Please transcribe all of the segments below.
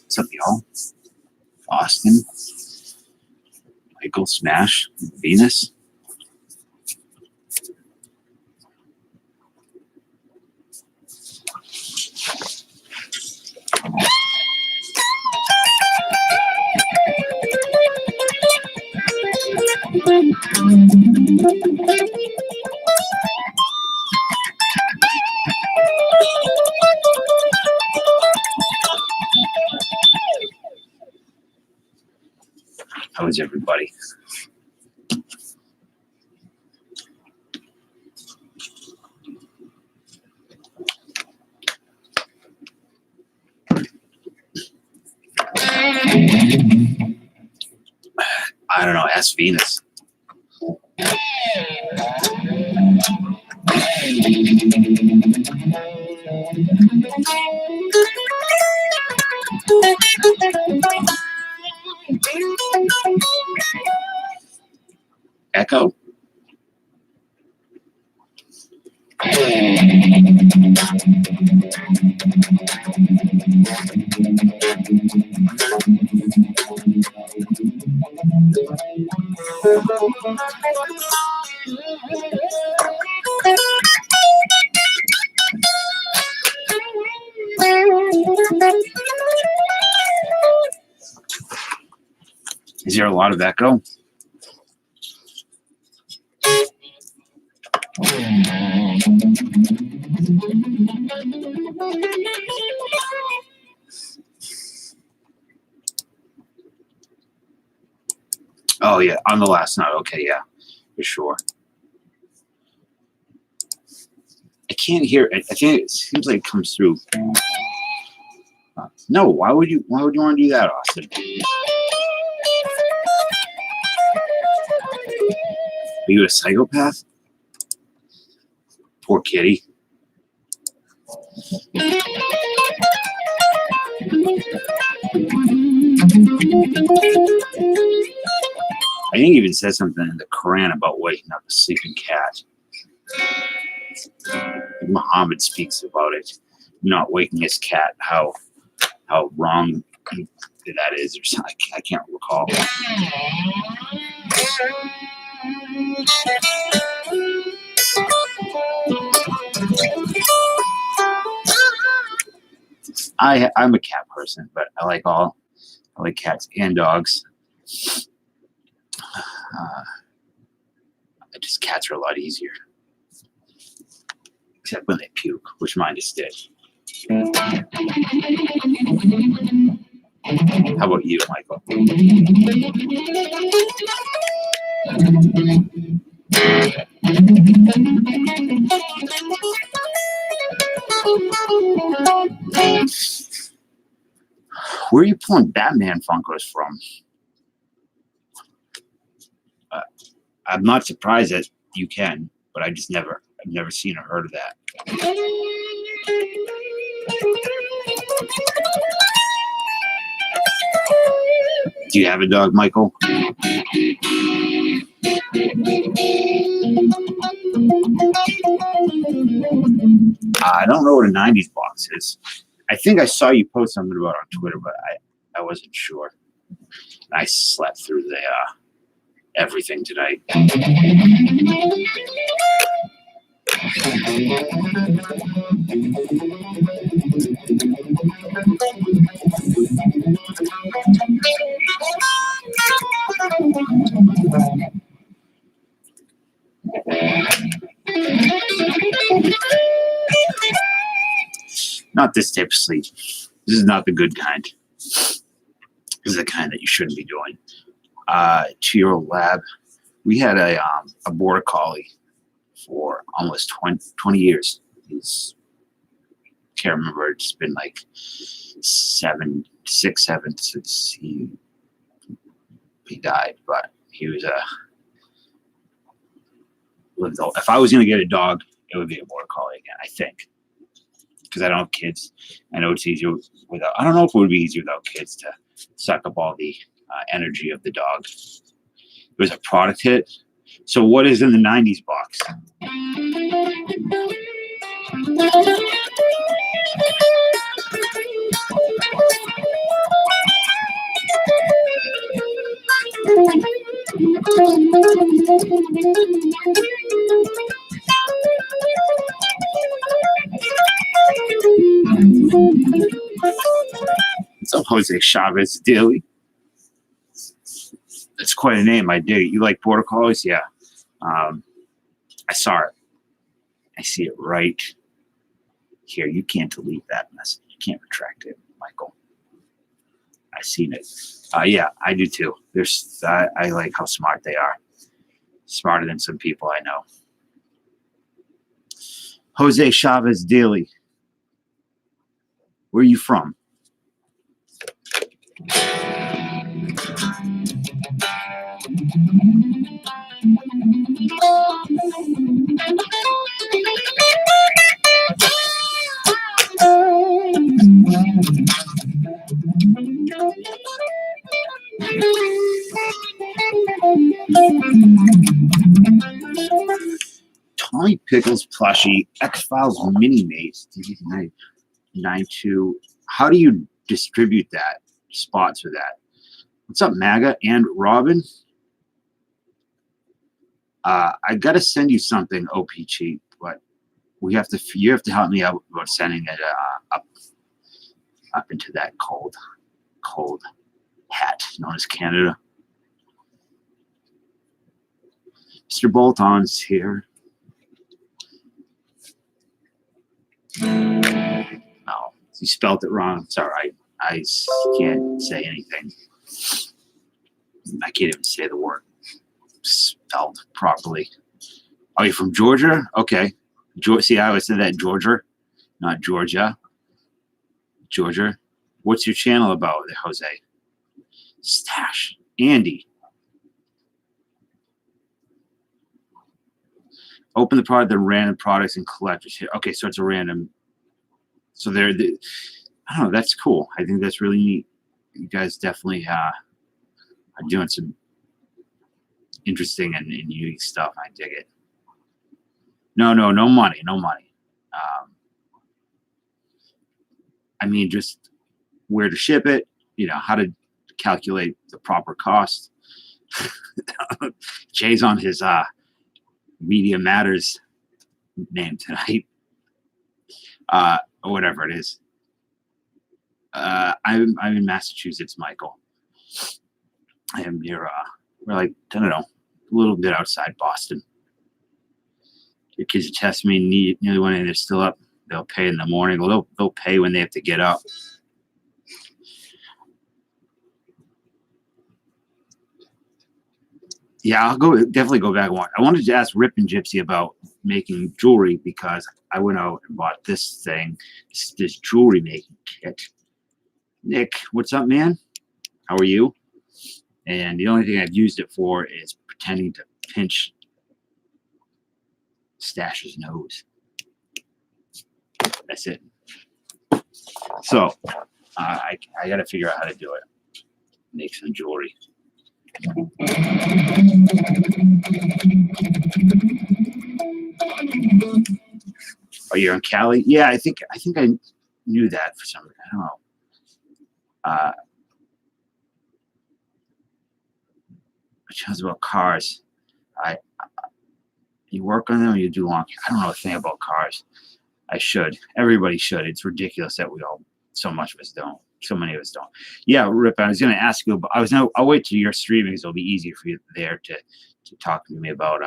What's up, y'all? Austin, Michael, Smash, Venus. How is everybody? I don't know. Ask Venus. Echo? Is there a lot of echo? Oh, yeah, on the last note. Okay, yeah, for sure. I can't hear it. I think it seems like it comes through. No, why would you want to do that, Austin? Are you a psychopath? Poor kitty. I think he even said something in the Quran about waking up a sleeping cat. Muhammad speaks about it, not waking his cat, how wrong that is, or something. I can't recall. I'm a cat person, but I like cats and dogs. Just cats are a lot easier, except when they puke, which mine just did. How about you, Michael? Where are you pulling Batman Funkos from? I'm not surprised that you can, but I've never seen or heard of that. Do you have a dog, Michael? I don't know what a 90s box is. I think I saw you post something about it on Twitter, but I wasn't sure. I slept through the everything tonight. Not this type of sleep. This is not the good kind. This is the kind that you shouldn't be doing. 2-year-old lab. We had a border collie for almost 20 years. He's can't remember. It's been like 6, 7 since he died. But he was if I was gonna get a dog, it would be a border collie again. I think, because I don't have kids. I know it's easier without. I don't know if it would be easier without kids to suck up all the energy of the dog. It was a product hit. So what is in the 90s box? So Jose Chavez Daily. That's quite a name. I dig it. You like border collies? Yeah. I saw it. I see it right here. You can't delete that message. You can't retract it, Michael. I seen it. Yeah, I do too. I like how smart they are. Smarter than some people I know. Jose Chavez Daily. Where are you from? Tommy Pickles plushie, X-Files mini maze, 992. How do you distribute that? Spots for that. What's up, MAGA and Robin? I gotta send you something, OPG, but you have to help me out about sending it up into that cold hat known as Canada. Mr. Bolton's here. No, you spelled it wrong. It's all right. I can't say anything. I can't even say the word spelled properly. Oh, you're from Georgia? Okay. See, I always said that Georgia, not Georgia. Georgia. What's your channel about, Jose? Stash. Andy. Open the product, the random products and collectors here. Okay, so it's a random. So I don't know. That's cool. I think that's really neat. You guys definitely are doing some interesting and unique stuff. I dig it. No money. I mean, just where to ship it, how to calculate the proper cost. Jay's on his Media Matters name tonight. Or whatever it is. I'm in Massachusetts, Michael. I am near we're like, I don't know, a little bit outside Boston. Your kids are testing me nearly when they're still up. They'll pay in the morning. Well, they'll pay when they have to get up. Yeah, I'll definitely go back one. I wanted to ask Rip and Gypsy about making jewelry because I went out and bought this thing, this jewelry making kit. Nick, what's up, man? How are you? And the only thing I've used it for is pretending to pinch Stash's nose. That's it. So I got to figure out how to do it. Make some jewelry. Oh, you're in Cali? Yeah, I think I knew that for some reason. I don't know. Which one's about cars? You work on them or you do long? I don't know a thing about cars. I should. Everybody should. It's ridiculous that so much of us don't. So many of us don't. Yeah, Rip, I was going to ask you, but I'll wait till you're streaming, so it'll be easier for you there to talk to me about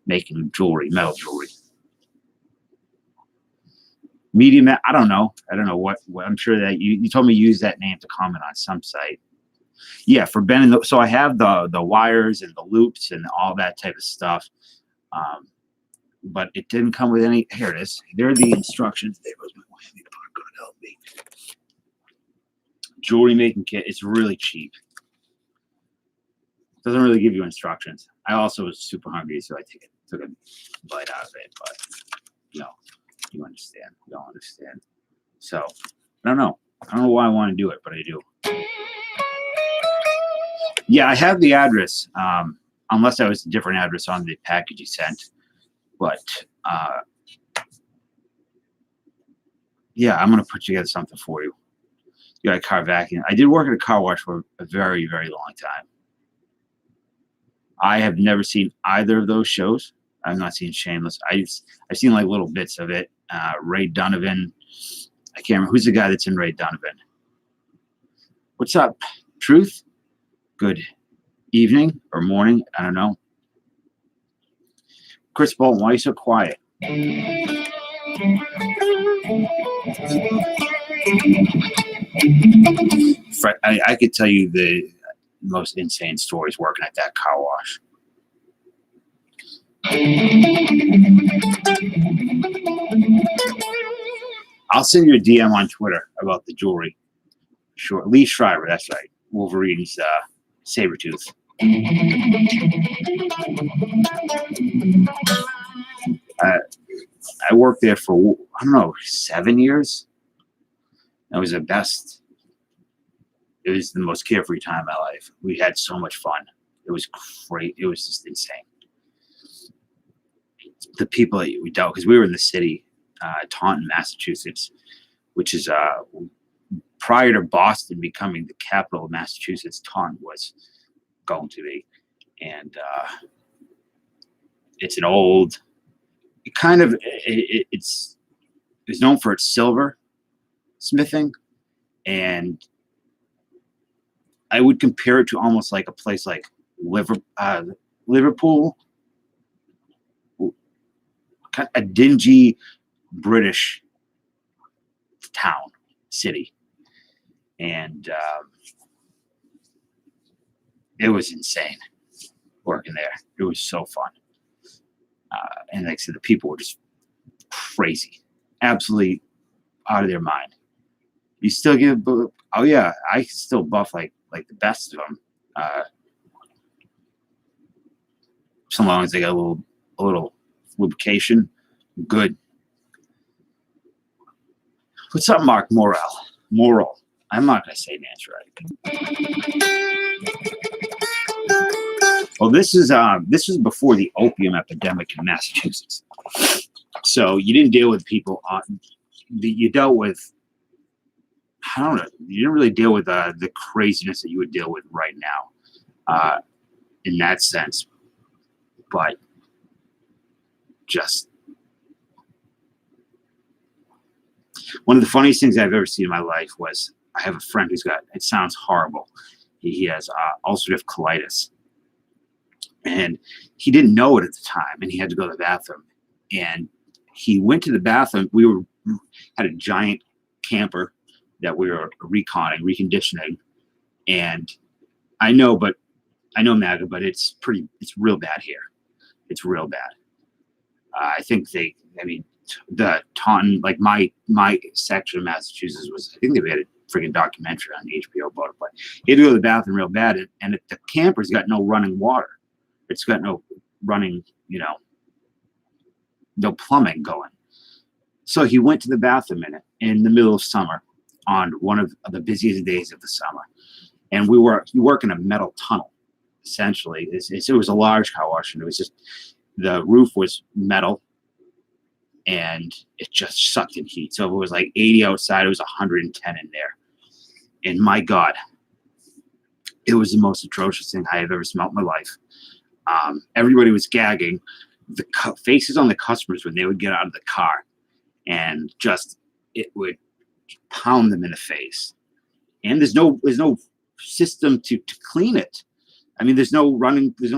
making jewelry, metal jewelry. Medium, I don't know what I'm sure that you told me to use that name to comment on some site. Yeah, for bending. So I have the wires and the loops and all that type of stuff. but it didn't come with any. Here it is. There are the instructions. There goes my whammy bar. God help me. Jewelry making kit. It's really cheap. Doesn't really give you instructions. I also was super hungry, so I took a bite out of it. But you understand. You don't understand. So I don't know. I don't know why I want to do it, but I do. Yeah, I have the address. Unless that was a different address on the package you sent. But yeah, I'm gonna put together something for you. You got a car vacuum. I did work at a car wash for a very, very long time. I have never seen either of those shows. I've not seen Shameless. I've seen like little bits of it. Ray Donovan. I can't remember who's the guy that's in Ray Donovan. What's up, Truth? Good evening or morning. I don't know. Chris Bolton, why are you so quiet? I could tell you the most insane stories working at that car wash. I'll send you a DM on Twitter about the jewelry. Sure. Lee Shriver, that's right. Wolverine's Sabretooth. I worked there for, I don't know, 7 years. That was the best. It was the most carefree time of my life. We had so much fun. It was great. It was just insane. The people that we dealt, because we were in the city, Taunton, Massachusetts, which is prior to Boston becoming the capital of Massachusetts, Taunton was going to be. And it's an old, it's known for its silver smithing, and I would compare it to almost like a place like Liverpool, a dingy British town, city. And it was insane working there. It was so fun. And like I said, the people were just crazy, absolutely out of their mind. You still get, oh yeah, I still buff like the best of them. So long as they got a little lubrication, good. What's up, Mark Moral? I'm not gonna say Nance right. Well, this is before the opium epidemic in Massachusetts. So you didn't deal with people you dealt with, I don't know, you didn't really deal with the craziness that you would deal with right now, in that sense. But just one of the funniest things I've ever seen in my life was, I have a friend who's got, it sounds horrible, he has ulcerative colitis, and he didn't know it at the time, and he had to go to the bathroom, and he went to the bathroom. We had a giant camper that we were reconditioning, and I know MAGA, but it's real bad here. It's real bad. I think the Taunton, like my section of Massachusetts was, I think they made a freaking documentary on HBO about it, but he had to go to the bathroom real bad, and the camper's got no running water. It's got no running, no plumbing going. So he went to the bathroom in the middle of summer, on one of the busiest days of the summer. And you work in a metal tunnel, essentially. It was a large car wash, and it was just, the roof was metal, and it just sucked in heat. So if it was like 80 outside, it was 110 in there. And my God, it was the most atrocious thing I have ever smelled in my life. Everybody was gagging. The faces on the customers when they would get out of the car, and just, it would pound them in the face. And there's no system to clean it. I mean, there's no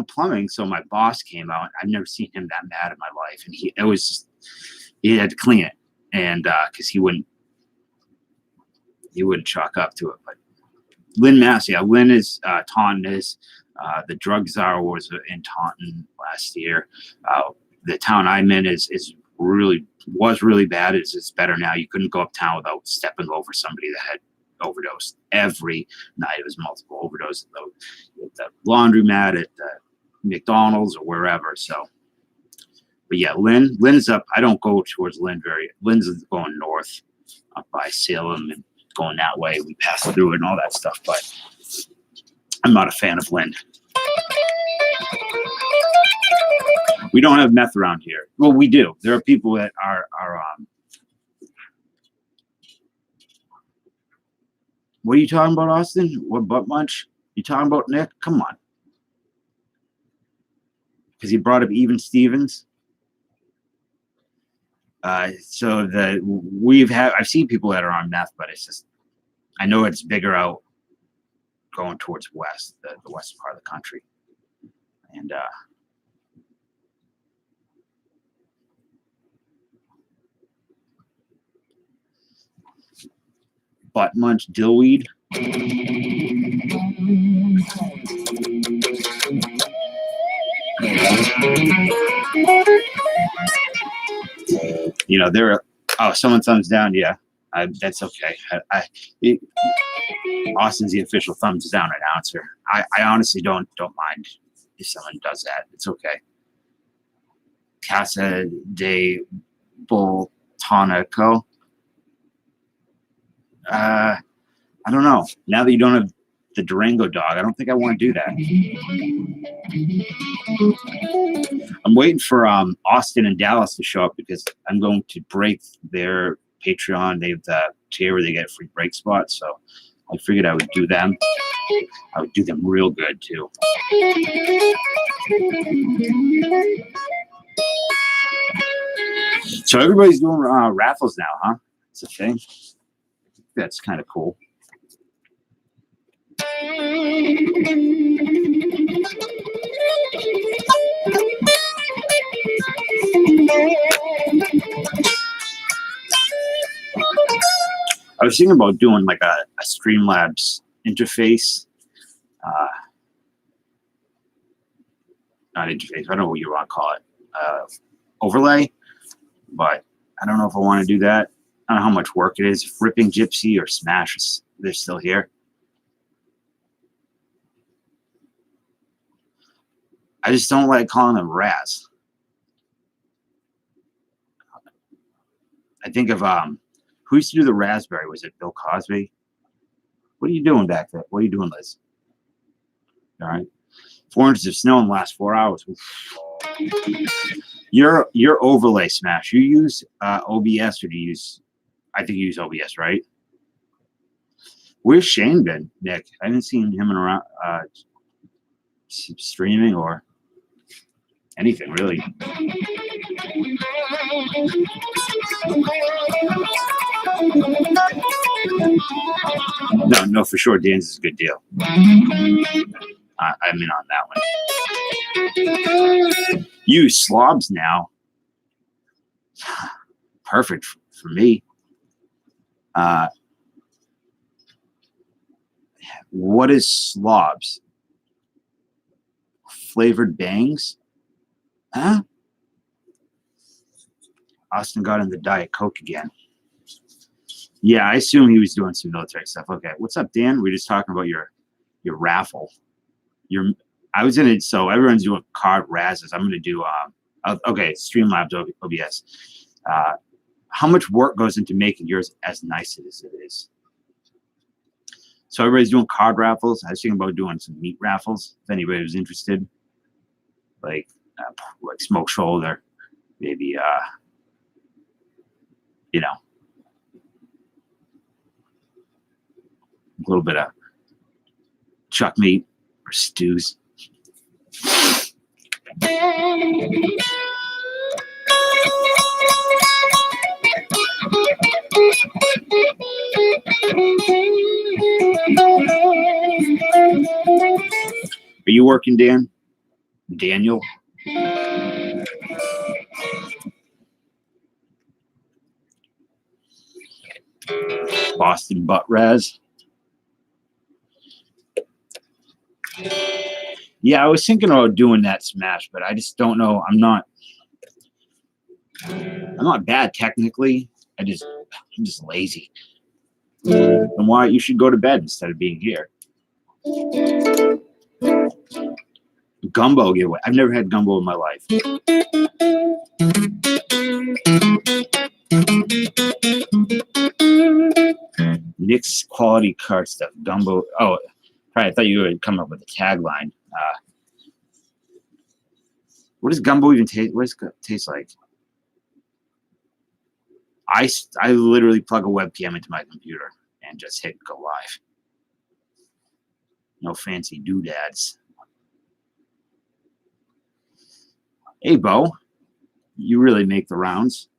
plumbing. So my boss came out. I've never seen him that mad in my life, and he had to clean it, and because he wouldn't chalk up to it. But Lynn Massey, Lynn is Taunton is. The drug czar was in Taunton last year. The town I'm in was really bad. It's better now. You couldn't go uptown without stepping over somebody that had overdosed. Every night it was multiple overdoses at the laundromat, at the McDonald's, or wherever. So, but yeah, Lynn's up. I don't go towards Lynn Lynn's going north up by Salem and going that way. We pass through it and all that stuff, but I'm not a fan of Lynn. We don't have meth around here. Well, we do. There are people that are what are you talking about, Austin? What butt munch? You talking about, Nick? Come on. Because he brought up Even Stevens. I've seen people that are on meth, but it's just, I know it's bigger out going towards west, the western part of the country. And butt munch, dillweed. You know, someone thumbs down. Yeah, that's okay. Austin's the official thumbs down announcer. I honestly don't mind if someone does that. It's okay. Casa de Boltonico. I don't know. Now that you don't have the Durango dog, I don't think I want to do that. I'm waiting for Austin and Dallas to show up because I'm going to break their Patreon. They have the tier where they get free break spots, so I figured I would do them. I would do them real good too. So everybody's doing raffles now, huh? It's a thing. That's kind of cool. I was thinking about doing like a Streamlabs interface. Not interface, I don't know what you want to call it. Overlay. But I don't know if I want to do that. I don't know how much work it is. If Ripping Gypsy or Smash, they're still here. I just don't like calling them Raz. I think of who used to do the Raspberry? Was it Bill Cosby? What are you doing back there? What are you doing, Liz? All right. 4 inches of snow in the last 4 hours. Your overlay, Smash. You use OBS or do you use? I think you use OBS, right? Where's Shane been, Nick? I haven't seen him around streaming or anything really. No, for sure. Dan's is a good deal. I'm in on that one. Use slobs now. Perfect for me. What is slobs? Flavored bangs? Huh? Austin got in the Diet Coke again. Yeah, I assume he was doing some military stuff. Okay, what's up, Dan? We're just talking about your raffle. I was in it, so everyone's doing card razzes. I'm going to do okay, Streamlabs OBS. How much work goes into making yours as nice as it is? So everybody's doing card raffles. I was thinking about doing some meat raffles. If anybody was interested, like smoked shoulder, maybe you know, a little bit of chuck meat or stews. Are you working, Dan? Daniel? Boston Butt Raz. Yeah, I was thinking about doing that Smash, but I just don't know. I'm not I'm not bad technically. I'm just lazy. Then why you should go to bed instead of being here. Gumbo giveaway. I've never had gumbo in my life. Nick's quality card stuff. Gumbo. Oh, probably I thought you would come up with a tagline. What does gumbo even taste? What does it taste like? I literally plug a webcam into my computer and just hit go live. No fancy doodads. Hey, Bo, you really make the rounds.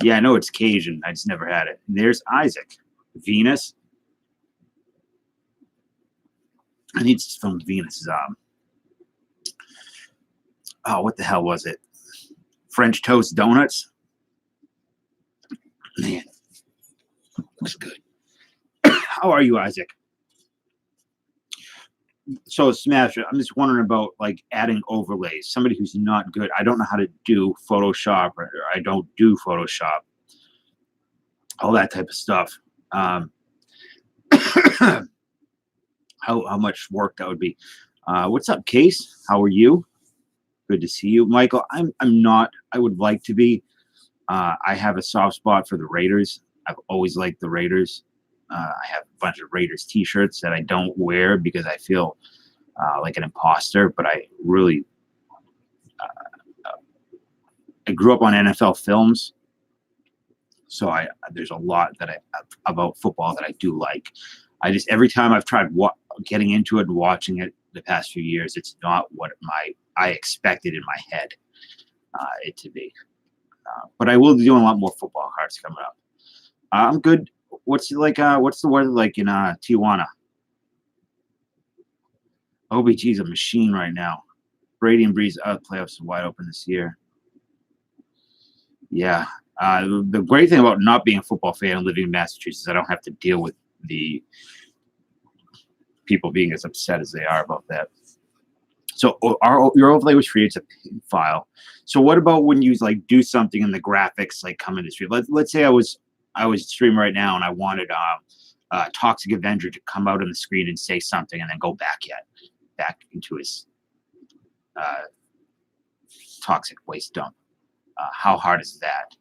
Yeah, I know it's Cajun. I just never had it. There's Isaac. Venus. I need some Venus. Oh, what the hell was it? French toast donuts. Man, looks good. How are you, Isaac? So Smash, I'm just wondering about like adding overlays. Somebody who's not good. I don't know how to do Photoshop, or I don't do Photoshop. All that type of stuff. How much work that would be. What's up, Case? How are you? Good to see you, Michael. I'm not. I would like to be. I have a soft spot for the Raiders. I've always liked the Raiders. I have a bunch of Raiders T-shirts that I don't wear because I feel like an imposter. But I really, I grew up on NFL films, so there's a lot that about football that I do like. I just every time I've tried getting into it and watching it the past few years, it's not what I expected in my head it to be. But I will be doing a lot more football cards coming up. I'm good. What's the weather like in Tijuana? OBG's a machine right now. Brady and Breeze out playoffs are wide open this year. Yeah. The great thing about not being a football fan and living in Massachusetts, I don't have to deal with the people being as upset as they are about that. So your overlay was free. It's a PIN file. So what about when you like do something and the graphics like come into stream? Let's say I was streaming right now and I wanted Toxic Avenger to come out on the screen and say something and then go back into his toxic waste dump. How hard is that?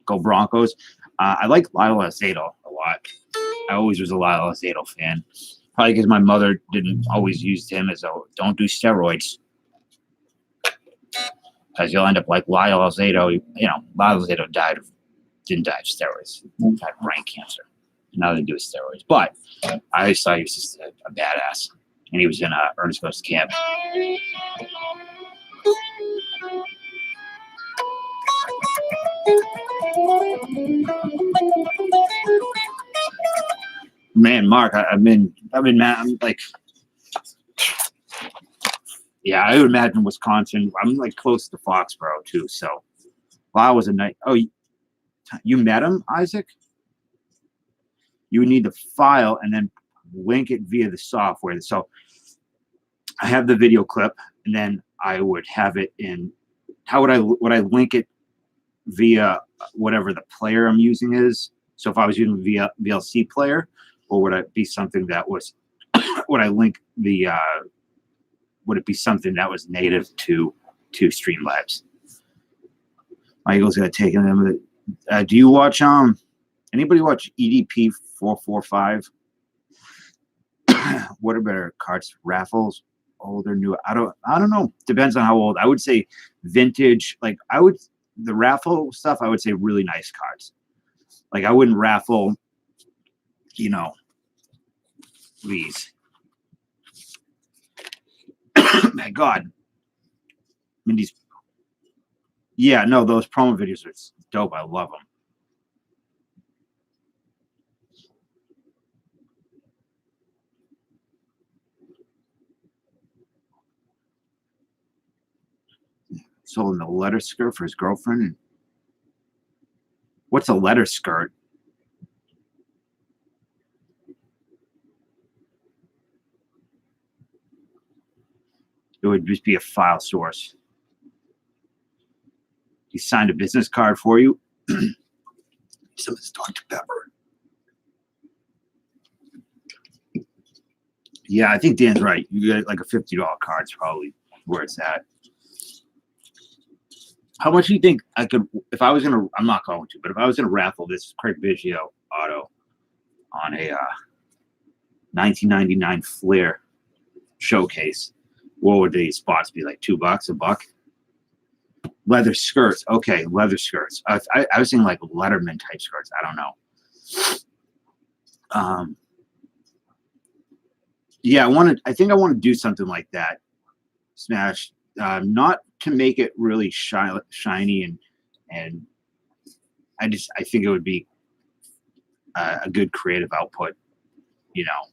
Go Broncos. I like Lyle Alzado a lot. I always was a Lyle Alzado fan. Probably because my mother didn't always use him as don't do steroids. Because you'll end up like Lyle Alzado. Lyle Alzado didn't die of steroids. He died of brain cancer. Now they do steroids. But I always thought he was just a badass. And he was in Ernest Goes to Camp. Man, Mark, I've been mad. I'm like, yeah, I would imagine Wisconsin. I'm like close to Foxborough too. So, Lyle was a night. Oh, you met him, Isaac? You would need the file and then link it via the software. So, I have the video clip, and then I would have it in. How would I link it via whatever the player I'm using is? So if I was using VLC player, or would it be something that was? Would I link the? Would it be something that was native to Streamlabs? Michael's gonna take them. Do you watch anybody watch EDP 445? What are better cards? Raffles, old or new? I don't know. Depends on how old. I would say vintage. Like the raffle stuff. I would say really nice cards. Like I wouldn't raffle. These. My God. I mean these. Yeah, no, those promo videos are dope. I love them. Sold in the letter skirt for his girlfriend. What's a letter skirt? would just be a file source. He signed a business card for you. Some of this Dr. Pepper. Yeah, I think Dan's right. You get like a $50 card's probably where it's at. How much do you think I could, if I was gonna, I'm not going to, but if I was gonna raffle this Craig Biggio auto on a 1999 Flair showcase, what would the spots be, like $2, $1? Leather skirts. Okay, leather skirts. I was thinking like Letterman type skirts. I don't know. Yeah, I think I want to do something like that. Smash, not to make it really shiny and I think it would be a good creative output, you know.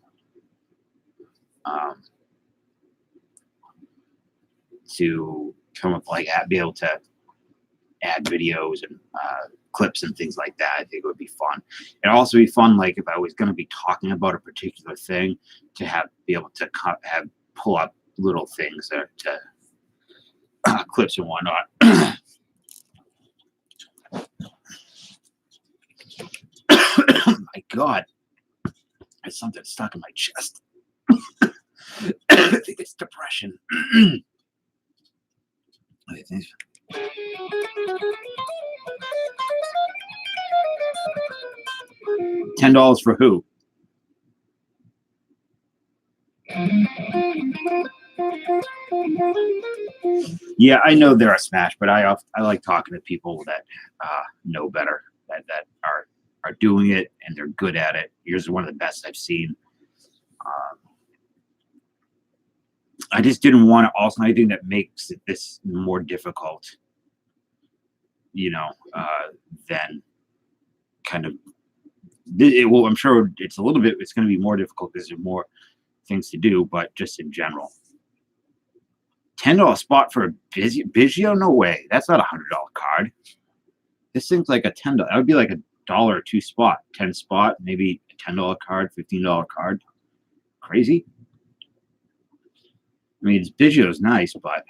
To come up like be able to add videos and clips and things like that. I think it would be fun. It'd also be fun, like if I was going to be talking about a particular thing, to be able to pull up little things to clips and whatnot. My God, there's something stuck in my chest. I think it's depression. I think. $10 for who? Yeah, I know they're a smash, but I like talking to people that know better, that are doing it and they're good at it. Yours is one of the best I've seen. I just didn't want to also anything that makes this more difficult, you know, than kind of. Well, I'm sure it's a little bit. It's going to be more difficult because there's more things to do, but just in general. $10 spot for a Biggio? No way. That's not a $100 card. This thing's like a $10. That would be like $1 or $2 spot. 10 spot, maybe a $10 card, $15 card. Crazy. I mean, it's Biggio's nice, but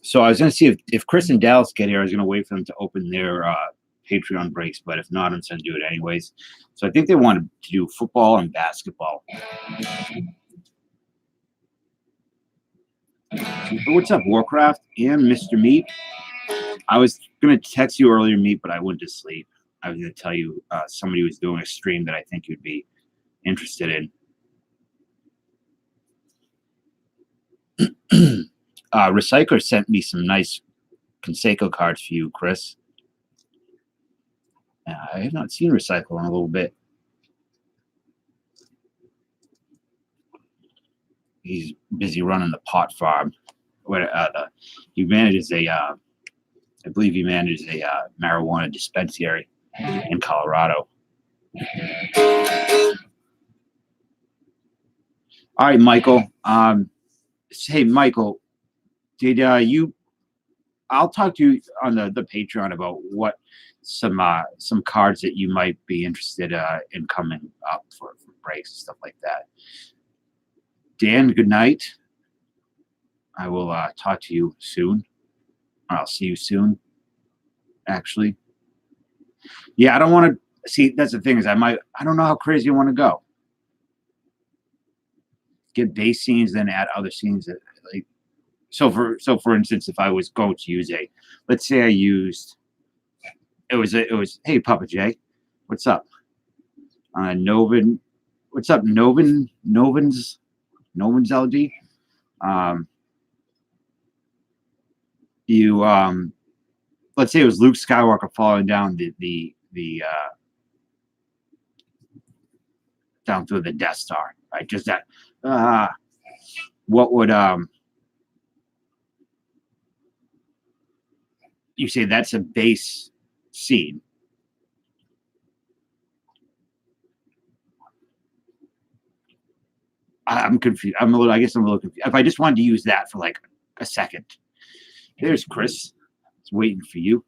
so I was going to see if Chris and Dallas get here. I was going to wait for them to open their Patreon breaks, but if not, I'm just going to do it anyways. So I think they wanted to do football and basketball. What's up, Warcraft and Mr. Meat? I was going to text you earlier, Meat, but I went to sleep. I was going to tell you somebody was doing a stream that I think you'd be interested in. Recycler sent me some nice Conseco cards for you, Chris. I have not seen Recycle in a little bit. He's busy running the pot farm. He manages I believe he manages a marijuana dispensary in Colorado. All right, Michael. Hey, Michael, did you? I'll talk to you on the Patreon about what some cards that you might be interested in coming up for breaks and stuff like that. Dan, good night. I will talk to you soon. I'll see you soon. Actually, yeah, I don't want to see. That's the thing is, I don't know how crazy I want to go. Get base scenes, then add other scenes that like. So for instance, if I was going to use let's say I used, it was hey Papa J, what's up? Novin, what's up? Novin's LG. Let's say it was Luke Skywalker falling down the down through the Death Star, right? Just that. What would you say? That's a base scene. I'm confused. I guess I'm a little confused. If I just wanted to use that for like a second. There's Chris. It's waiting for you.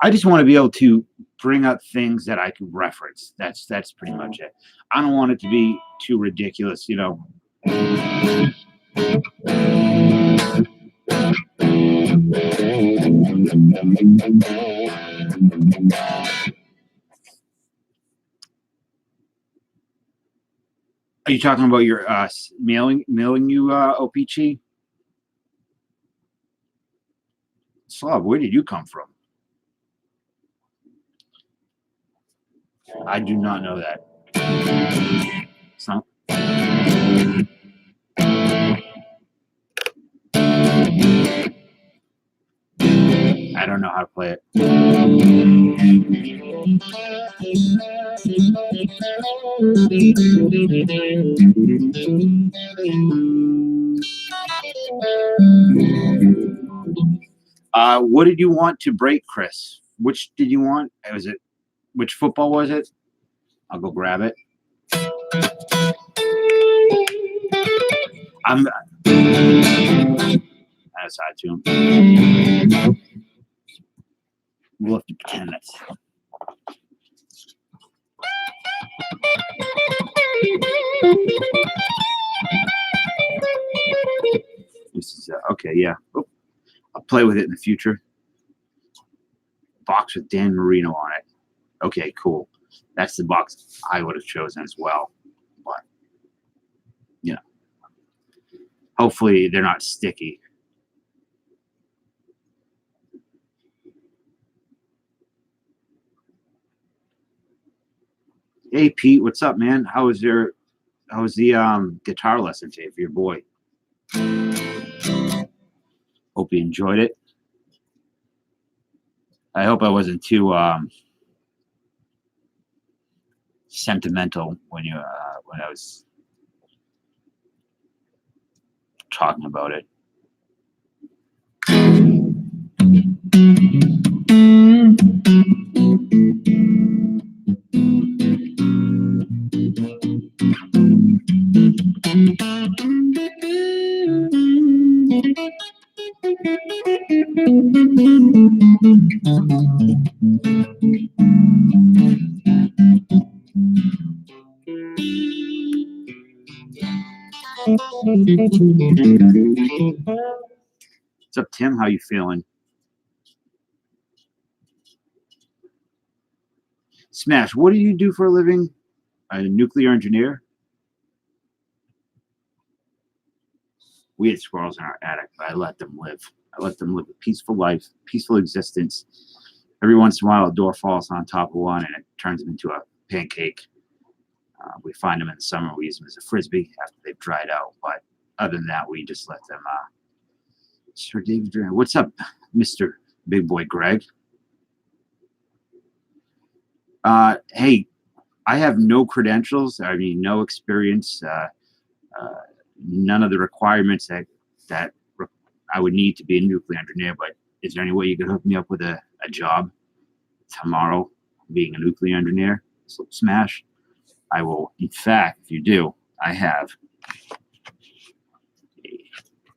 I just want to be able to bring up things that I can reference. That's pretty much it. I don't want it to be too ridiculous, you know. Are you talking about your mailing you OPG? Slav, where did you come from? I do not know that. So, I don't know how to play it. What did you want to break, Chris? Which did you want? Was it which football was it? I'll go grab it. I'm outside to him. We'll have to pretend that's. This is okay. Yeah, oh, I'll play with it in the future. Box with Dan Marino on it. Okay, cool. That's the box I would have chosen as well. But you know, hopefully they're not sticky. Hey Pete, what's up, man? How was the guitar lesson today for your boy? Hope you enjoyed it. I hope I wasn't too sentimental when I was talking about it. What's up, Tim? How you feeling? Smash, what do you do for a living? A nuclear engineer? We had squirrels in our attic, but I let them live. I let them live a peaceful life, peaceful existence. Every once in a while, a door falls on top of one and it turns them into a pancake. We find them in the summer. We use them as a frisbee after they've dried out. But other than that, we just let them. Sir David, what's up, Mr. Big Boy Greg? Hey, I have no credentials. I mean, no experience. None of the requirements that I would need to be a nuclear engineer. But is there any way you could hook me up with a job tomorrow, being a nuclear engineer? So Smash. I will. In fact, if you do, I have a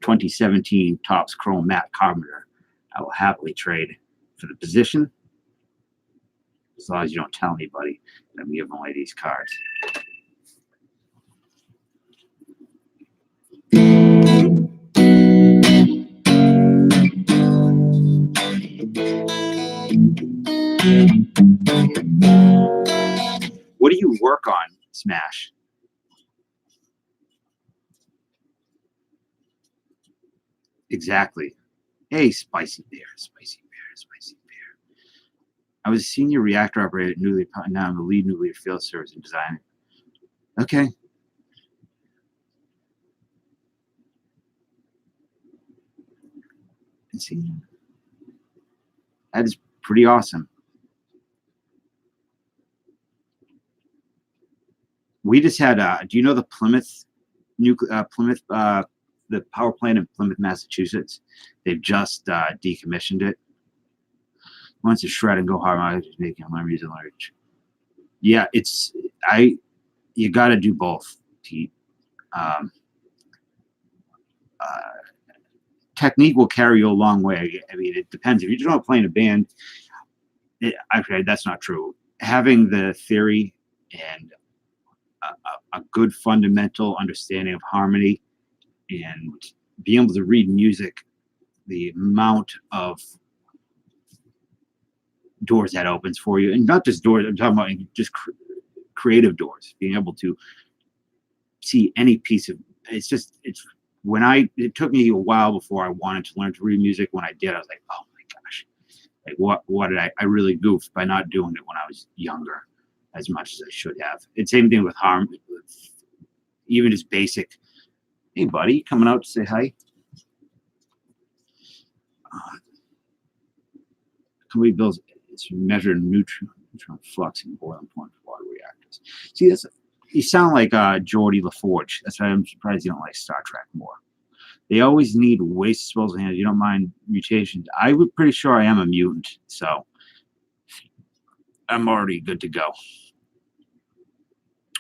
2017 Topps Chrome Matte Carpenter. I will happily trade for the position, as long as you don't tell anybody that I'm giving away these cards. What do you work on, Smash? Exactly. Hey, Spicy Bear, Spicy Bear, Spicy Bear. I was a senior reactor operator at Nuclear. Now I'm the lead nuclear field service and design. Okay. Let's see. That is pretty awesome. We just had. Do you know the Plymouth the power plant in Plymouth, Massachusetts. They've just decommissioned it. Wants to shred and go hard, making learn music language. Yeah, you got to do both, Pete. Technique will carry you a long way. I mean, it depends. If you just want to play in a band, actually, that's not true. Having the theory and a good fundamental understanding of harmony and being able to read music, the amount of doors that opens for you, and not just doors, I'm talking about just creative doors, being able to see any piece of it took me a while before I wanted to learn to read music. When I did, I was like, oh my gosh, like what did I really goofed by not doing it when I was younger as much as I should have. It's same thing with harmony, even just basic, hey buddy, coming out to say hi. Company builds it's measured neutron flux in boiling point water reactors. See, you sound like Geordie LaForge. That's why I'm surprised you don't like Star Trek more. They always need waste disposal hands. You don't mind mutations. I'm pretty sure I am a mutant, so I'm already good to go.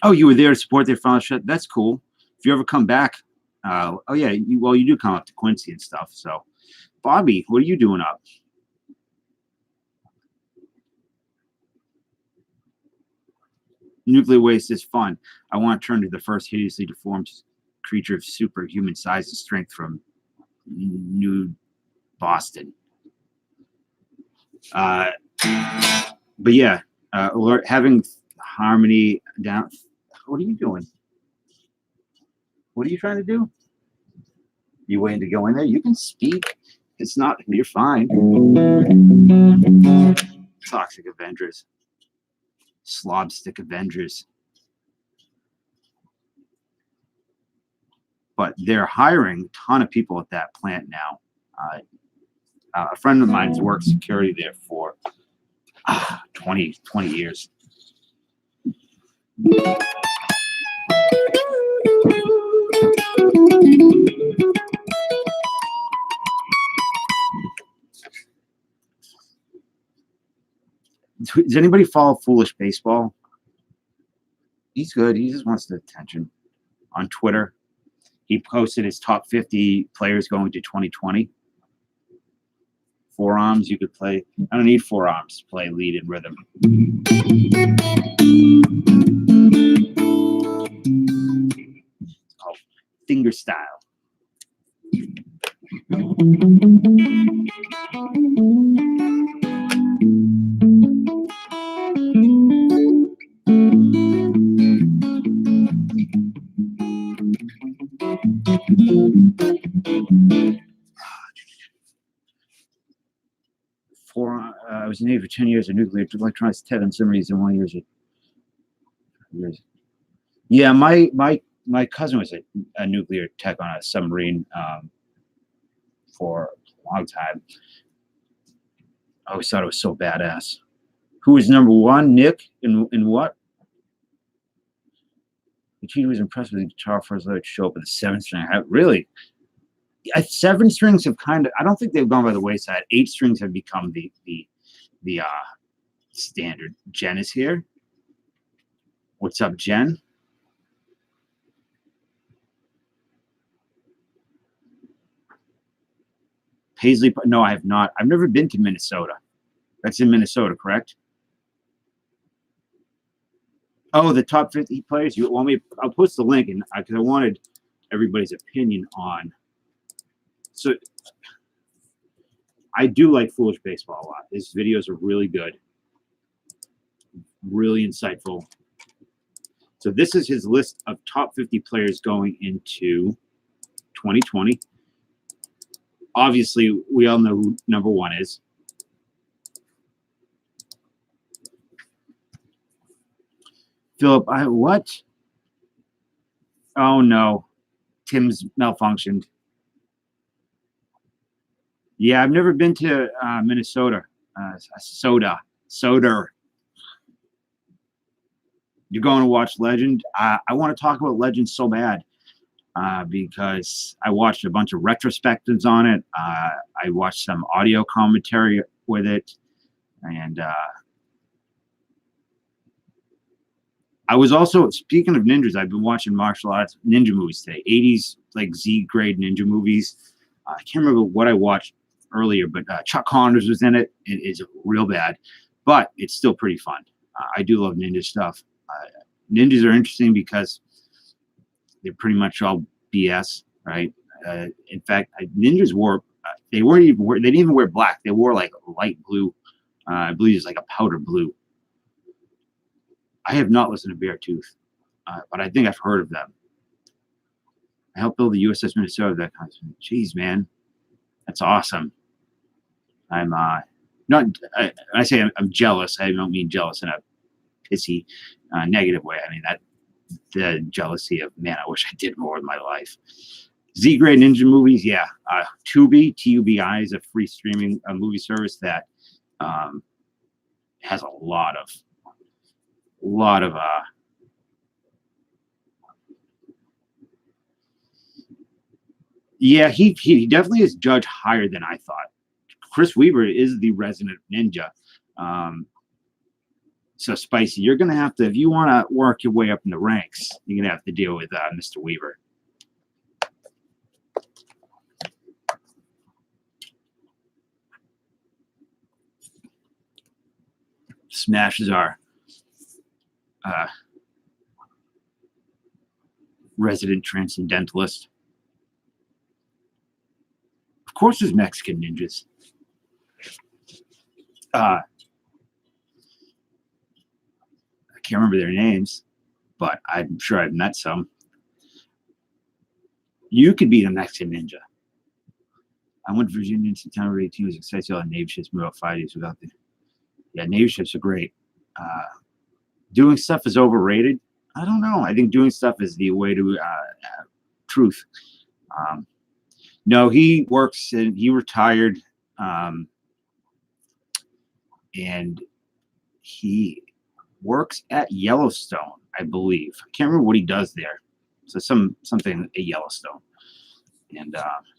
Oh, you were there to support their final shot. That's cool. If you ever come back, oh yeah, you do come up to Quincy and stuff. So, Bobby, what are you doing up? Nuclear waste is fun. I want to turn to the first hideously deformed creature of superhuman size and strength from New Boston. But yeah, having harmony down. What are you doing? What are you trying to do? You waiting to go in there? You can speak. It's not. You're fine. Toxic Avengers. Slobstick Avengers. But they're hiring a ton of people at that plant now. A friend of mine has worked security there for 20 years. Does anybody follow Foolish Baseball? He's good. He just wants the attention. On Twitter, he posted his top 50 players going to 2020. Forearms, you could play. I don't need forearms to play lead and rhythm. It's called finger style. I was in the Navy for 10 years of nuclear electronics tech and submarines in 1 year. Yeah, my cousin was a nuclear tech on a submarine for a long time. I always thought it was so badass. Who was number one? Nick in what? He was impressed with the guitar first let it show up with the 7 string. Really? 7 strings have kind of, I don't think they've gone by the wayside. 8 strings have become the standard. Jen is here. What's up, Jen? Paisley, no, I have not. I've never been to Minnesota. That's in Minnesota, correct? Oh, the top 50 players. You want me? I'll post the link, and because I wanted everybody's opinion on. So I do like Foolish Baseball a lot. His videos are really good, really insightful. So this is his list of top 50 players going into 2020. Obviously, we all know who number 1 is. Philip, what? Oh no, Tim's malfunctioned. Yeah, I've never been to Minnesota. Soda. You're going to watch Legend? I want to talk about Legend so bad. because I watched a bunch of retrospectives on it. I watched some audio commentary with it, and I was also, speaking of ninjas, I've been watching martial arts ninja movies today. 80s like Z grade ninja movies. I can't remember what I watched earlier, but Chuck Connors was in it. It is real bad, but it's still pretty fun. I do love ninja stuff. Ninjas are interesting because they're pretty much all BS, right? In fact, ninjas wore they didn't even wear black. They wore like light blue. I believe it's like a powder blue. I have not listened to Beartooth, but I think I've heard of them. I helped build the USS Minnesota. That kind of thing. Jeez, man, that's awesome. I'm not. I say I'm jealous. I don't mean jealous in a pissy, negative way. I mean that the jealousy of, man, I wish I did more with my life. Z grade ninja movies, yeah. Tubi, TUBI is a free streaming movie service that has a lot of yeah, he definitely is judged higher than I thought. Chris Weaver is the resident ninja. So Spicy, you're gonna have to, if you want to work your way up in the ranks, you're gonna have to deal with Mr. Weaver. Smash is our resident transcendentalist. Of course, there's Mexican ninjas. I can't remember their names, but I'm sure I've met some. You could be the Mexican ninja. I went to Virginia in September 18. Was excited to all the Navy ships move out 5 days without the. Yeah, Navy ships are great. Doing stuff is overrated. I don't know. I think doing stuff is the way to truth. No, he works and he retired, and he works at Yellowstone, I believe. I can't remember what he does there. So something at Yellowstone, and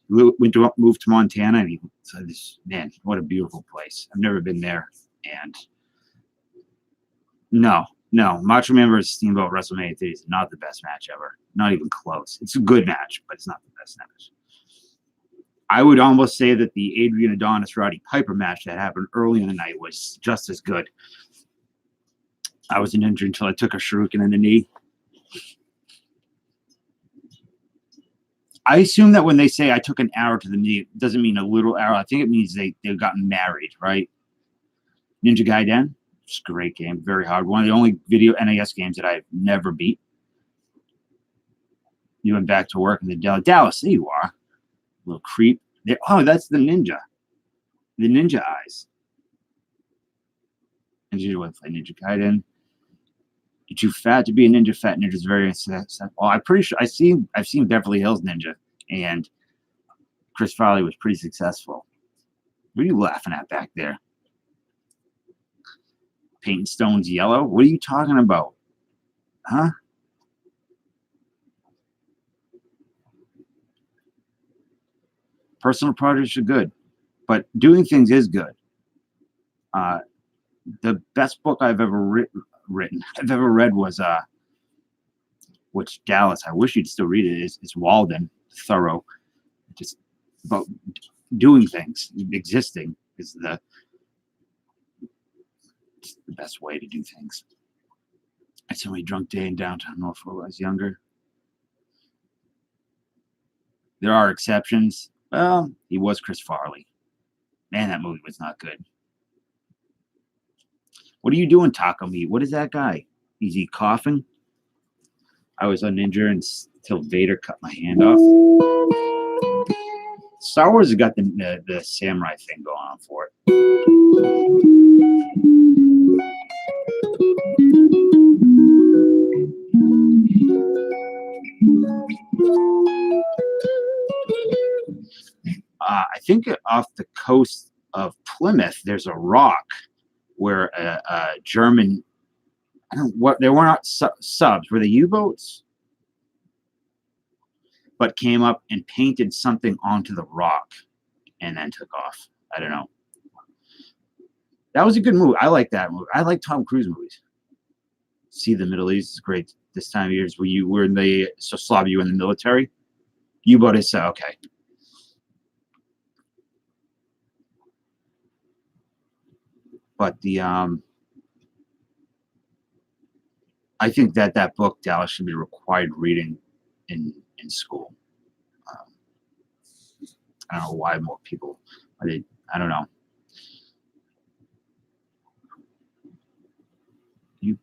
moved to Montana, and he said, "Man, what a beautiful place! I've never been there." And no, Macho Man vs. Steamboat WrestleMania 3 is not the best match ever. Not even close. It's a good match, but it's not the best match. I would almost say that the Adrian Adonis Roddy Piper match that happened early in the night was just as good. I was a ninja until I took a shuriken in the knee. I assume that when they say I took an arrow to the knee, it doesn't mean a little arrow. I think it means they've gotten married, right? Ninja Gaiden, it's a great game, very hard. One of the only video NES games that I've never beat. You went back to work in the Dallas. There you are, little creep. Oh, that's the ninja. The ninja eyes. Ninja would play Ninja Gaiden. You're too fat to be a ninja. Fat ninja's very. Oh, I'm pretty sure I've seen Beverly Hills Ninja, and Chris Farley was pretty successful. What are you laughing at back there? Painting stones yellow? What are you talking about? Huh? Personal projects are good, but doing things is good. The best book I've ever read was which Dallas, I wish you'd still read it, is Walden, thorough. Just about doing things, existing is the best way to do things. I saw a drunk day in downtown Norfolk when I was younger. There are exceptions. Well, he was Chris Farley. Man, that movie was not good. What are you doing, Taco Meat? What is that guy? Is he coughing? I was a ninja until Vader cut my hand off. Star Wars has got the samurai thing going on for it. I think off the coast of Plymouth, there's a rock where a German, I don't know what, they were not subs, were they U-boats? but came up and painted something onto the rock and then took off. I don't know. That was a good movie. I like that movie. I like Tom Cruise movies. See the Middle East is great this time of year. Where you were in the Slav, you were in the military. You bought it, so okay. But the I think that book, Dallas, should be required reading in school. I don't know why more people. I don't know. You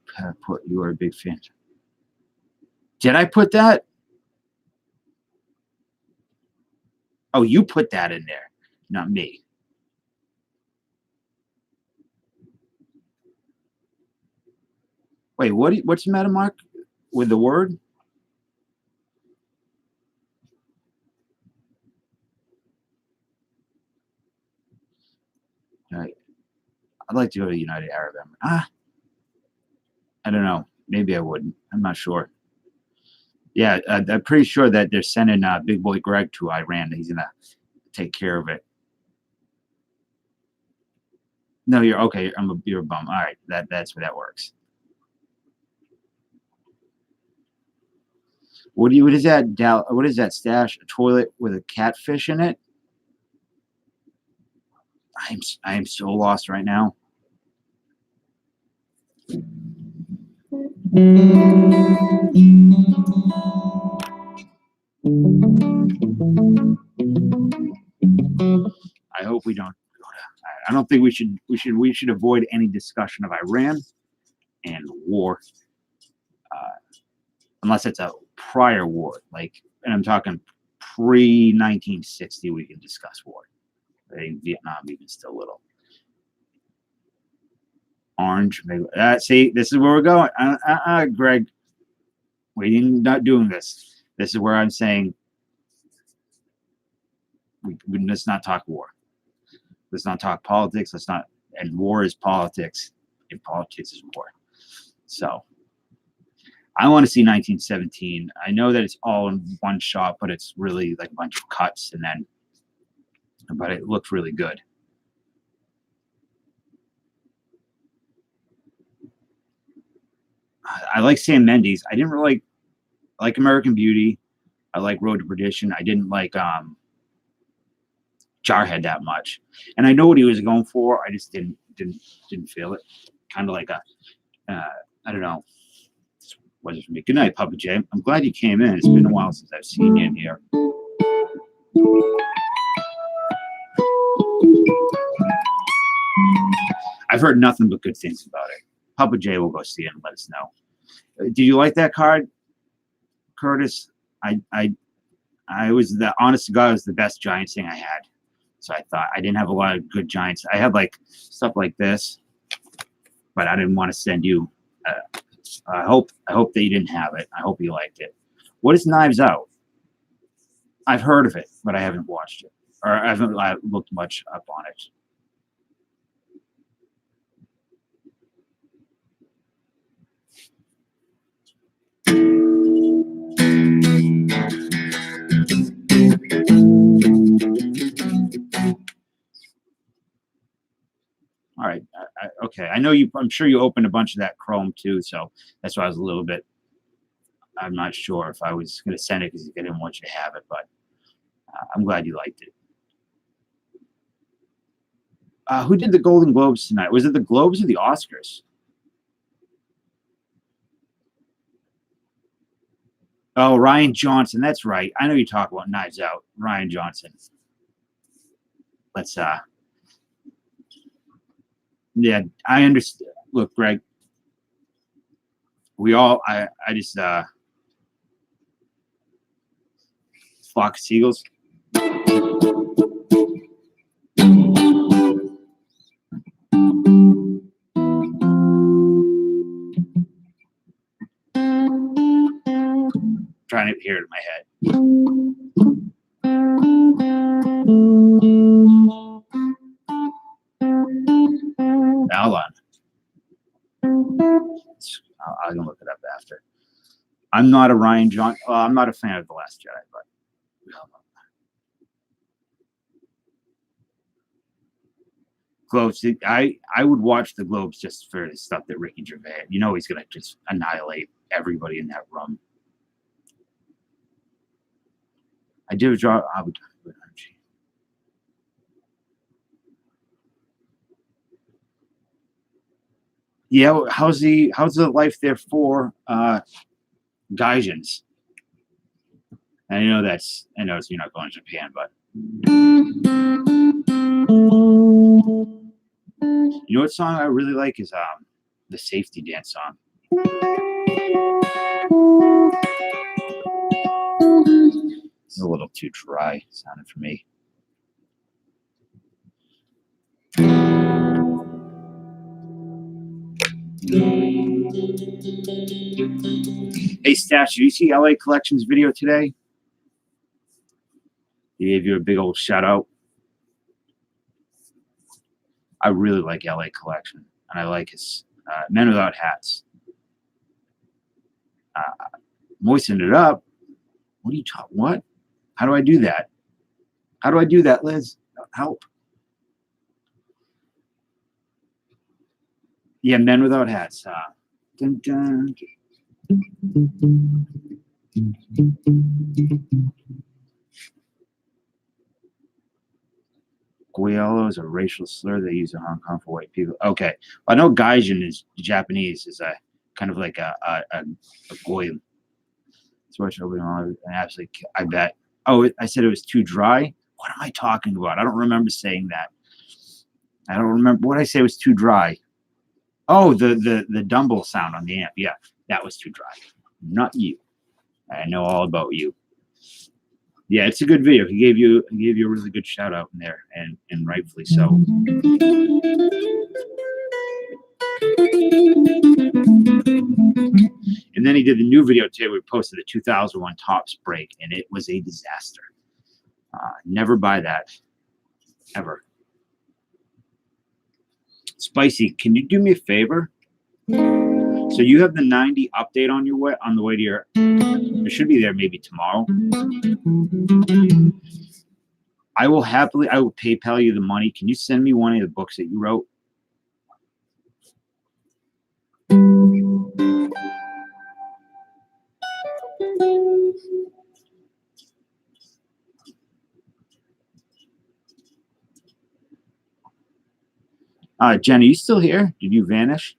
put you are a big fan. Did I put that? Oh, you put that in there, not me. Wait, what's the matter, Mark? With the word? I'd like to go to the United Arab Emirates. I don't know. Maybe I wouldn't. I'm not sure. Yeah, I'm pretty sure that they're sending Big Boy Greg to Iran. He's gonna take care of it. No, you're okay. You're a bum. All right, that's where that works. What is that? What is that stash? A toilet with a catfish in it? I am so lost right now. I hope we don't. I don't think we should avoid any discussion of Iran and war, unless it's a prior war, and I'm talking pre 1960. We can discuss war. I think Vietnam even still little. Orange, maybe. See, this is where we're going. Greg, we're not doing this. This is where I'm saying let's not talk war. Let's not talk politics. Let's not. And war is politics, and politics is war. So I want to see 1917. I know that it's all in one shot, but it's really like a bunch of cuts, but it looked really good. I like Sam Mendes. I didn't really like American Beauty. I like Road to Perdition. I didn't like Jarhead that much, and I know what he was going for. I just didn't feel it. Kind of like I don't know. What is for me? Good night, Papa J. I'm glad you came in. It's been a while since I've seen you in here. I've heard nothing but good things about it. Papa J will go see it and let us know. Did you like that card, Curtis? I was the honest to God, it was the best Giants thing I had. So I thought I didn't have a lot of good Giants. I had like stuff like this, but I didn't want to send you. I hope that you didn't have it. I hope you liked it. What is Knives Out? I've heard of it, but I haven't watched it, or I haven't looked much up on it. All right. Okay. I know you. I'm sure you opened a bunch of that Chrome too, so that's why I was a little bit. I'm not sure if I was going to send it because I didn't want you to have it, but I'm glad you liked it. Who did the Golden Globes tonight? Was it the Globes or the Oscars? Oh, Ryan Johnson. That's right. I know you talk about Knives Out. Ryan Johnson. Let's yeah, I understand. Look, Greg, I just flock of seagulls. Trying to hear it in my head. Hold on. I can look it up after. I'm not a Ryan John. I'm not a fan of The Last Jedi, but Globes. I would watch the Globes just for the stuff that Ricky Gervais. You know he's gonna just annihilate everybody in that room. I did draw. Yeah, how's the life there for Gaijins? And I know you're not going to Japan, but you know what song I really like is the Safety Dance song. It's a little too dry sounding for me. Hey, Stash, did you see LA Collection's video today? He gave you a big old shout out. I really like LA Collection, and I like his Men Without Hats. Moistened it up. What are you talking? What? How do I do that? How do I do that, Liz? Help. Yeah, Men Without Hats. Dun, dun. Guayalo is a racial slur they use in Hong Kong for white people. Okay, I know Gaijin is Japanese, is a kind of like a goy. So absolutely, I bet. Oh, I said it was too dry. What am I talking about? I don't remember saying that. I don't remember what I say was too dry. Oh, the Dumble sound on the amp. Yeah, that was too dry. Not you. I know all about you. Yeah, it's a good video. He gave you a really good shout out in there, and rightfully so. And then he did the new video today. We posted the 2001 Tops break, and it was a disaster. Never buy that, ever. Spicy, can you do me a favor? So you have the 90 update on your way on the way to your. It should be there maybe tomorrow. I will PayPal you the money. Can you send me one of the books that you wrote? Jen, are you still here? Did you vanish?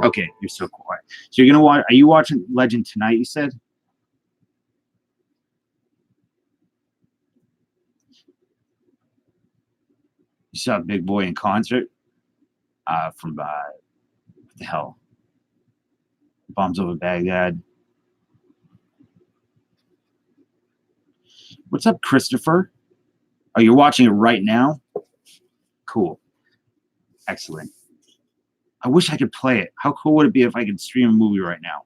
Okay, you're so quiet. So you're gonna watch. Are you watching Legend tonight? You said. You saw Big Boy in concert. From what the hell? Bombs Over Baghdad. What's up, Christopher? Oh, you're watching it right now? Cool. Excellent. I wish I could play it. How cool would it be if I could stream a movie right now?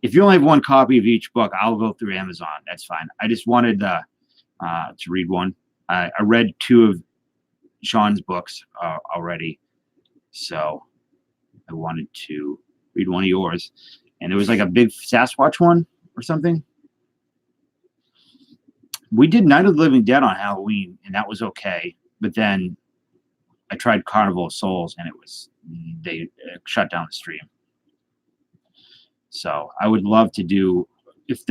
If you only have one copy of each book, I'll go through Amazon. That's fine. I just wanted to read one. I read 2 of Sean's books already, so I wanted to read one of yours. And there was like a big Sasquatch one or something. We did Night of the Living Dead on Halloween, and that was okay. But then I tried Carnival of Souls, and they shut down the stream. So I would love to do if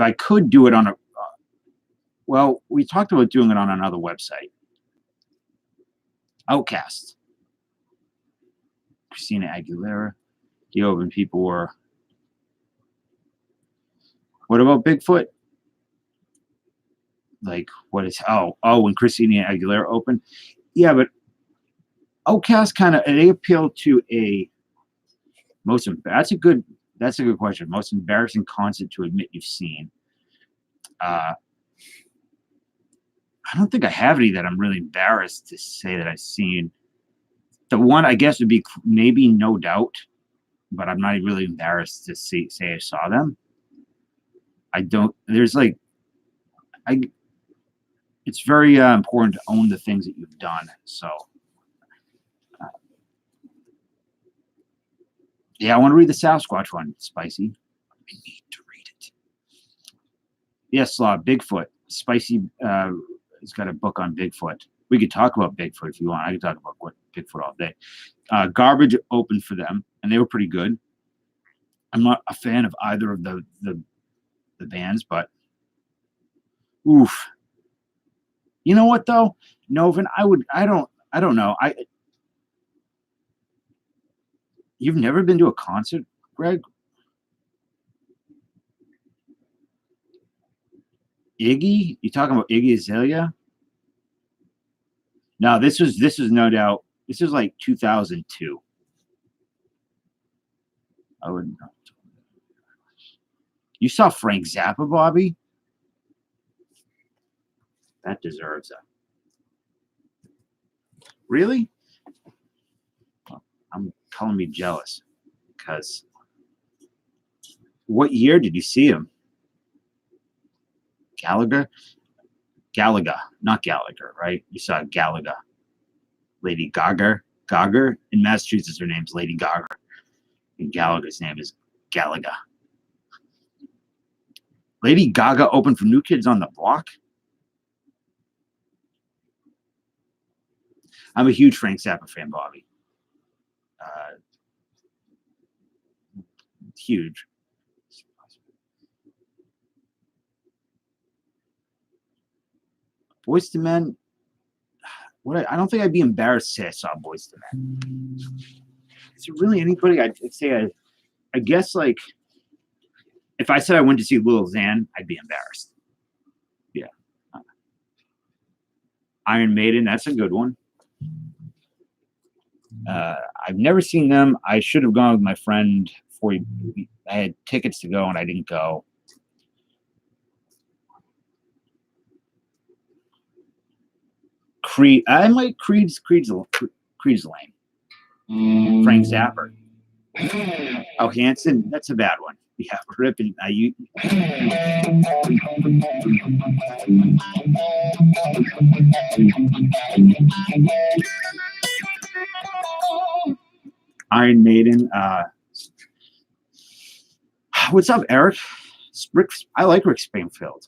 I could do it on a. Well, we talked about doing it on another website. Outcast. Christina Aguilera. The open people were. What about Bigfoot? Like, what is when Christina Aguilera opened? Yeah, but Outcast they appeal to that's a good question. Most embarrassing concert to admit you've seen. I don't think I have any that I'm really embarrassed to say that I've seen. The one I guess would be maybe No Doubt. but I'm not really embarrassed to say I saw them. I don't. There's like, I. It's very important to own the things that you've done. So, yeah, I want to read the Sasquatch one, Spicy. I need to read it. Yes, Bigfoot. Spicy has got a book on Bigfoot. We could talk about Bigfoot if you want. I could talk about Bigfoot all day. Garbage opened for them, and they were pretty good. I'm not a fan of either of the bands, but oof. You know what though, Novin? I don't know. You've never been to a concert, Greg? Iggy? You talking about Iggy Azalea? No, this was no doubt. This was like 2002. I wouldn't know. You saw Frank Zappa, Bobby? That deserves a. Really? I'm calling me jealous because what year did you see him? Gallagher, not Gallagher, right? You saw Gallagher. Lady Gaga. In Massachusetts, her name's Lady Gaga. And Gallagher's name is Gallagher. Lady Gaga opened for New Kids on the Block? I'm a huge Frank Zappa fan, Bobby. Huge. Boyz II Men. I don't think I'd be embarrassed to say I saw Boyz II Men. Is there really anybody I'd say I guess like if I said I went to see Lil Xan, I'd be embarrassed. Yeah. Iron Maiden, that's a good one. I've never seen them. I should have gone with my friend before I had tickets to go and I didn't go. Creed. I like Creed's lame. Frank Zappa. Oh, Hanson. That's a bad one. Yeah, ripping. Iron Maiden. What's up, Eric? I like Rick Springfield.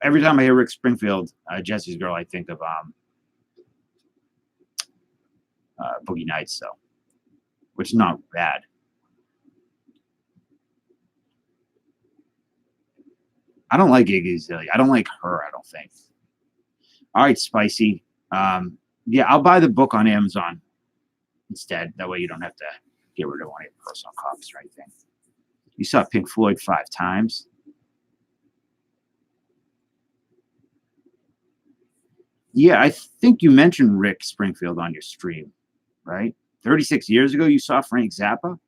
Every time I hear Rick Springfield, Jesse's Girl, I think of Boogie Nights, so which is not bad. I don't like Iggy Azalea. I don't like her, I don't think. All right, Spicy. Yeah, I'll buy the book on Amazon instead. That way you don't have to get rid of one of your personal copies or anything. You saw Pink Floyd 5 times. Yeah, I think you mentioned Rick Springfield on your stream, right? 36 years ago, you saw Frank Zappa?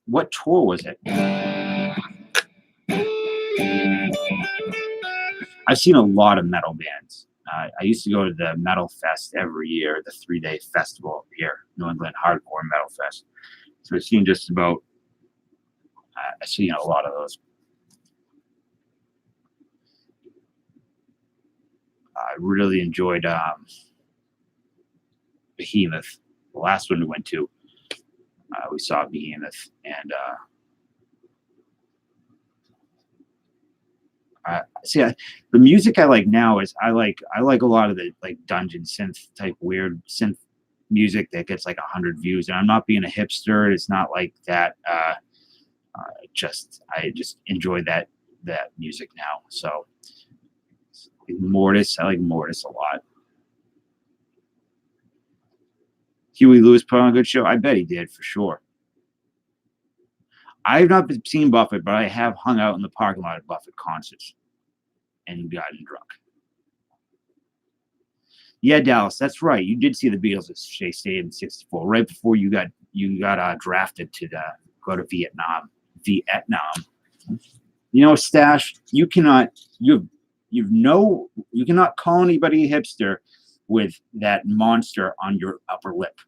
What tour was it? I've seen a lot of metal bands. I used to go to the Metal Fest every year, the 3-day festival here, New England Hardcore Metal Fest. So I've seen just about, I've seen a lot of those. I really enjoyed Behemoth. The last one we went to, we saw Behemoth, and the music I like now is I like a lot of the like dungeon synth type weird synth music that gets like 100 views. And I'm not being a hipster. It's not like that. I just enjoy that music now. So Mortis, I like Mortis a lot. Huey Lewis put on a good show. I bet he did for sure. I've not seen Buffett, but I have hung out in the parking lot at Buffett concerts and gotten drunk. Yeah, Dallas, that's right. You did see the Beatles at Shea Stadium in '64, right before you got drafted to go to Vietnam. You know, Stash, you cannot call anybody a hipster with that monster on your upper lip.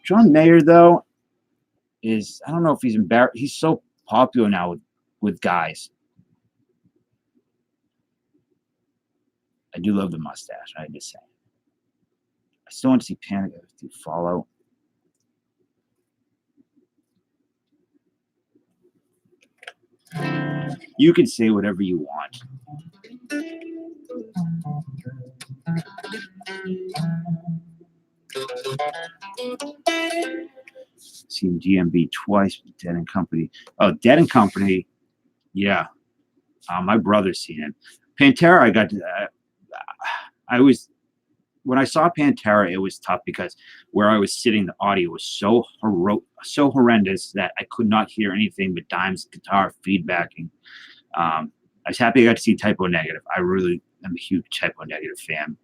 John Mayer, though, is, I don't know if he's embarrassed. He's so popular now with guys. I do love the mustache, I just say. I still want to see Panic to follow. You can say whatever you want. Seen DMB twice, Dead and Company. Oh, Dead and Company. Yeah. My brother's seen it. Pantera, I got to, I was, when I saw Pantera, it was tough because where I was sitting, the audio was so horrendous that I could not hear anything but Dime's guitar feedbacking. I was happy I got to see Typo Negative. I really am a huge Typo Negative fan.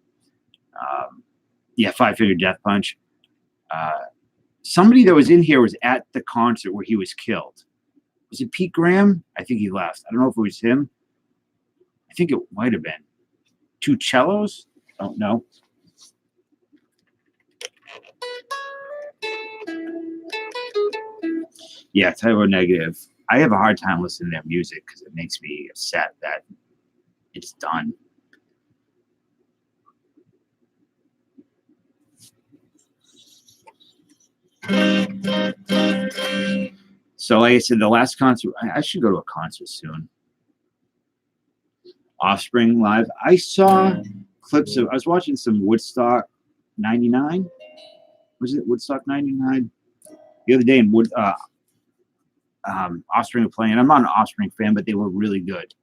Yeah, Five Finger Death Punch. Somebody that was in here was at the concert where he was killed. Was it Pete Graham? I think he left. I don't know if it was him. I think it might have been. Two cellos? Don't know. Yeah, Typo Negative. I have a hard time listening to their music because it makes me upset that it's done. So, like I said, the last concert, I should go to a concert soon. Offspring live. I saw clips of, I was watching some Woodstock 99. Was it Woodstock 99? The other day in Offspring were playing. I'm not an Offspring fan, but they were really good.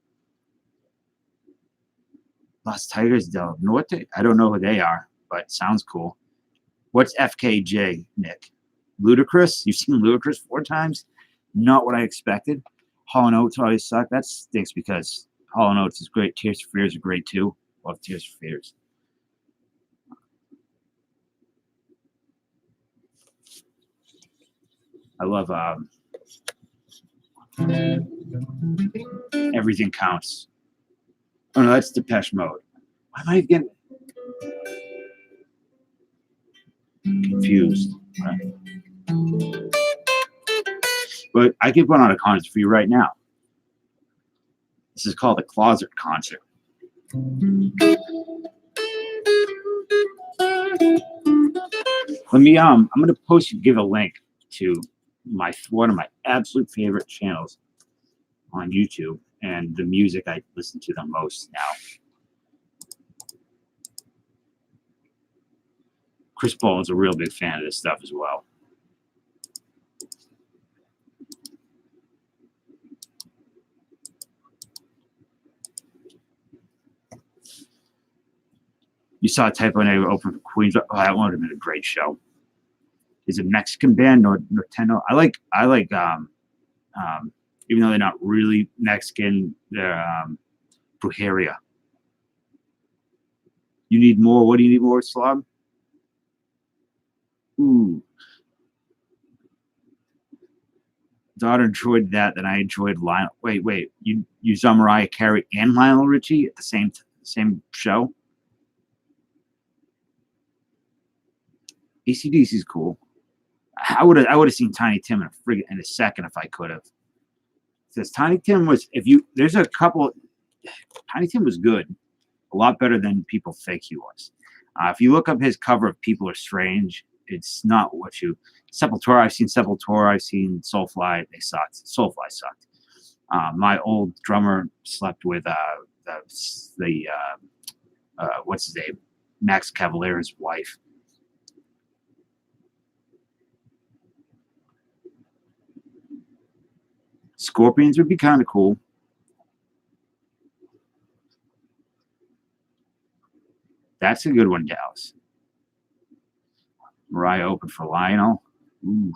Los Tigers del Norte. I don't know who they are, but sounds cool. What's FKJ, Nick? Ludacris? You've seen Ludacris 4 times? Not what I expected. Hall & Oates always suck. That stinks because Hall & Oates is great. Tears for Fears are great too. Love Tears for Fears. I love Everything Counts. Oh no, that's Depeche Mode. Why am I getting confused? Right. But I can put on a concert for you right now. This is called a Closet Concert. Let me I'm gonna give a link to one of my absolute favorite channels on YouTube and the music I listen to the most now. Chris Ball is a real big fan of this stuff as well. You saw Typo Negative open for Queens. Oh, that would have been a great show. Is a Mexican band, Norteno. I like even though they're not really Mexican, they're Brujeria. You need more. What do you need more, Slob? Ooh. Daughter enjoyed that, then I enjoyed Lionel. Wait. You saw Mariah Carey and Lionel Richie at the same show? AC/DC is cool. I would have seen Tiny Tim in a second if I could have. Because Tiny Tim was, there's a couple. Tiny Tim was good, a lot better than people think he was. If you look up his cover of People Are Strange, it's not what you. Sepultura, I've seen Sepultura, I've seen Soulfly. They sucked. Soulfly sucked. My old drummer slept with what's his name, Max Cavalera's wife. Scorpions would be kind of cool. That's a good one, Dallas. Mariah open for Lionel. Ooh.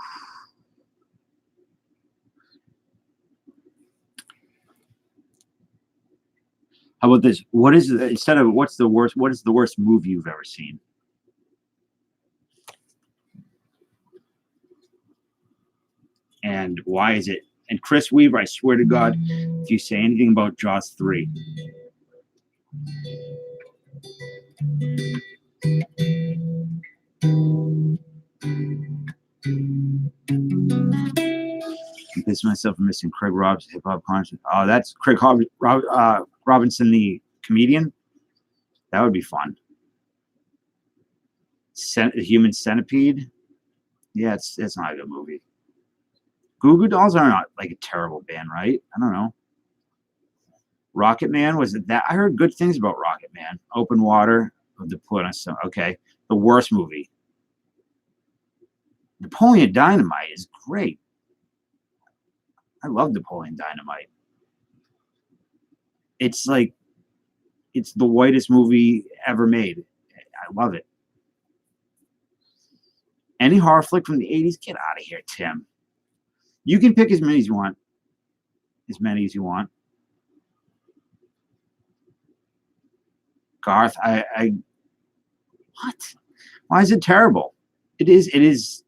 How about this? What is the worst movie you've ever seen? And why is it? And Chris Weaver, I swear to God, if you say anything about Jaws 3, miss myself for missing Craig Robinson, hip hop concert. Oh, that's Craig Robinson, the comedian. That would be fun. The Human Centipede. Yeah, it's not a good movie. Goo Goo Dolls are not like a terrible band, right? I don't know. Rocket Man, was it that? I heard good things about Rocket Man. Open Water. To put on some. Okay, the worst movie. Napoleon Dynamite is great. I love Napoleon Dynamite. It's like, it's the whitest movie ever made. I love it. Any horror flick from the 80s? Get out of here, Tim. You can pick as many as you want. As many as you want. Garth, what? Why is it terrible? It's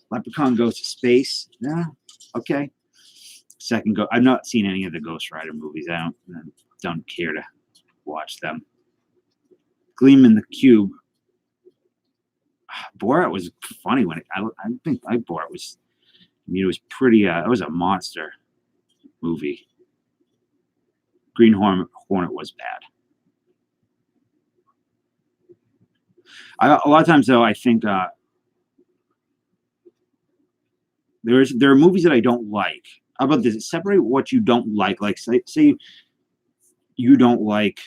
Leprechaun Goes to Space. Yeah, okay. Second go. I've not seen any of the Ghost Rider movies. I don't care to watch them. Gleam in the Cube. Borat was funny when I think Borat was. I mean, it was pretty. It was a monster movie. Green Hornet was bad. A lot of times, though, I think there are movies that I don't like. How about this? Separate what you don't like. Like say you don't like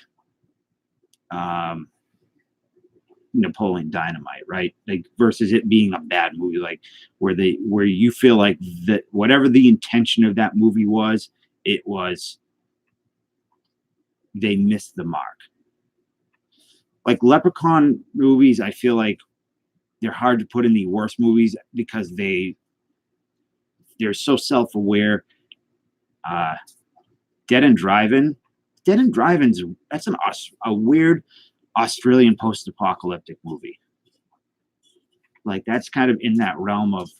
Napoleon Dynamite, right? Like versus it being a bad movie, like where you feel like that whatever the intention of that movie was, they missed the mark. Like Leprechaun movies, I feel like they're hard to put in the worst movies because they're so self-aware. Dead and Drive-In. Dead and Drive-In's that's a weird Australian post-apocalyptic movie. Like that's kind of in that realm of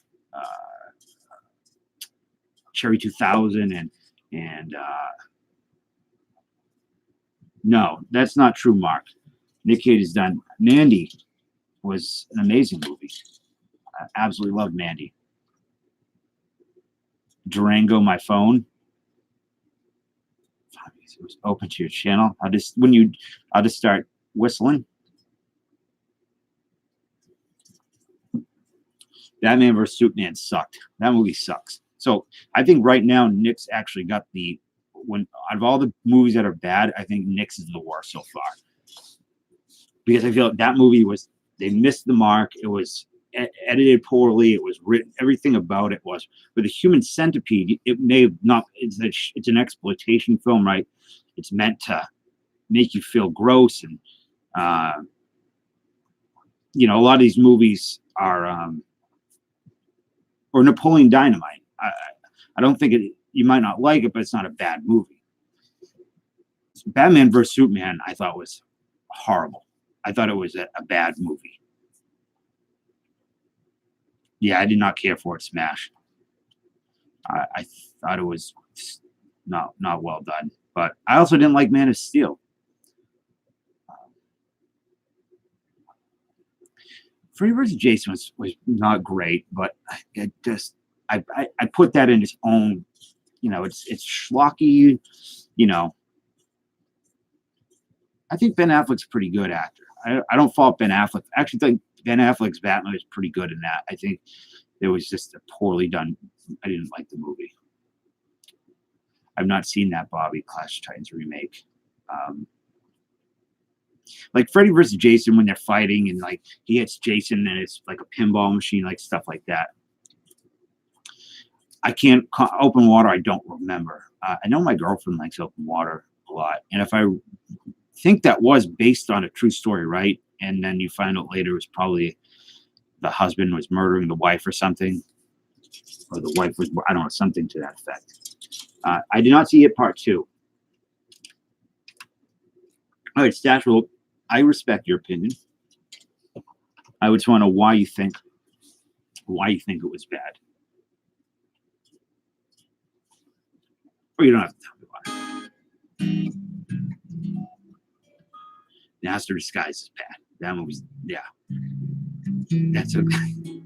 Cherry 2000 and no, that's not true, Mark. Nick Cage is done. Mandy was an amazing movie. I absolutely love Mandy. Durango, My Phone. It was open to your channel. I'll just start whistling. Batman vs Superman sucked. That movie sucks. So I think right now Nick's actually got out of all the movies that are bad, I think Nick's is the worst so far. Because I feel like that movie they missed the mark. It was edited poorly. It was written, everything about it was. But the Human Centipede, it may have not. It's an exploitation film, right? It's meant to make you feel gross, and a lot of these movies are, or Napoleon Dynamite. I don't think you might not like it, but it's not a bad movie. Batman vs Superman, I thought was horrible. I thought it was a bad movie. Yeah, I did not care for it. Smash. I thought it was not well done. But I also didn't like Man of Steel. Freddy vs. Jason was not great, but I put that in its own. It's schlocky. I think Ben Affleck's a pretty good actor. I don't fault Ben Affleck. I actually think Ben Affleck's Batman is pretty good in that. I think it was just a poorly done. I didn't like the movie. I've not seen that Bobby Clash of Titans remake. Like Freddy vs. Jason when they're fighting and like he hits Jason and it's like a pinball machine, like stuff like that. I can't. Open Water, I don't remember. I know my girlfriend likes Open Water a lot. And if I think that was based on a true story, right? And then you find out later it was probably the husband was murdering the wife or something. Or the wife was, I don't know, something to that effect. I did not see it part 2. All right, Stash Roll, I respect your opinion. I just want to know why you think it was bad. Or you don't have to tell me why. Master Disguise is bad. That movie's, yeah. That's okay.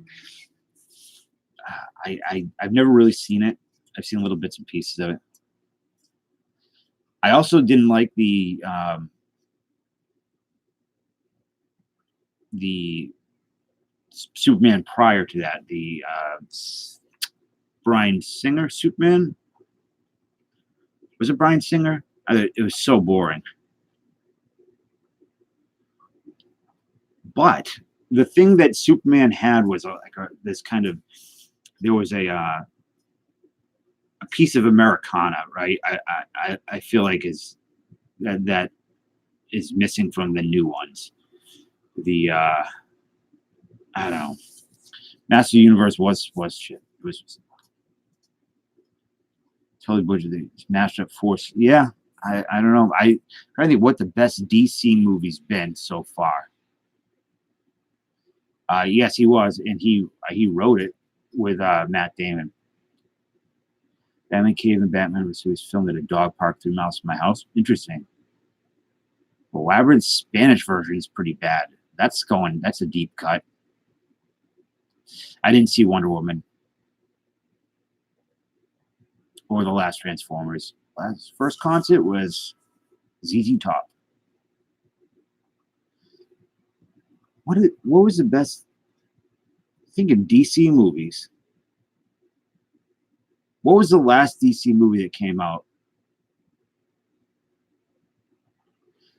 I've never really seen it. I've seen little bits and pieces of it. I also didn't like the Superman prior to that, the Bryan Singer Superman. Was it Bryan Singer? It was so boring. But the thing that Superman had was this kind of, there was a piece of Americana, right? I feel like is that is missing from the new ones. The I don't know. Master Universe was shit. It was totally butchered. The mashed up force. Yeah, I don't know. I think what the best DC movie's been so far. Yes, he was, and he wrote it with Matt Damon. Batman Cave and Batman was filmed at a dog park 3 miles from my house. Interesting. The Labyrinth Spanish version is pretty bad. That's a deep cut. I didn't see Wonder Woman or the last Transformers. First concert was ZZ Top. What was the best? Think of DC movies. What was the last DC movie that came out?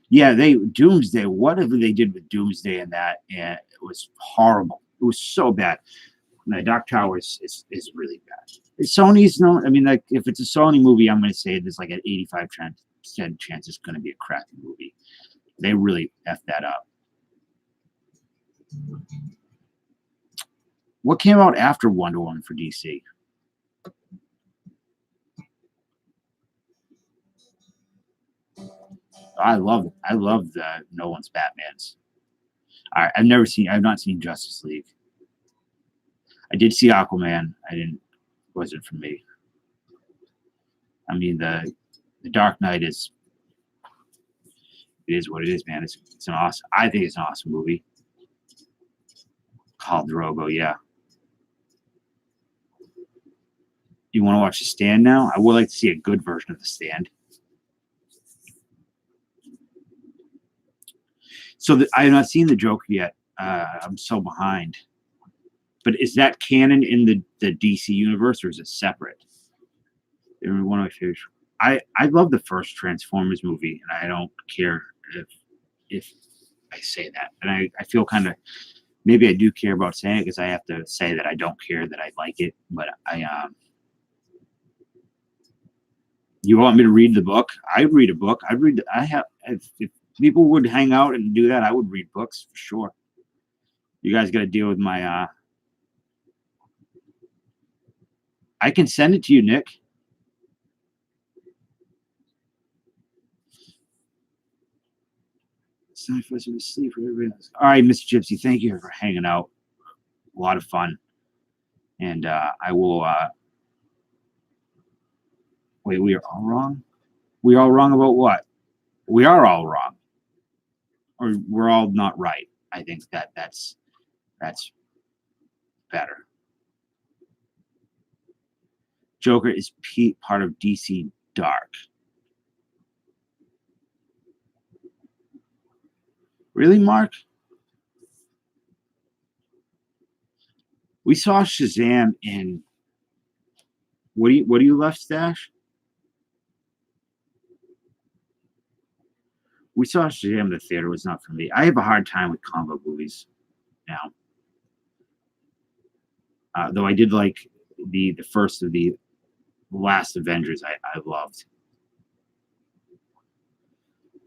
Yeah, Doomsday. Whatever they did with Doomsday and that, and it was horrible. It was so bad. The Dark Tower is really bad. Sony's no. I mean, like if it's a Sony movie, I'm going to say there's like an 85% chance it's going to be a crappy movie. They really effed that up. What came out after Wonder Woman for DC? I love the Nolan's Batmans. I've not seen Justice League. I did see Aquaman. Wasn't for me. I mean, the Dark Knight it is what it is, man. It's an awesome. I think it's an awesome movie. Khal Drogo, yeah. You want to watch The Stand now? I would like to see a good version of The Stand. So I have not seen the Joker yet. I'm so behind. But is that canon in the DC universe, or is it separate? They're one of my favorites. I love the first Transformers movie, and I don't care if I say that. And I feel kind of, maybe I do care about saying it because I have to say that I don't care that I like it. But you want me to read the book? I'd read a book. If people would hang out and do that, I would read books for sure. You guys got to deal with my. I can send it to you, Nick. It's time for us to sleep for everybody else. All right, Mr. Gypsy, thank you for hanging out. A lot of fun. And I will. Wait, we are all wrong? We all wrong about what? We are all wrong. Or we're all not right. I think that's better. Joker is part of DC Dark. Really, Mark? We saw Shazam in. What do you left, Stash? We saw Shazam in the theater. It was not for me. I have a hard time with comic movies now. Though I did like the first of the last Avengers. I loved.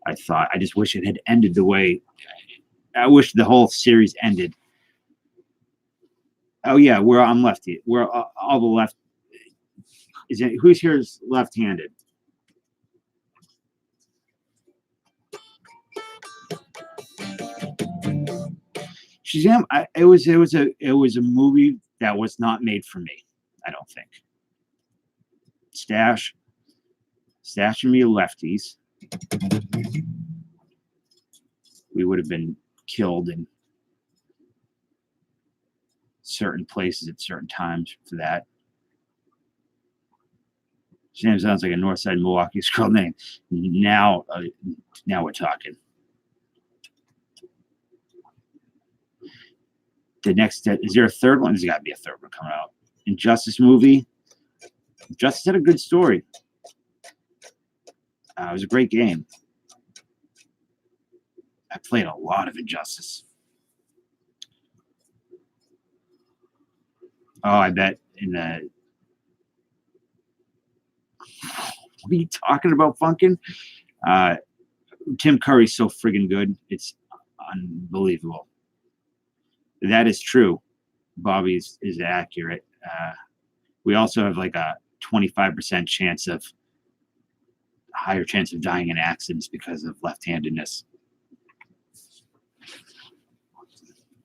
I just wish it had ended the way. I wish the whole series ended. Oh yeah, I'm lefty. We're all the left. Who's here is left-handed? Shazam. It was a movie that was not made for me. I don't think. Stash and me lefties. We would have been killed in certain places at certain times for that. His name sounds like a Northside Milwaukee girl name. Now we're talking. The next, is there a third one? There's got to be a third one coming out. Injustice movie. Injustice had a good story. It was a great game. I played a lot of Injustice. Oh, I bet in the. What are you talking about, Funkin'? Tim Curry's so friggin' good. It's unbelievable. That is true. Bobby is accurate. We also have like a 25% chance of higher chance of dying in accidents because of left-handedness.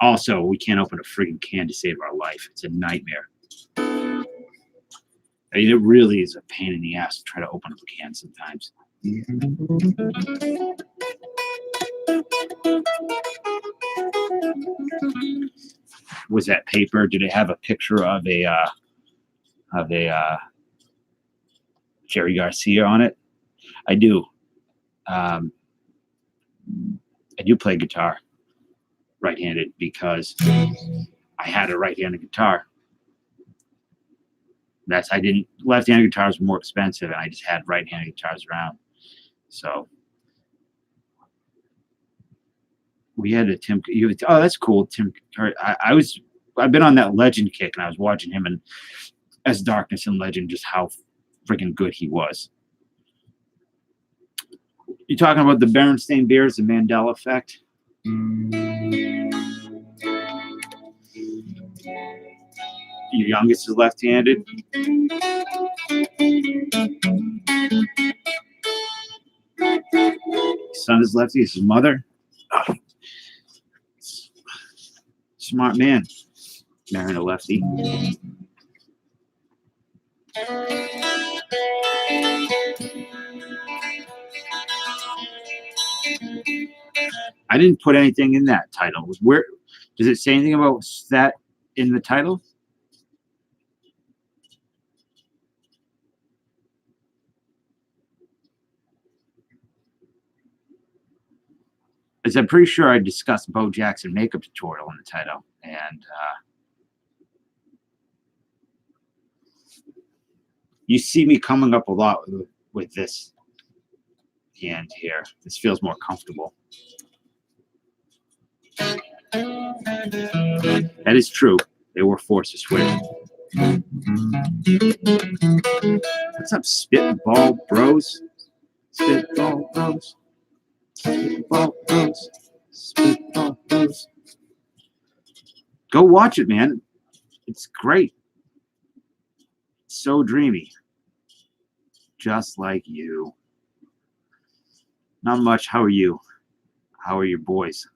Also, we can't open a friggin' can to save our life. It's a nightmare. I mean, it really is a pain in the ass to try to open up a can sometimes. Was that paper? Did it have a picture of a Jerry Garcia on it? I do. I do play guitar right-handed because I had a right-handed guitar. Left-handed guitars were more expensive, and I just had right-handed guitars around. So we had a Tim. Oh, that's cool, Tim. I've been on that Legend kick, and I was watching him and as Darkness and Legend, just how freaking good he was. You talking about the Berenstain Bears, the Mandela effect? Your youngest is left-handed. His son is lefty. His mother. Oh. Smart man. Marrying a lefty. I didn't put anything in that title. Where does it say anything about that in the title? As I'm pretty sure I discussed Bo Jackson makeup tutorial in the title, and you see me coming up a lot with this hand here. This feels more comfortable. That is true. They were forced to switch. What's up, Spitball Bros? Spitball Bros. Spitball Bros. Spitball Bros. Go watch it, man. It's great. It's so dreamy. Just like you. Not much. How are you? How are your boys?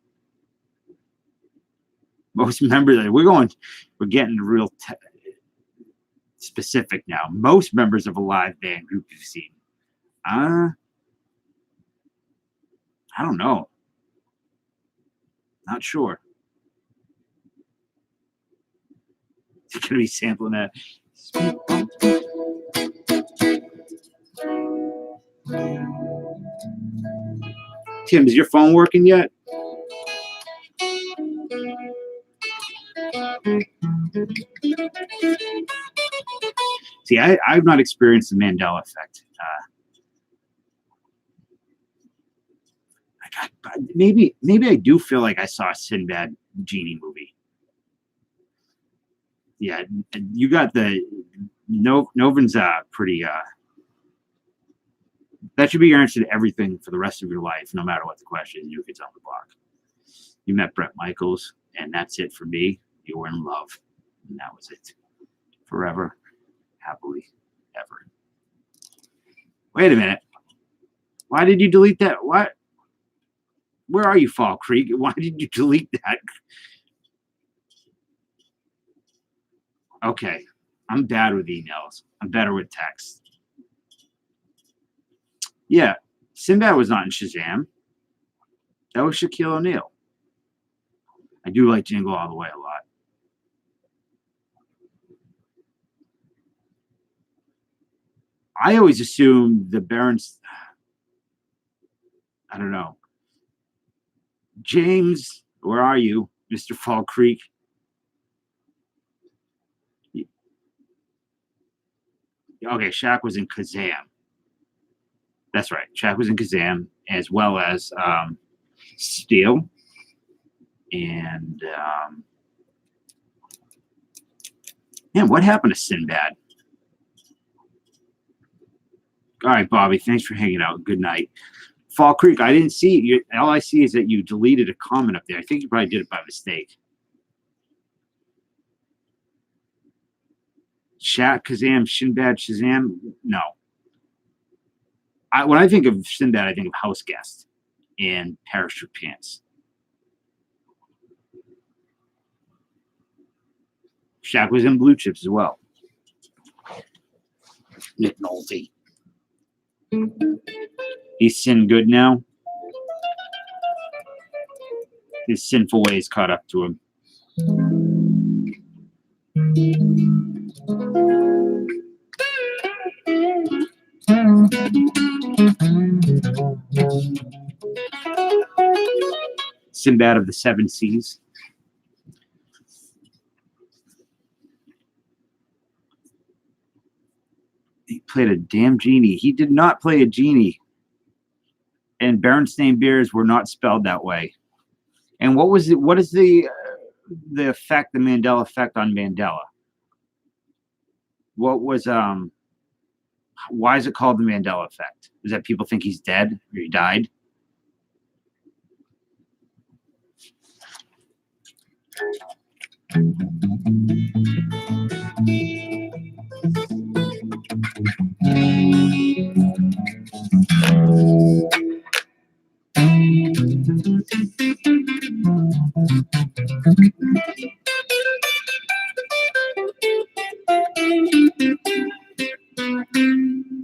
Most members, we're getting real specific now. Most members of a live band group you've seen. I don't know. Not sure. You're going to be sampling that. Tim, is your phone working yet? See, I've not experienced the Mandela effect. Maybe I do feel like I saw a Sinbad genie movie. Yeah, you got the Novan's pretty. That should be your answer to everything for the rest of your life, no matter what the question is. New Kids on the Block. You met Bret Michaels, and that's it for me. You were in love, and that was it. Forever, happily, ever. Wait a minute. Why did you delete that? What? Where are you, Fall Creek? Why did you delete that? Okay. I'm bad with emails. I'm better with text. Yeah. Sinbad was not in Shazam. That was Shaquille O'Neal. I do like Jingle All the Way a lot. I always assumed the Barons. I don't know. James, where are you, Mr. Fall Creek? Okay, Shaq was in Kazam. That's right. Shaq was in Kazam, as well as Steel. And man, what happened to Sinbad? All right, Bobby, thanks for hanging out. Good night. Fall Creek, I didn't see you. All I see is that you deleted a comment up there. I think you probably did it by mistake. Shaq, Kazam, Sinbad, Shazam. No. When I think of Sinbad, I think of House Guest and Parachute Pants. Shaq was in Blue Chips as well. Nick Nolte. He's sin good now. His sinful ways caught up to him. Sinbad of the Seven Seas. He played a damn genie. He did not play a genie. And Berenstain Bears were not spelled that way. And what was it? What is the effect, the Mandela effect on Mandela? What was why is it called the Mandela effect? Is that people think he's dead or he died?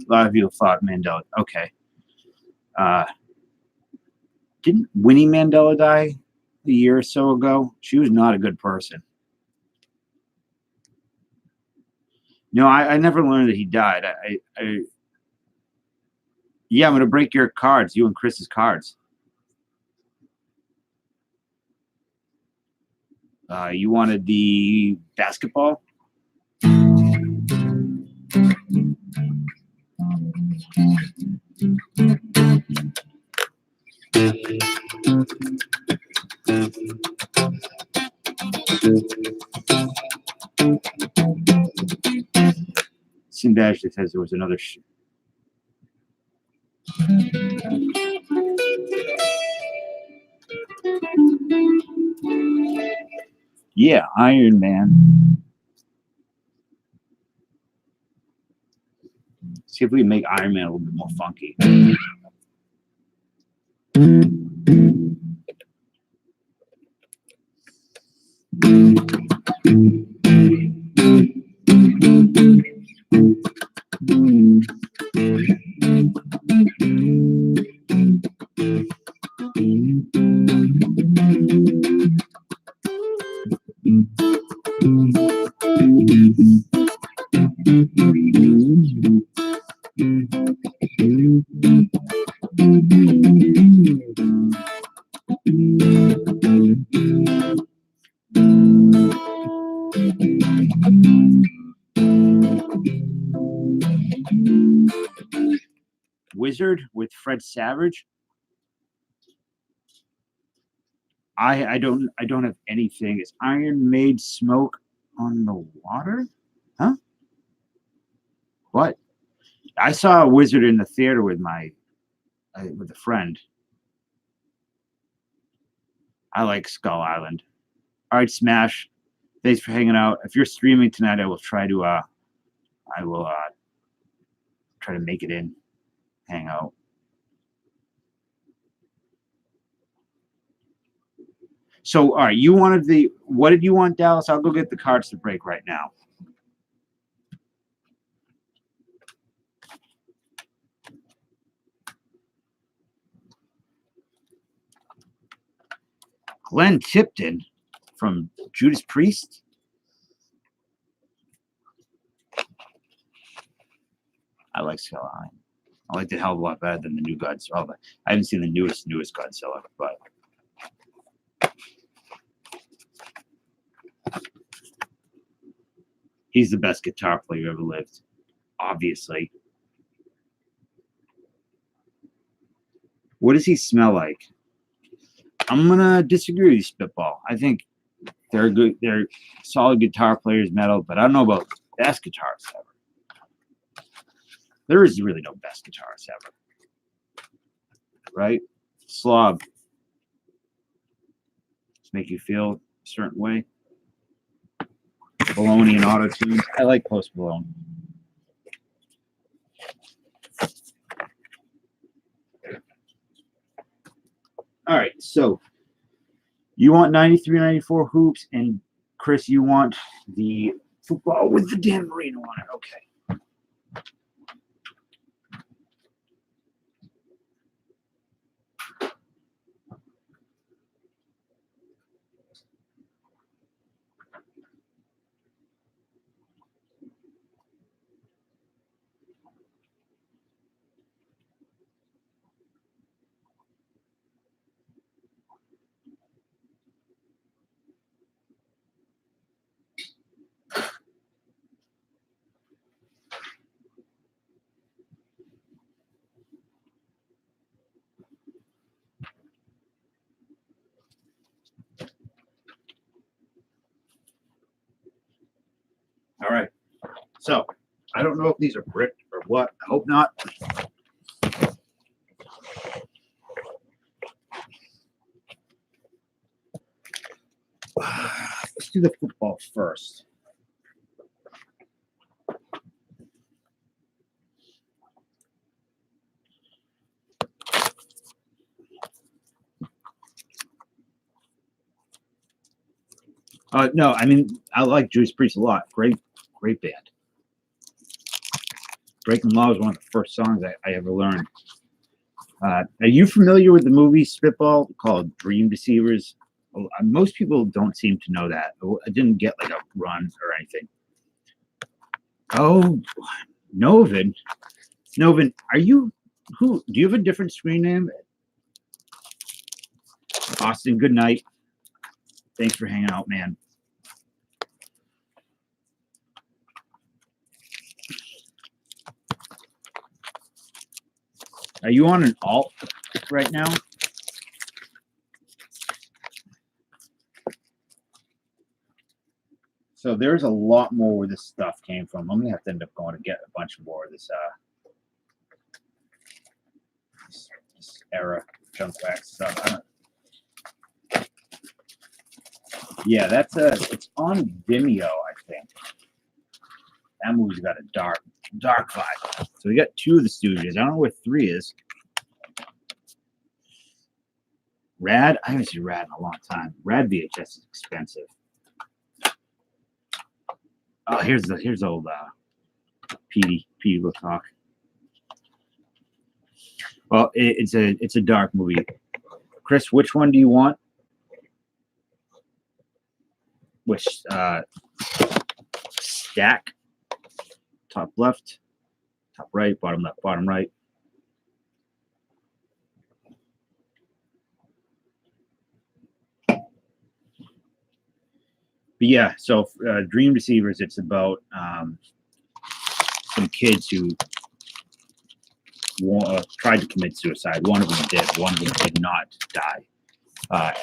A lot of people thought Mandela. Okay. Didn't Winnie Mandela die a year or so ago? She was not a good person. No, I never learned that he died. Yeah, I'm going to break your cards, you and Chris's cards. You wanted the basketball? Sinbad says there was another. Yeah, Iron Man. See if we can make Iron Man a little bit more funky. Wizard with Fred Savage. I don't have anything. Is Iron Maid smoke on the water? Huh? What? I saw a Wizard in the theater with with a friend. I like Skull Island. All right, Smash. Thanks for hanging out. If you're streaming tonight, I will try to try to make it in. Hang out. So, all right, you wanted what did you want, Dallas? I'll go get the cards to break right now. Glenn Tipton from Judas Priest. I like like Skyline. I liked it a hell of a lot better than the new Godzilla. I haven't seen the newest Godzilla, but he's the best guitar player who ever lived, obviously. What does he smell like? I'm gonna disagree with you, Spitball. I think they're good. They're solid guitar players, metal, but I don't know about best guitarists ever. There is really no best guitarist ever, right? Slob. Just make you feel a certain way. Baloney and auto tune. I like Post Malone. All right, so you want 93, 94 hoops, and Chris, you want the football with the Dan Marino on it. Okay. All right. So I don't know if these are brick or what. I hope not. Let's do the football first. No, I mean, I like Judas Priest a lot. Great band. Breaking Law was one of the first songs I ever learned. Are you familiar with the movie Spitball called Dream Deceivers? Most people don't seem to know that. I didn't get like a run or anything. Oh, Novin. Novin, are you who? Do you have a different screen name? Austin, good night. Thanks for hanging out, man. Are you on an alt right now? So there's a lot more where this stuff came from. I'm gonna have to end up going to get a bunch more of this this era junk wax stuff. Yeah, that's it's on Vimeo, I think. That movie's got a dark vibe. So we got 2 of the Stooges. I don't know where 3 is. Rad, I haven't seen Rad in a long time. Rad VHS is expensive. Oh, here's old Petey will talk. Well, it's a dark movie. Chris, which one do you want? Which stack? Top left, top right, bottom left, bottom right. But yeah, so Dream Deceivers, it's about some kids who tried to commit suicide. One of them did. One of them did not die,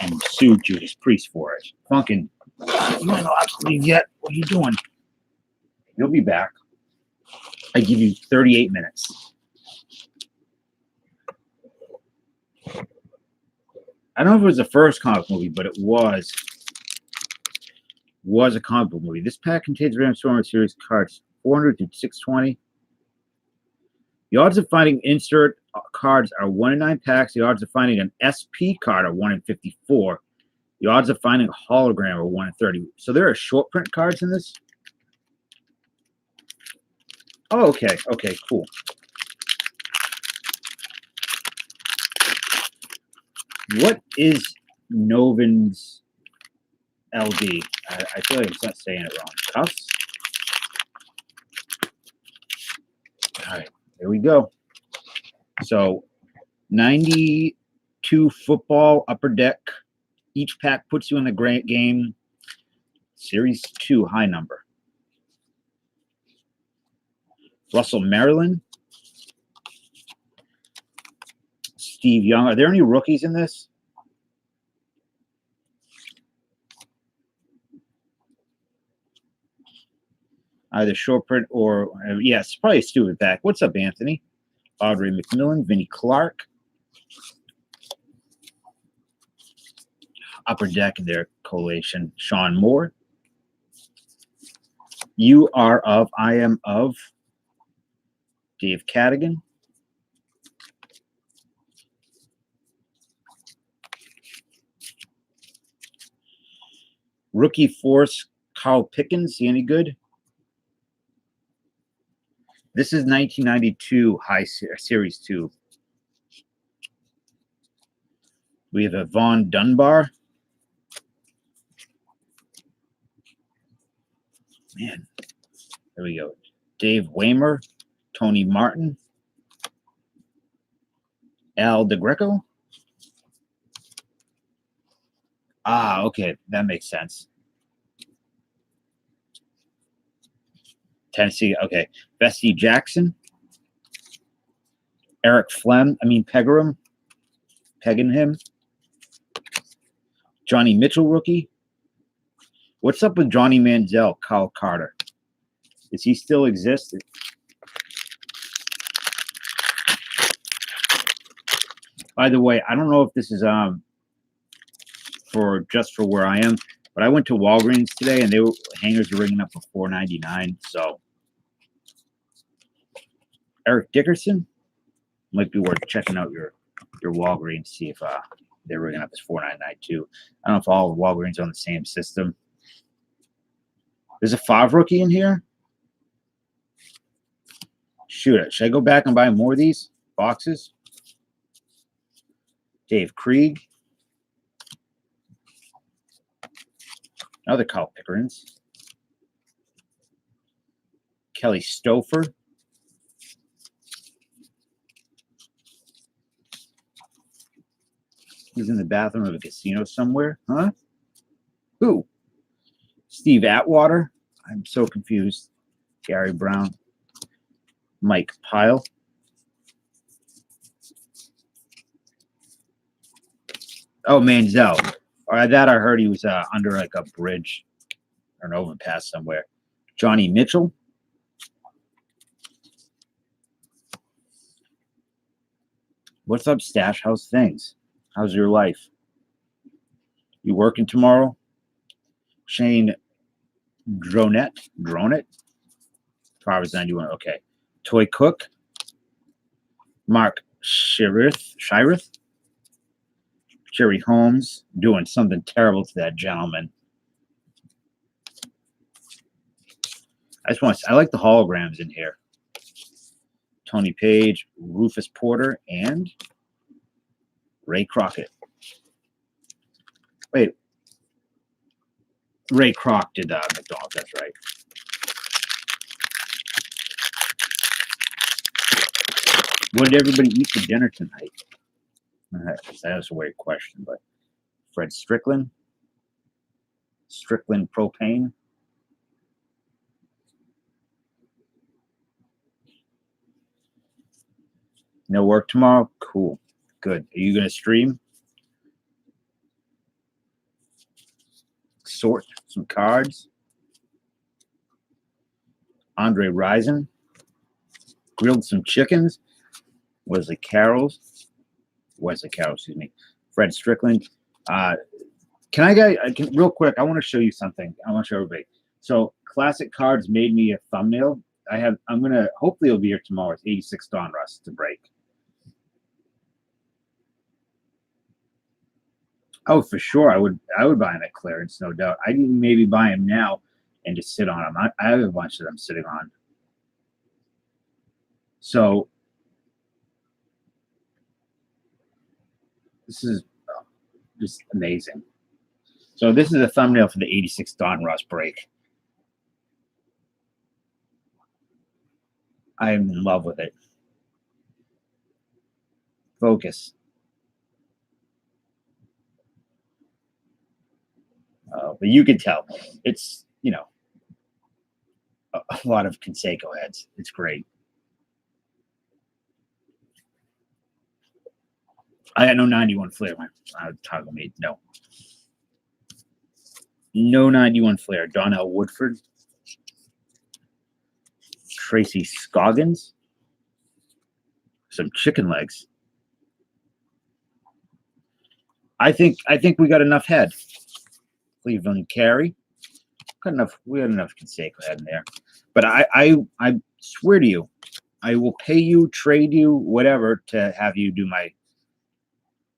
and sued Judas Priest for it. Funkin', you might not have to leave yet. What are you doing? You'll be back. I give you 38 minutes. I don't know if it was the first comic movie, but it was a comic book movie. This pack contains Random Stormer series cards 400 to 620. The odds of finding insert cards are 1 in 9 packs. The odds of finding an SP card are 1 in 54. The odds of finding a hologram are 1 in 30. So there are short print cards in this. Oh, okay. Okay, cool. What is Novin's LD? I feel like I'm not saying it wrong. Cuffs? All right. There we go. So 92 football upper deck. Each pack puts you in the great game. Series 2 high number. Russell Maryland. Steve Young. Are there any rookies in this? Either short print or, yes, probably a stupid pack. What's up, Anthony? Audrey McMillan, Vinnie Clark. Upper deck in their collation. Sean Moore. You are of, I am of. Dave Cadigan. Rookie force, Carl Pickens. See any good? This is 1992 High Series 2. We have a Vaughn Dunbar. Man, there we go. Dave Waymer, Tony Martin, Al DeGreco. Ah, okay, that makes sense. Tennessee, okay. Bessie Jackson, Eric Pegram, Pegginham, Johnny Mitchell rookie. What's up with Johnny Manziel, Kyle Carter? Does he still exist? By the way, I don't know if this is for where I am, but I went to Walgreens today and hangers are ringing up for $4.99. So Eric Dickerson might be worth checking out your Walgreens, see if they're ringing up as $4.99 too. I don't know if all Walgreens are on the same system. There's a Favre rookie in here. Shoot, should I go back and buy more of these boxes? Dave Krieg. Another Kyle Pickerins. Kelly Stouffer. He's in the bathroom of a casino somewhere. Huh? Who? Steve Atwater. I'm so confused. Gary Brown. Mike Pyle. Oh, Manziel. That I heard he was under like a bridge or an overpass somewhere. Johnny Mitchell. What's up, Stash? How's things? How's your life? You working tomorrow? Shane Dronet. Proverbs 91. Okay. Toy Cook. Mark Shirith. Jerry Holmes doing something terrible to that gentleman. I like the holograms in here. Tony Page, Rufus Porter, and Ray Crockett. Wait. Ray Kroc did McDonald's, that's right. What did everybody eat for dinner tonight? That was a weird question, but Fred Strickland Propane. No work tomorrow? Cool. Good. Are you going to stream? Sort some cards. Andre Rison. Grilled some chickens. Wesley Carroll, excuse me. Fred Strickland. Real quick, I want to show you something. I want to show everybody. So Classic Cards made me a thumbnail. Hopefully it'll be here tomorrow. It's 86 Dawn Rust to break. Oh, for sure. I would buy them at clearance, no doubt. I'd even maybe buy them now and just sit on them. I have a bunch of them sitting on. So this is just amazing. So this is a thumbnail for the 86 Dawn Rust break. I am in love with it. Focus. But you can tell it's, you know, a lot of Conseco heads. It's great. I got no 91 Flair. My toggle mate. No. No 91 Flair. Donnell Woodford. Tracy Scoggins. Some chicken legs. I think we got enough head. Cleveland Carey. Got enough. We got enough Conseco head in there. But I swear to you, I will pay you, trade you, whatever, to have you do my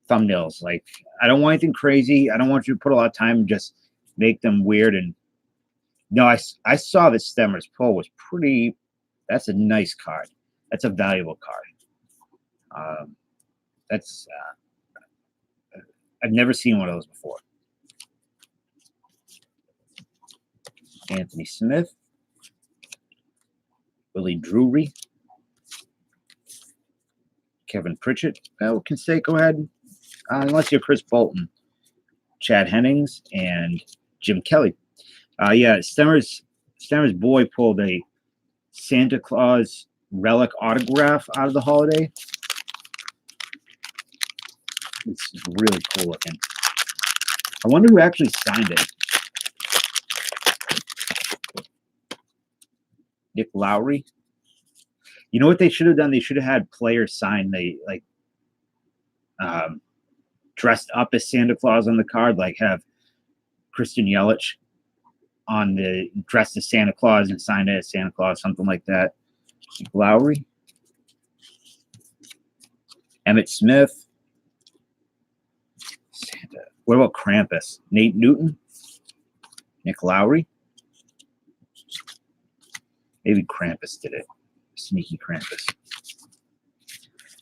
thumbnails. Like, I don't want anything crazy. I don't want you to put a lot of time and just make them weird. And no, I saw that Stemmer's pull was pretty. That's a nice card. That's a valuable card. That's I've never seen one of those before. Anthony Smith, Willie Drury, Kevin Pritchett. Oh, Conseco had, unless you're Chris Bolton, Chad Hennings, and Jim Kelly. Yeah, Stemmer's boy pulled a Santa Claus relic autograph out of the holiday. It's really cool looking. I wonder who actually signed it. Nick Lowry. You know what they should have done? They should have had players sign dressed up as Santa Claus on the card, like have Christian Yelich on the dressed as Santa Claus and signed it as Santa Claus, something like that. Nick Lowry. Emmett Smith. Santa. What about Krampus? Nate Newton. Nick Lowry. Maybe Krampus did it. Sneaky Krampus.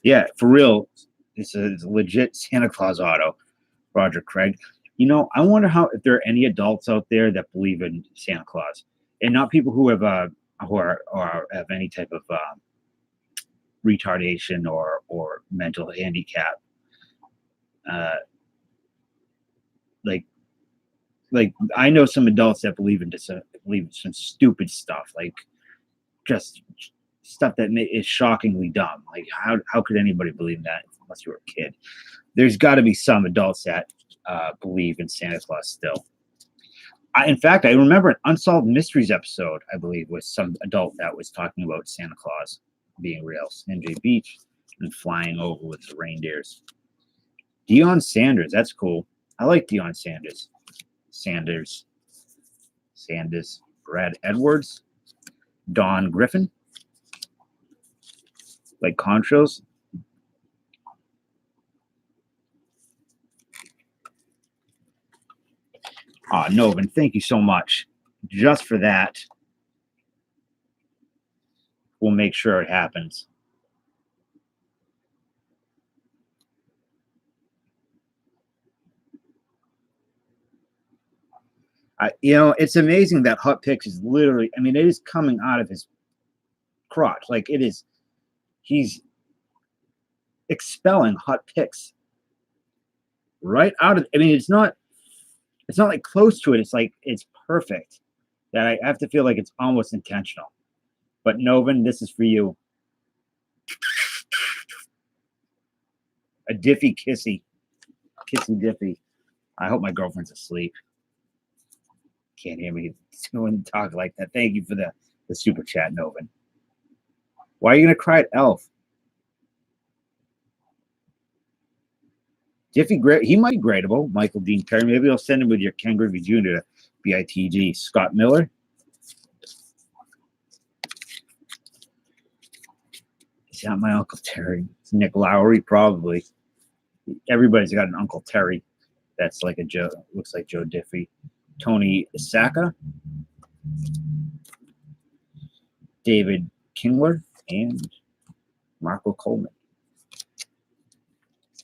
Yeah, for real. It's a legit Santa Claus auto. Roger Craig. You know, I wonder if there are any adults out there that believe in Santa Claus, and not people who have have any type of retardation or mental handicap. Like I know some adults that believe in some stupid stuff, like just stuff that is shockingly dumb. Like how could anybody believe in that unless you were a kid? There's got to be some adults that believe in Santa Claus still. In fact, I remember an Unsolved Mysteries episode, I believe, was some adult that was talking about Santa Claus being real. NJ Beach and flying over with the reindeers. Deion Sanders, that's cool. I like Deion Sanders. Sanders. Brad Edwards. Don Griffin. Like Contrails. Novin, thank you so much. Just for that, we'll make sure it happens. You know, it's amazing that Hot Picks is literally, I mean, it is coming out of his crotch. Like it is, he's expelling Hot Picks right out of, I mean, it's not like close to it. It's like, it's perfect that I have to feel like it's almost intentional. But Novin, this is for you. A Diffie Kissy Diffie. I hope my girlfriend's asleep. Can't hear me talk like that. Thank you for the super chat, Novin. Why are you gonna cry at Elf? Diffie, he might gradable. Michael Dean Perry. Maybe I'll send him with your Ken Griffey Jr. to BITG. Scott Miller. Is that my Uncle Terry? It's Nick Lowry, probably. Everybody's got an Uncle Terry. That's like a Joe. Looks like Joe Diffie. Tony Saka, David Kingler, and Marco Coleman.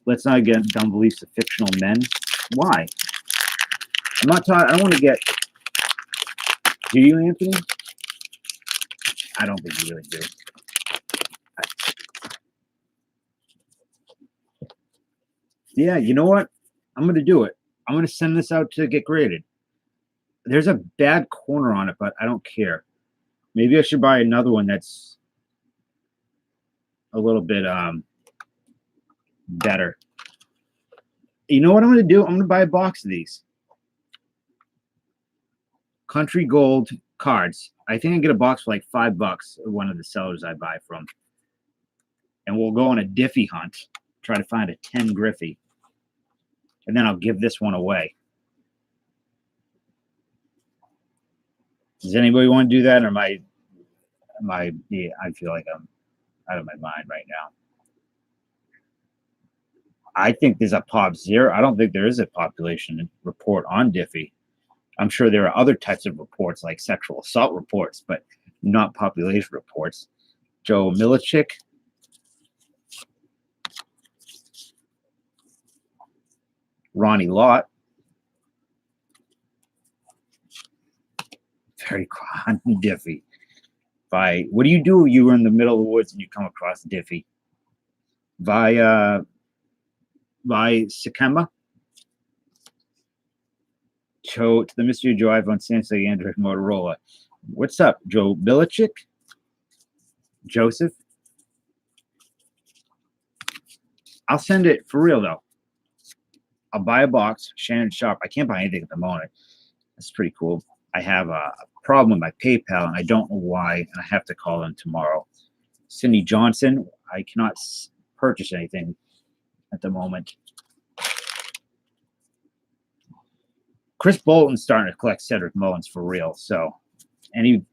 Let's not get dumb beliefs of fictional men. Why? I'm not talking. I don't want to get. Do you, Anthony? I don't think you really do. Yeah, you know what? I'm going to do it. I'm going to send this out to get graded. There's a bad corner on it, but I don't care. Maybe I should buy another one that's a little bit better. You know what I'm going to do? I'm going to buy a box of these. Country Gold cards. I think I get a box for like $5 at one of the sellers I buy from. And we'll go on a Diffie hunt. Try to find a 10 Griffey. And then I'll give this one away. Does anybody want to do that? Or yeah, I feel like I'm out of my mind right now. I think there's a pop zero. I don't think there is a population report on Diffie. I'm sure there are other types of reports like sexual assault reports, but not population reports. Joe Milichik. Ronnie Lott. Very common Diffie. What do? You were in the middle of the woods and you come across Diffie. By Sakema. To the Mystery of Joe iPhone, Samsung, Android, Motorola. What's up, Joe Milichik? Joseph? I'll send it for real, though. I'll buy a box. Shannon Sharp. I can't buy anything at the moment. That's pretty cool. I have a problem with my PayPal, and I don't know why, and I have to call them tomorrow. Cindy Johnson. I cannot purchase anything at the moment. Chris Bolton's starting to collect Cedric Mullins for real. So, any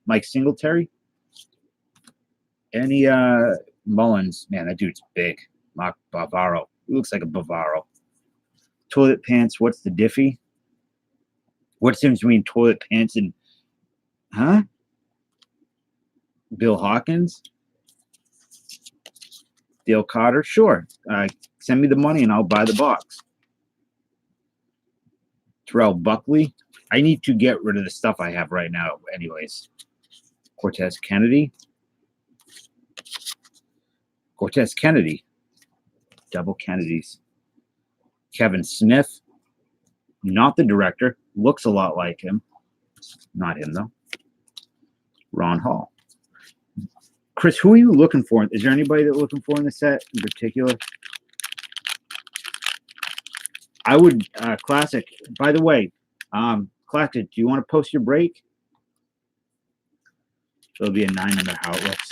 Mike Singletary? Any Mullins? Man, that dude's big. Mark Bavaro. He looks like a Bavaro. Toilet pants. What's the Diffie? What's the difference between toilet pants and Bill Hawkins? Dale Cotter? Sure. Send me the money and I'll buy the box. Terrell Buckley. I need to get rid of the stuff I have right now anyways. Cortez Kennedy. Cortez Kennedy. Double Kennedys. Kevin Smith. Not the director. Looks a lot like him. Not him, though. Ron Hall. Chris, who are you looking for? Is there anybody that you're looking for in the set in particular? I would, Classic. By the way, Classic, do you want to post your break? It'll be a 9 under how it looks.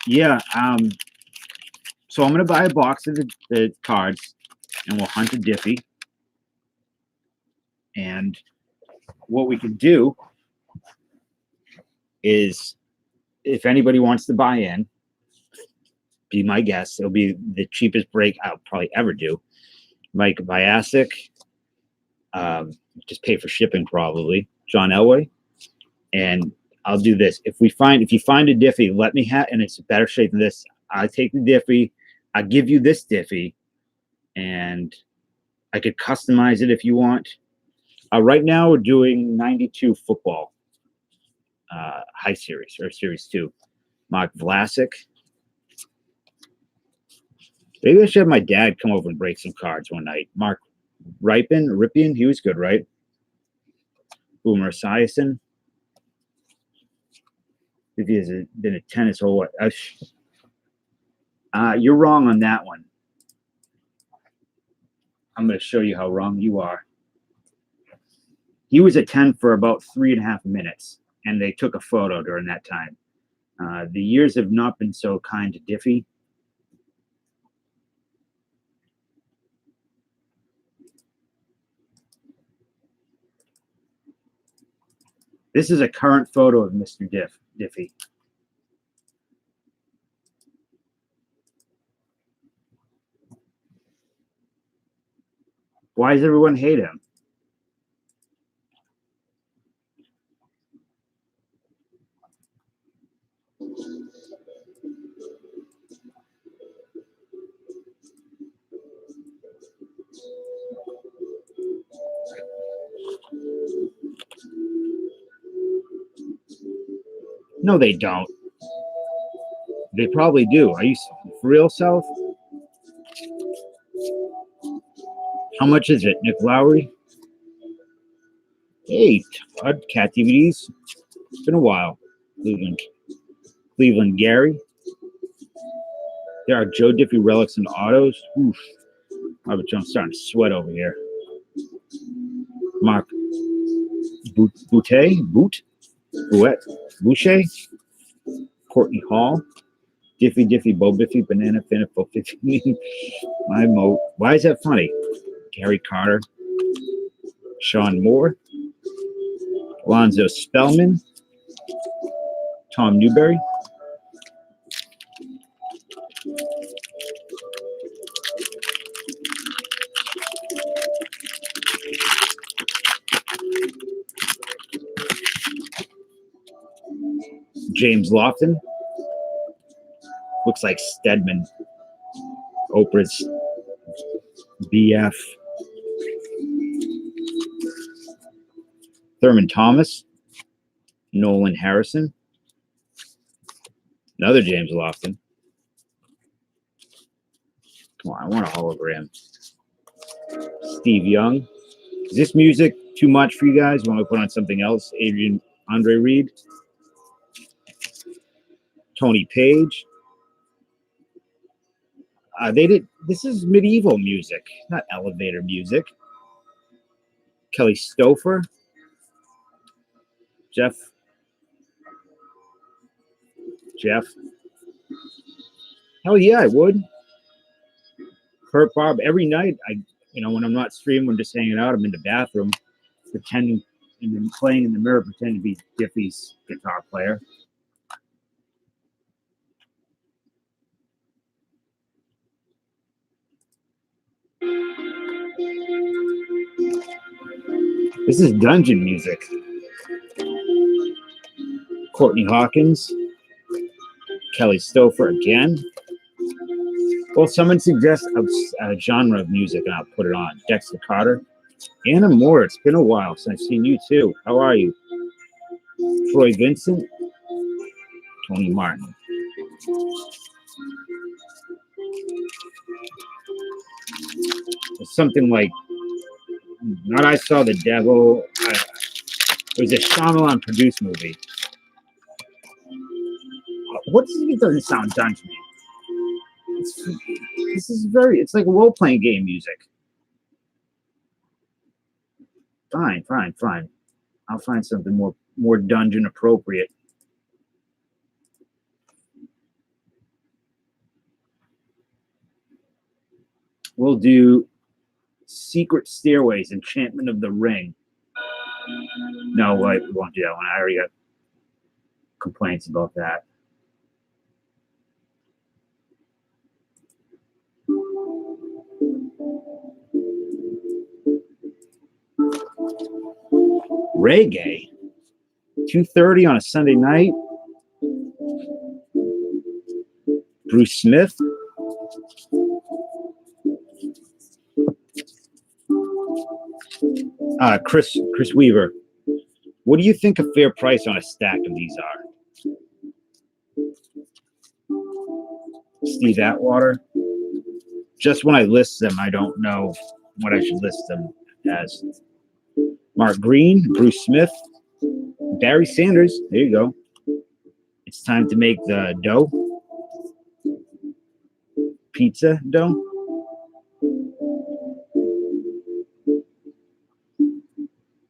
Yeah, so I'm going to buy a box of the cards, and we'll hunt a Diffie. And what we can do is, if anybody wants to buy in, be my guest. It'll be the cheapest break I'll probably ever do. Mike Biasic, just pay for shipping probably. John Elway, and I'll do this. If you find a Diffie, let me have, and it's better shape than this. I take the Diffie, I give you this Diffie, and I could customize it if you want. Right now we're doing 92 football, high series or series 2. Mark Vlasic. Maybe I should have my dad come over and break some cards one night. Mark Ripien, he was good, right? Boomer Esiason. If he has been a tennis hole, you're wrong on that one. I'm going to show you how wrong you are. He was a 10 for about 3.5 minutes, and they took a photo during that time. The years have not been so kind to Diffie. This is a current photo of Mr. Diffie. Why does everyone hate him? No, they don't. They probably do. Are you real South. How much is it, Nick Lowry? Hey, Todd, Cat DVDs. It's been a while. Cleveland Gary. There are Joe Diffie relics and autos. Oof. I'm starting to sweat over here. Mark Boucher. Courtney Hall. Diffie, Bo Biffy, Banana Finniple 15. My Mo. Why is that funny? Gary Carter. Sean Moore. Alonzo Spellman. Tom Newberry. James Lofton. Looks like Stedman. Oprah's BF. Thurman Thomas. Nolan Harrison. Another James Lofton. Come on, I want a hologram. Steve Young. Is this music too much for you guys? Want to put on something else? Andre Reed. Tony Page. This is medieval music, not elevator music. Kelly Stouffer. Jeff. Hell yeah, I would. Kurt Bob. Every night, when I'm not streaming, I'm just hanging out. I'm in the bathroom, pretending and then playing in the mirror, pretending to be Diffie's guitar player. This is dungeon music. Courtney Hawkins. Kelly Stouffer again. Well, someone suggests a genre of music and I'll put it on. Dexter Carter. Anna Moore, it's been a while since I've seen you too. How are you? Troy Vincent. Tony Martin. It's something like Not I Saw the Devil. It was a Shyamalan produced movie. It doesn't sound done to me. It's like role-playing game music. Fine. I'll find something more dungeon appropriate. We'll do Secret Stairways, Enchantment of the Ring. No, we won't do that one. I already got complaints about that. Reggae. 2:30 on a Sunday night. Bruce Smith. Chris Weaver. What do you think a fair price on a stack of these are? Steve Atwater. Just when I list them, I don't know what I should list them as. Mark Green, Bruce Smith, Barry Sanders. There you go. It's time to make the dough. Pizza dough.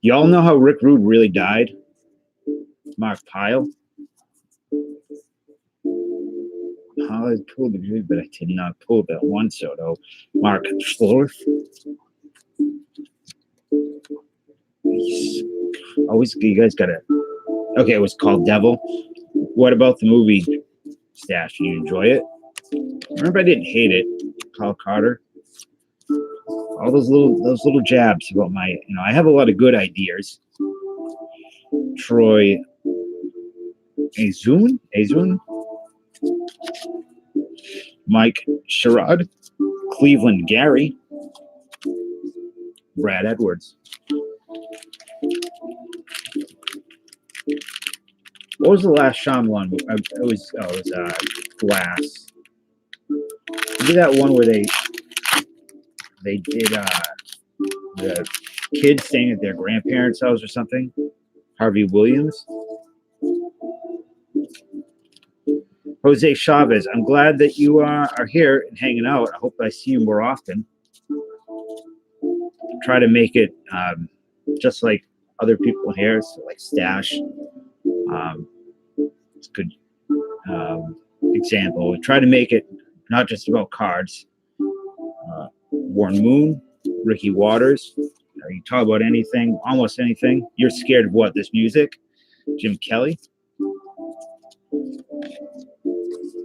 Y'all know how Rick Rude really died? Mark Pyle. I pulled the grid, but I did not pull that one soda. Mark Schloth. Always, you guys gotta. Okay, it was called Devil. What about the movie Stash? Did you enjoy it? Remember, I didn't hate it. Paul Carter. All those little jabs about my, I have a lot of good ideas. Troy Azun, Mike Sherrod, Cleveland Gary, Brad Edwards. What was the last Shyamalan movie? It was Glass. You did that one where they did the kids staying at their grandparents' house or something. Harvey Williams. Jose Chavez, I'm glad that you are here and hanging out. I hope I see you more often. Try to make it just like other people here, so like Stash. It's a good example. We try to make it not just about cards. Warren Moon, Ricky Waters. You talk about anything, almost anything. You're scared of what? This music? Jim Kelly.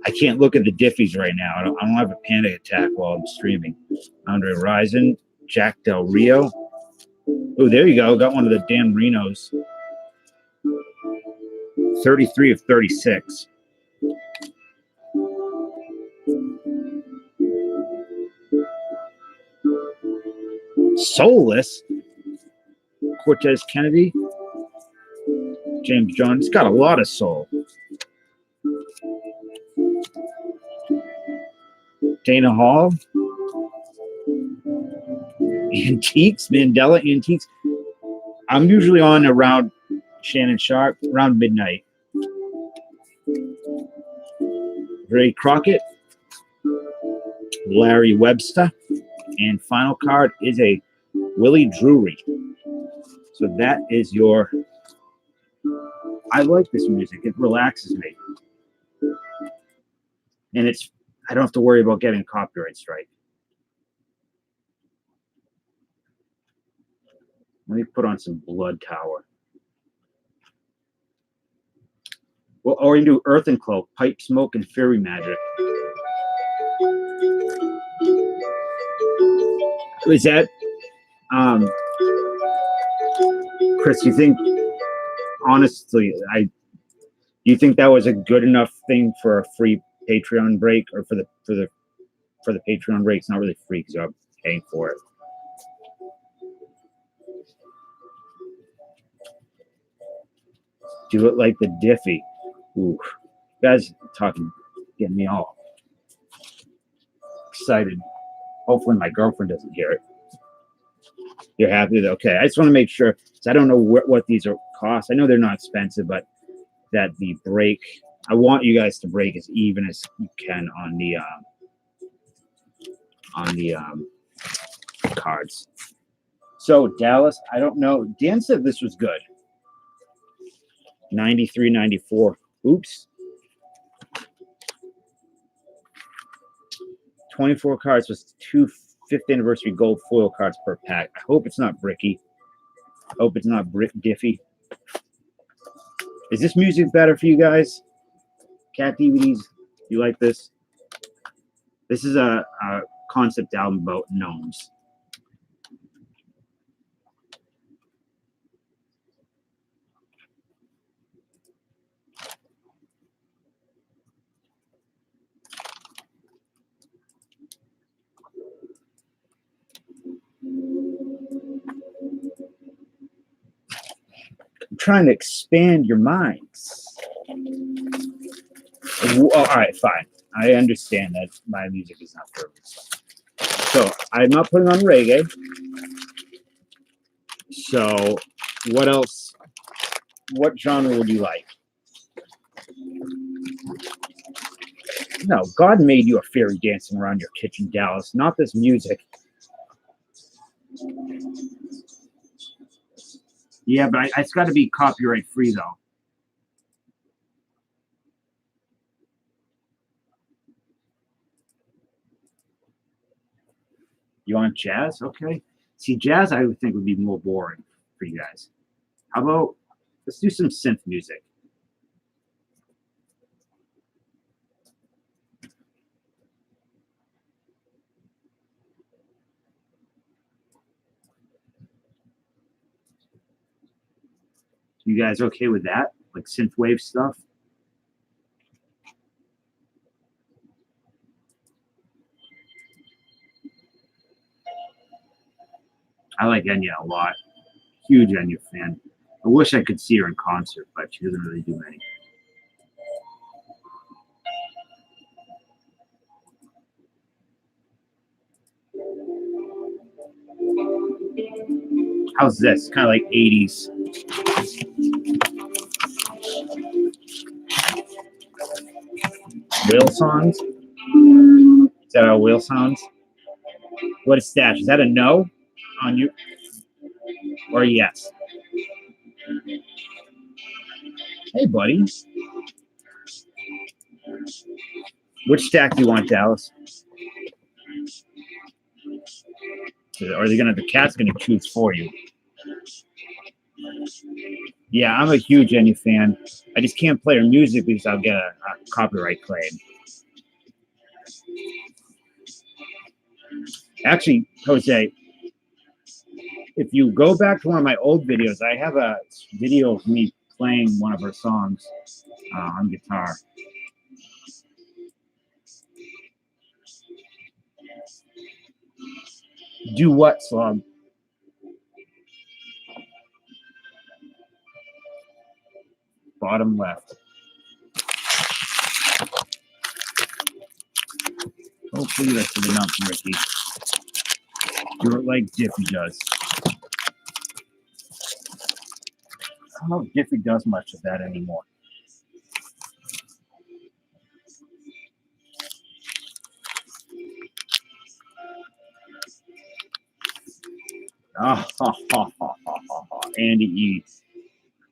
I can't look at the diffies right now. I don't have a panic attack while I'm streaming. Andre Rison, Jack Del Rio. Oh, there you go. Got one of the Dan Renos. 33 of 36. Soulless. Cortez Kennedy. James Jones. Got a lot of soul. Dana Hall. Antiques. Mandela Antiques. I'm usually on around Shannon Sharp, around midnight. Ray Crockett. Larry Webster. And final card is a Willie Drury. So that is your... I like this music. It relaxes me. And it's... I don't have to worry about getting a copyright strike. Let me put on some Blood Tower. Well, or you can do Earth and Cloak, Pipe Smoke, and Fury Magic. Is that... Chris, you think... Honestly, you think that was a good enough thing for a free Patreon break, or for the Patreon break? It's not really free because I'm paying for it. Do it like the Diffie. Ooh, you guys talking, getting me all excited. Hopefully my girlfriend doesn't hear it. You're happy with it? Okay. I just want to make sure, because I don't know what these are cost. I know they're not expensive, but that the break, I want you guys to break as even as you can on the cards. So Dallas, I don't know. Dan said this was good. 93, 94. Oops. 24 cards was 2 5th anniversary gold foil cards per pack. I hope it's not bricky. I hope it's not diffy. Is this music better for you guys? Cat DVDs, you like this? This is a concept album about gnomes. I'm trying to expand your minds. Well, all right, fine. I understand that my music is not for everyone. So I'm not putting on reggae. So what else? What genre would you like? No, God made you a fairy dancing around your kitchen, Dallas, not this music. Yeah, but it's got to be copyright free, though. You want jazz? Okay. See, jazz I would think would be more boring for you guys. How about, let's do some synth music. You guys okay with that? Like synthwave stuff? I like Enya a lot. Huge Enya fan. I wish I could see her in concert, but she doesn't really do many. How's this? Kind of like 80s. Whale songs? Is that how whale sounds? What is stash? Is that a no on you? Or a yes? Hey, buddy. Which stack do you want, Dallas? Or are they gonna? The cat's gonna choose for you. Yeah, I'm a huge Enya fan. I just can't play her music because I'll get a copyright claim. Actually, Jose, if you go back to one of my old videos, I have a video of me playing one of her songs on guitar. Do what, Slug? Bottom left. Hopefully that's enough, Ricky. Do it like Diffie does. I don't know if Diffie does much of that anymore. Andy E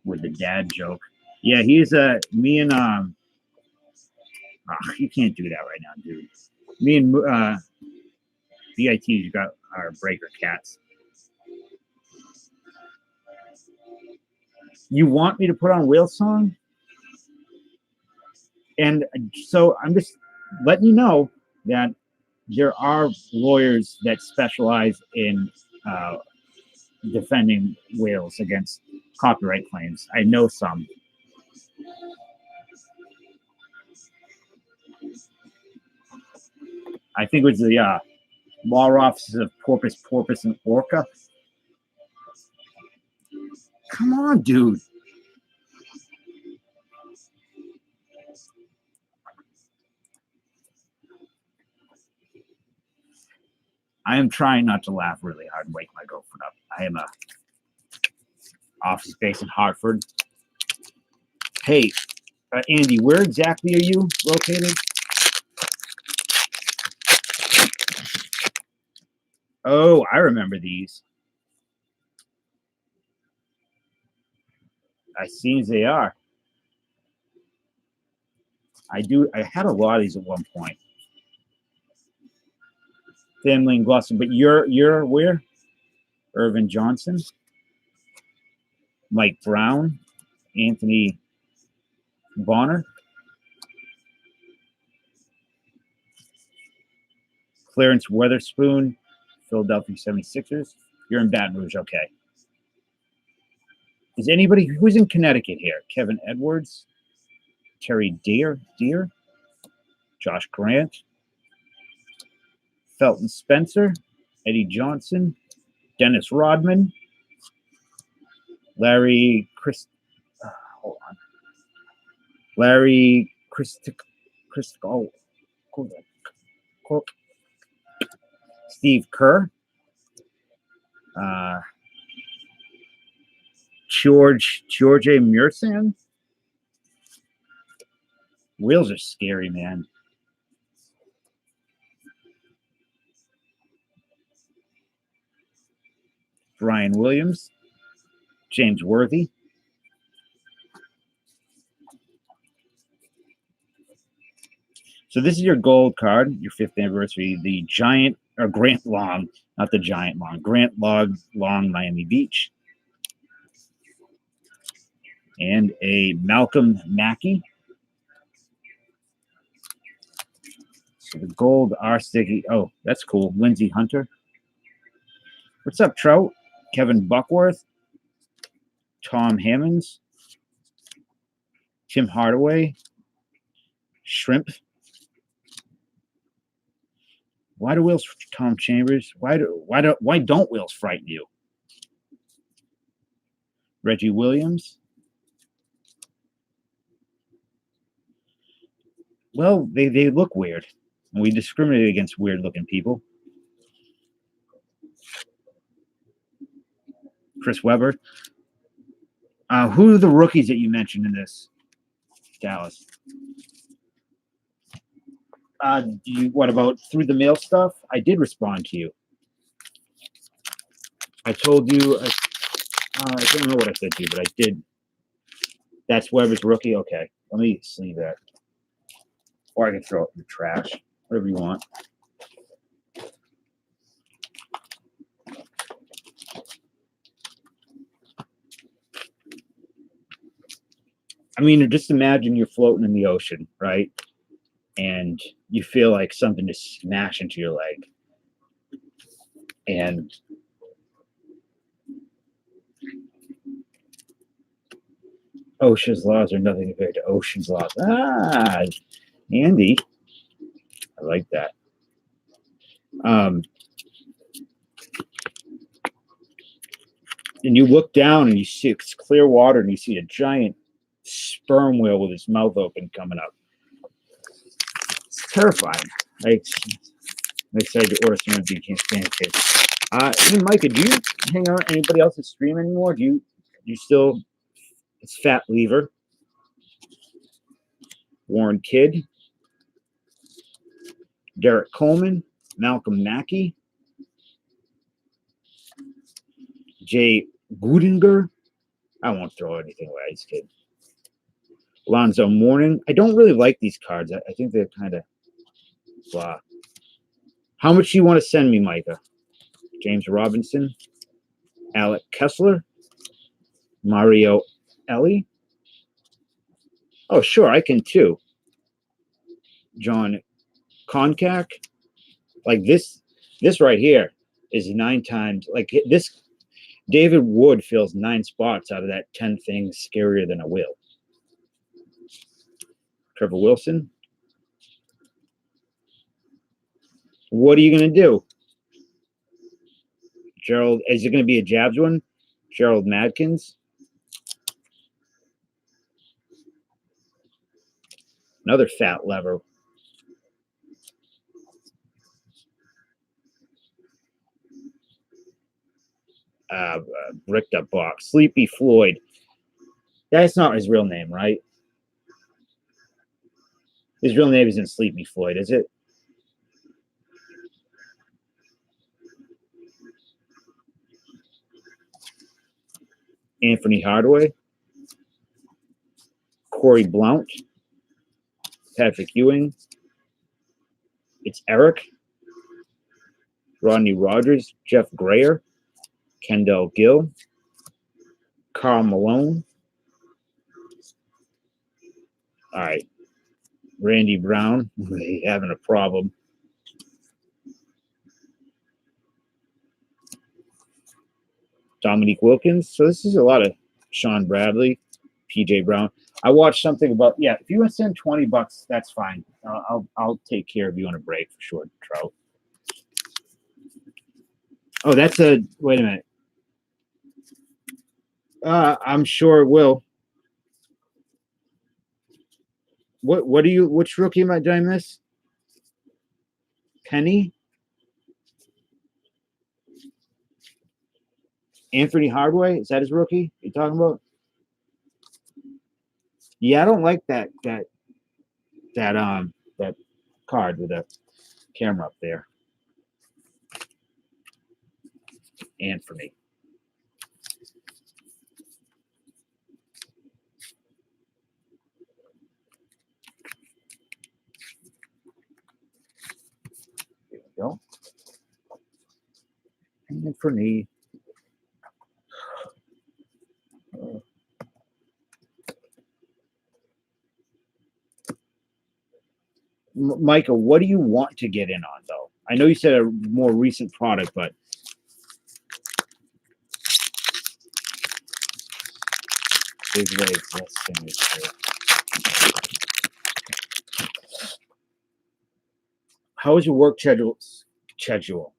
with the dad joke. Yeah, he's me and you can't do that right now, dude. Me and BIT got our breaker cats. You want me to put on Whale Song? And so I'm just letting you know that there are lawyers that specialize in defending whales against copyright claims. I know some. I think it was the law offices of Porpoise, and Orca. Come on, dude. I am trying not to laugh really hard and wake my girlfriend up. I am a office space in Hartford. Hey, Andy, where exactly are you located? Oh, I remember these. As seen as they are. I had a lot of these at one point. Family and Gloucester, but you're where? Irvin Johnson, Mike Brown, Anthony Bonner, Clarence Weatherspoon, Philadelphia 76ers. You're in Baton Rouge, okay. Is anybody who's in Connecticut here? Kevin Edwards, Terry Deer, Josh Grant, Felton Spencer, Eddie Johnson, Dennis Rodman, Larry Steve Kerr, George A. Mursan. Wheels are scary, man. Brian Williams, James Worthy. So this is your gold card, your 5th anniversary, the Giant, or Grant Long, not the Giant Long, Grant Long, Miami Beach. And a Malcolm Mackey. So the gold are sticky. Oh, that's cool. Lindsey Hunter. What's up, Trout? Kevin Buckworth. Tom Hammonds. Tim Hardaway. Shrimp. Why do wheels, Tom Chambers? Why don't wheels frighten you? Reggie Williams. Well, they look weird. And we discriminate against weird looking people. Chris Webber. Who are the rookies that you mentioned in this, Dallas? What about through the mail stuff? I did respond to you. I told you, I don't know what I said to you, but I did. That's Weber's rookie? Okay. Let me sleeve that. Or I can throw it in the trash. Whatever you want. I mean, just imagine you're floating in the ocean, right? And you feel like something just smash into your leg. And Ocean's laws are nothing compared to Ocean's laws. Ah, Andy. I like that. And you look down and you see it's clear water and you see a giant sperm whale with its mouth open coming up. It's terrifying. I'm excited to order some of these pancakes. Hey, Micah, do you hang out anybody else's stream anymore? Do you still? It's Fat Lever, Warren Kidd, Derek Coleman, Malcolm Mackey, Jay Gudinger. I won't throw anything away. I just kidding. Alonzo Mourning. I don't really like these cards. I think they're kind of blah. How much do you want to send me, Micah? James Robinson, Alec Kessler, Mario Ellie. Oh, sure, I can too. John Koncak. Like this right here is 9 times. Like this, David Wood fills 9 spots out of that 10 things scarier than a whale. Trevor Wilson. What are you going to do? Gerald, is it going to be a Jabs one? Gerald Madkins. Another fat lever. Bricked up box. Sleepy Floyd. That's not his real name, right? His real name isn't Sleepy Floyd, is it? Anthony Hardaway. Corey Blount. Patrick Ewing. It's Eric. Rodney Rogers. Jeff Grayer. Kendall Gill. Carl Malone. All right. Randy Brown. Having a problem. Dominique Wilkins. So this is a lot of Sean Bradley, PJ Brown. I watched something about, yeah, if you want to send $20, that's fine. I'll take care of you on a break for sure, Trout. Oh, that's a, wait a minute. I'm sure it will. What do you, which rookie did I miss? Penny? Anthony Hardaway? Is that his rookie you're talking about? Yeah, I don't like that card with the camera up there. Anthony. There we go. Anthony. Micah, what do you want to get in on, though? I know you said a more recent product, but big waves. How is your work schedule?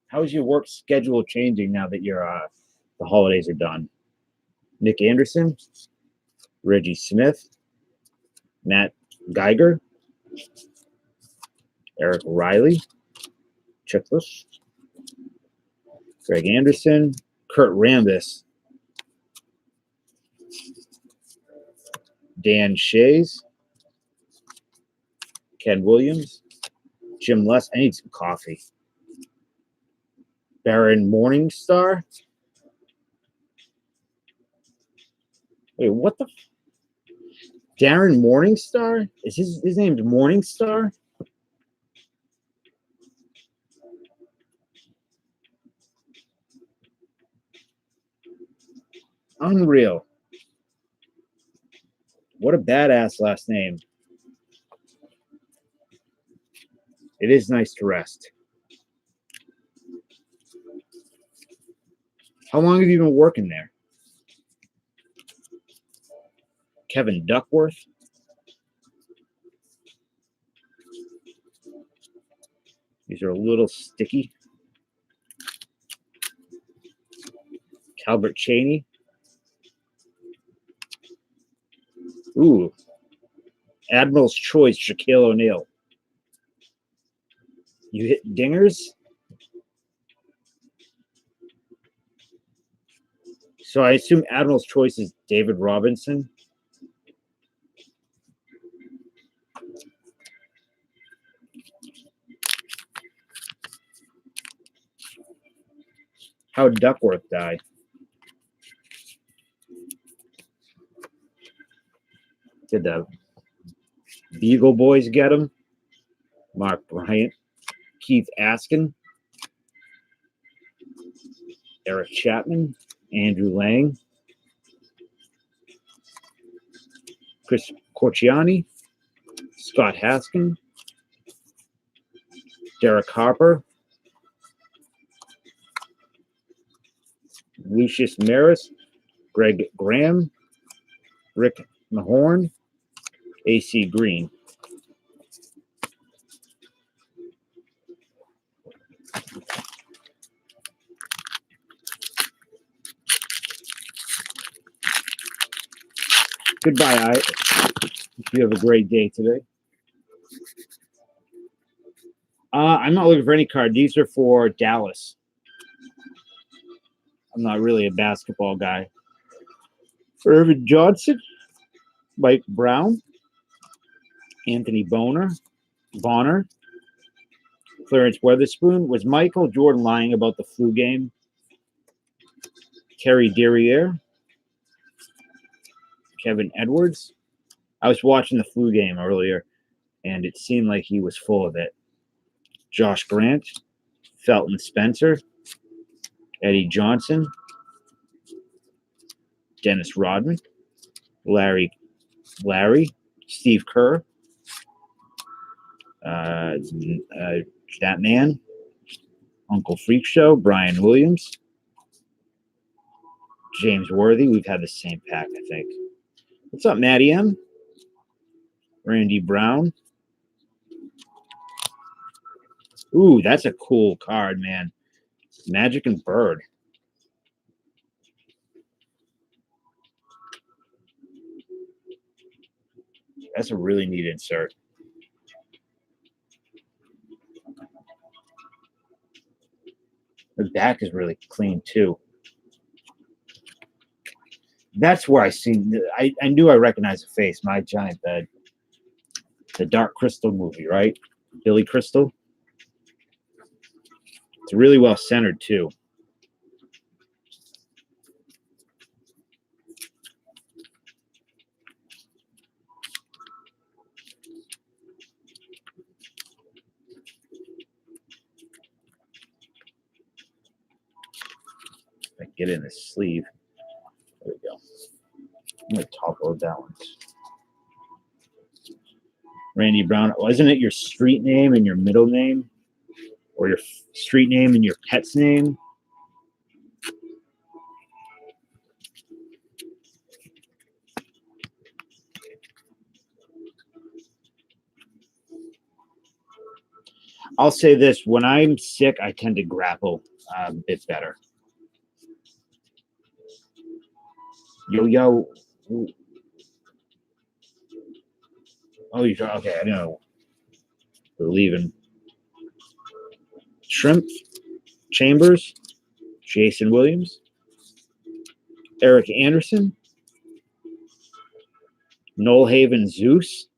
How is your work schedule changing now that the holidays are done? Nick Anderson, Reggie Smith, Matt Geiger, Eric Riley, Chickless, Greg Anderson, Kurt Rambis. Dan Shays, Ken Williams, Jim Les. I need some coffee. Baron Morningstar. Wait, what the? Darren Morningstar? Is his name's Morningstar? Unreal. What a badass last name. It is nice to rest. How long have you been working there? Kevin Duckworth. These are a little sticky. Calvert Cheney. Ooh. Admiral's Choice, Shaquille O'Neal. You hit dingers? So I assume Admiral's Choice is David Robinson. How'd Duckworth die? Did the Beagle Boys get him? Mark Bryant, Keith Askin, Eric Chapman, Andrew Lang, Chris Corciani, Scott Haskin, Derek Harper, Lucius Maris, Greg Graham, Rick Mahorn, AC Green. Goodbye, you have a great day today. I'm not looking for any card. These are for Dallas. I'm not really a basketball guy. Irvin Johnson, Mike Brown, Anthony Bonner, Clarence Weatherspoon. Was Michael Jordan lying about the flu game? Kerry Derriere, Kevin Edwards. I was watching the flu game earlier, and it seemed like he was full of it. Josh Grant, Felton Spencer, Eddie Johnson, Dennis Rodman, Larry, Steve Kerr, that man, Uncle Freak Show, Brian Williams, James Worthy. We've had the same pack, I think. What's up, Matty M? Randy Brown. Ooh, that's a cool card, man. Magic and Bird. That's a really neat insert. The back is really clean, too. That's where I knew I recognized the face. My Giant Bed. The Dark Crystal movie, right? Billy Crystal. It's really well centered, too. I get in the sleeve. There we go. I'm going to top load that one. Randy Brown. Wasn't it your street name and your middle name? Or your street name and your pet's name? I'll say this. When I'm sick, I tend to grapple a bit better. Yo. Ooh. Oh, you're okay. I know. We're leaving. Shrimp, Chambers, Jason Williams, Eric Anderson, Nullhaven Zeus.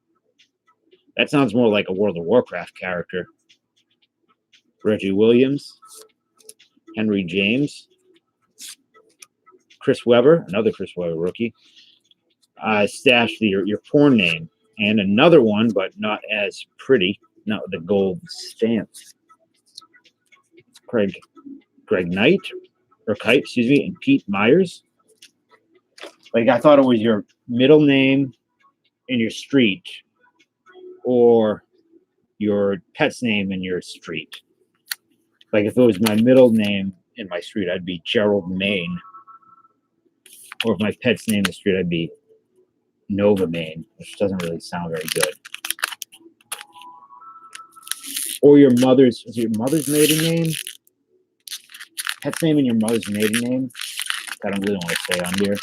That sounds more like a World of Warcraft character. Reggie Williams. Henry James. Chris Webber, another Chris Webber rookie. Stashed your porn name. And another one, but not as pretty. Not with the gold stamp. Greg Knight, or Kite, excuse me, and Pete Myers. Like, I thought it was your middle name and your street, or your pet's name and your street. Like, if it was my middle name and my street, I'd be Gerald Maine. Or if my pet's name and street, I'd be Nova Maine, which doesn't really sound very good. Or your mother's, is it your mother's maiden name? Pet's name and your mother's maiden name? I don't really want to say on here.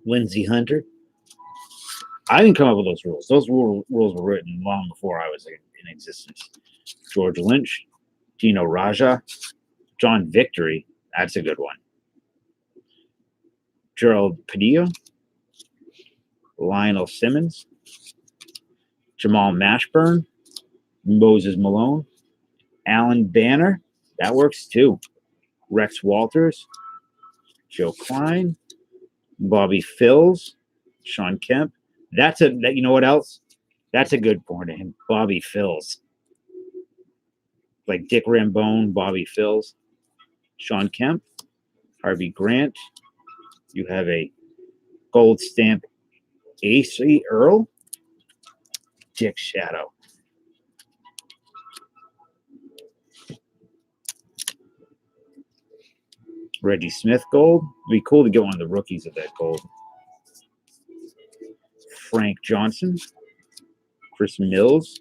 Lindsay Hunter. I didn't come up with those rules. Those rules were written long before I was in existence. George Lynch, Dino Raja, John Victory. That's a good one. Gerald Padilla, Lionel Simmons, Jamal Mashburn, Moses Malone, Alan Banner. That works too. Rex Walters, Joe Klein, Bobby Phils, Sean Kemp. You know what else? That's a good porn name. Bobby Phils. Like Dick Rambone, Bobby Phils. Sean Kemp, Harvey Grant. You have a gold stamp A.C. Earl. Dick Shadow. Reggie Smith gold. It'd be cool to get one of the rookies of that gold. Frank Johnson, Chris Mills,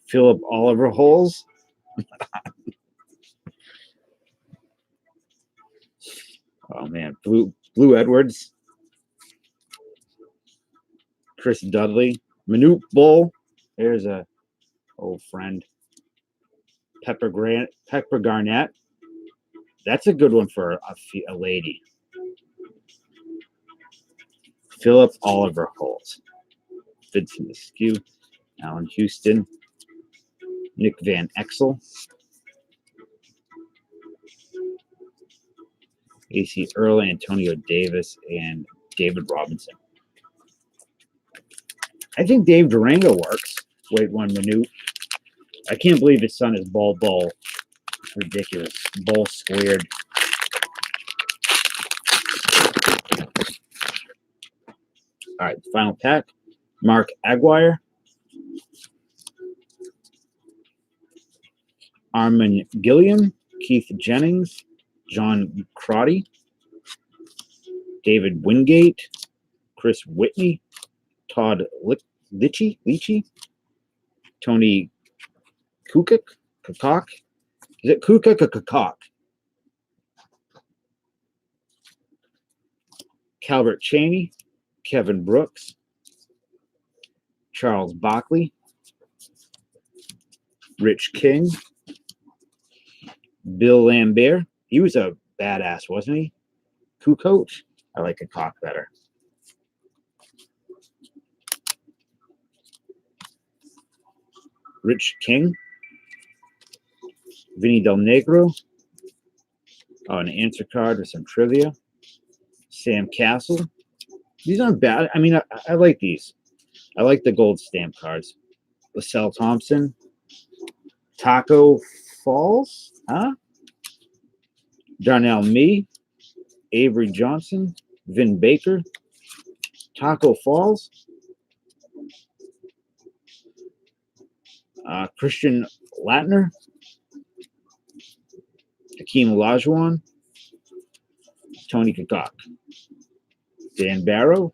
Philip Oliver Holes. Oh man, Blue Edwards, Chris Dudley, Manute Bull. There's a old friend. Pepper Garnett. That's a good one for a lady. Philip Oliver Holt, Vincent Askew, Alan Houston, Nick Van Exel, A.C. Earl, Antonio Davis, and David Robinson. I think Dave Durango works. Wait, one minute. I can't believe his son is Ball. Ridiculous. Ball squared. All right, final pack. Mark Aguirre. Armin Gilliam. Keith Jennings. John Crotty. David Wingate. Chris Whitney. Todd Leachy. Tony Kukuk. Is it Kukuk or Kukok? Calvert Cheney. Kevin Brooks. Charles Bockley. Rich King. Bill Lambert. He was a badass, wasn't he? Kukot. I like Kukok better. Rich King. Vinny Del Negro. Oh, an answer card with some trivia. Sam Castle. These aren't bad. I mean, I like these. I like the gold stamp cards. LaSalle Thompson. Taco Falls. Huh? Darnell Mee. Avery Johnson. Vin Baker. Taco Falls. Christian Latner. Hakeem Olajuwon. Tony Kukok. Dan Barrow.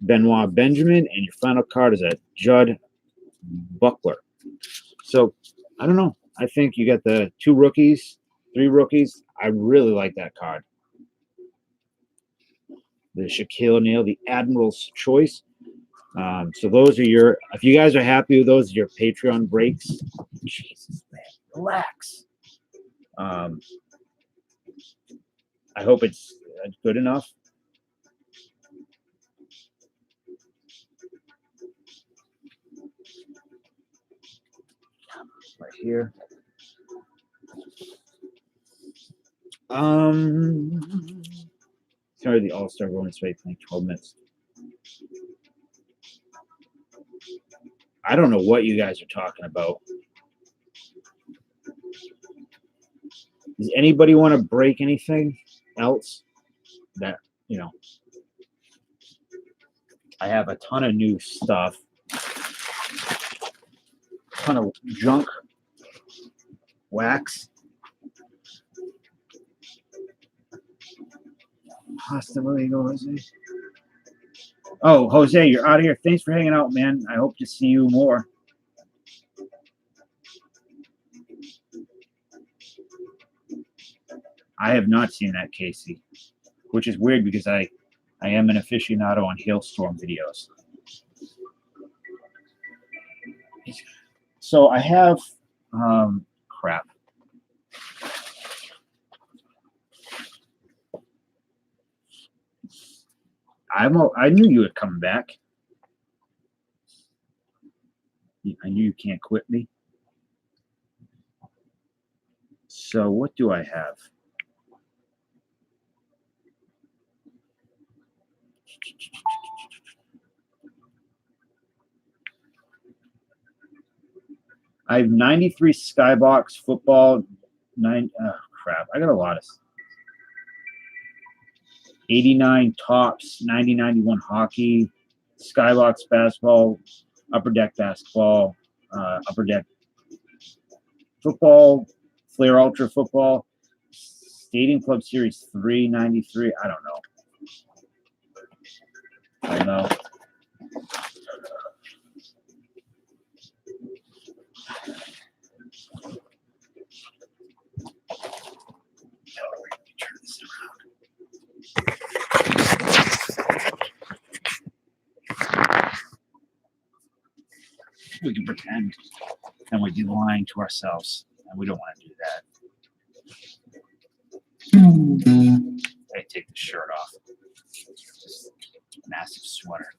Benoit Benjamin. And your final card is a Judd Buckler. So, I don't know. I think you got the 3 rookies. I really like that card. The Shaquille O'Neal, the Admiral's Choice. So those are your, if you guys are happy with those, your Patreon breaks. Jesus, man, relax. I hope it's good enough. Right here. Sorry, the All-Star Women's Straight playing 12 minutes. I don't know what you guys are talking about. Does anybody want to break anything else? That, you know, I have a ton of new stuff. A ton of junk. Wax. Hasta luego, Jose. Oh, Jose, you're out of here. Thanks for hanging out, man. I hope to see you more. I have not seen that, Casey, which is weird because I am an aficionado on hailstorm videos. So I have crap. I knew you would come back. I knew you can't quit me. So what do I have? I have 93 Skybox football. Crap. I got a lot of 89 Tops, 90-91 hockey, Skybox basketball, Upper Deck basketball, Upper Deck football, Flair Ultra football, Stadium Club Series 393. I don't know. Turn this around. We can pretend and we'd be lying to ourselves, and we don't want to do that. I take the shirt off. Just massive sweater.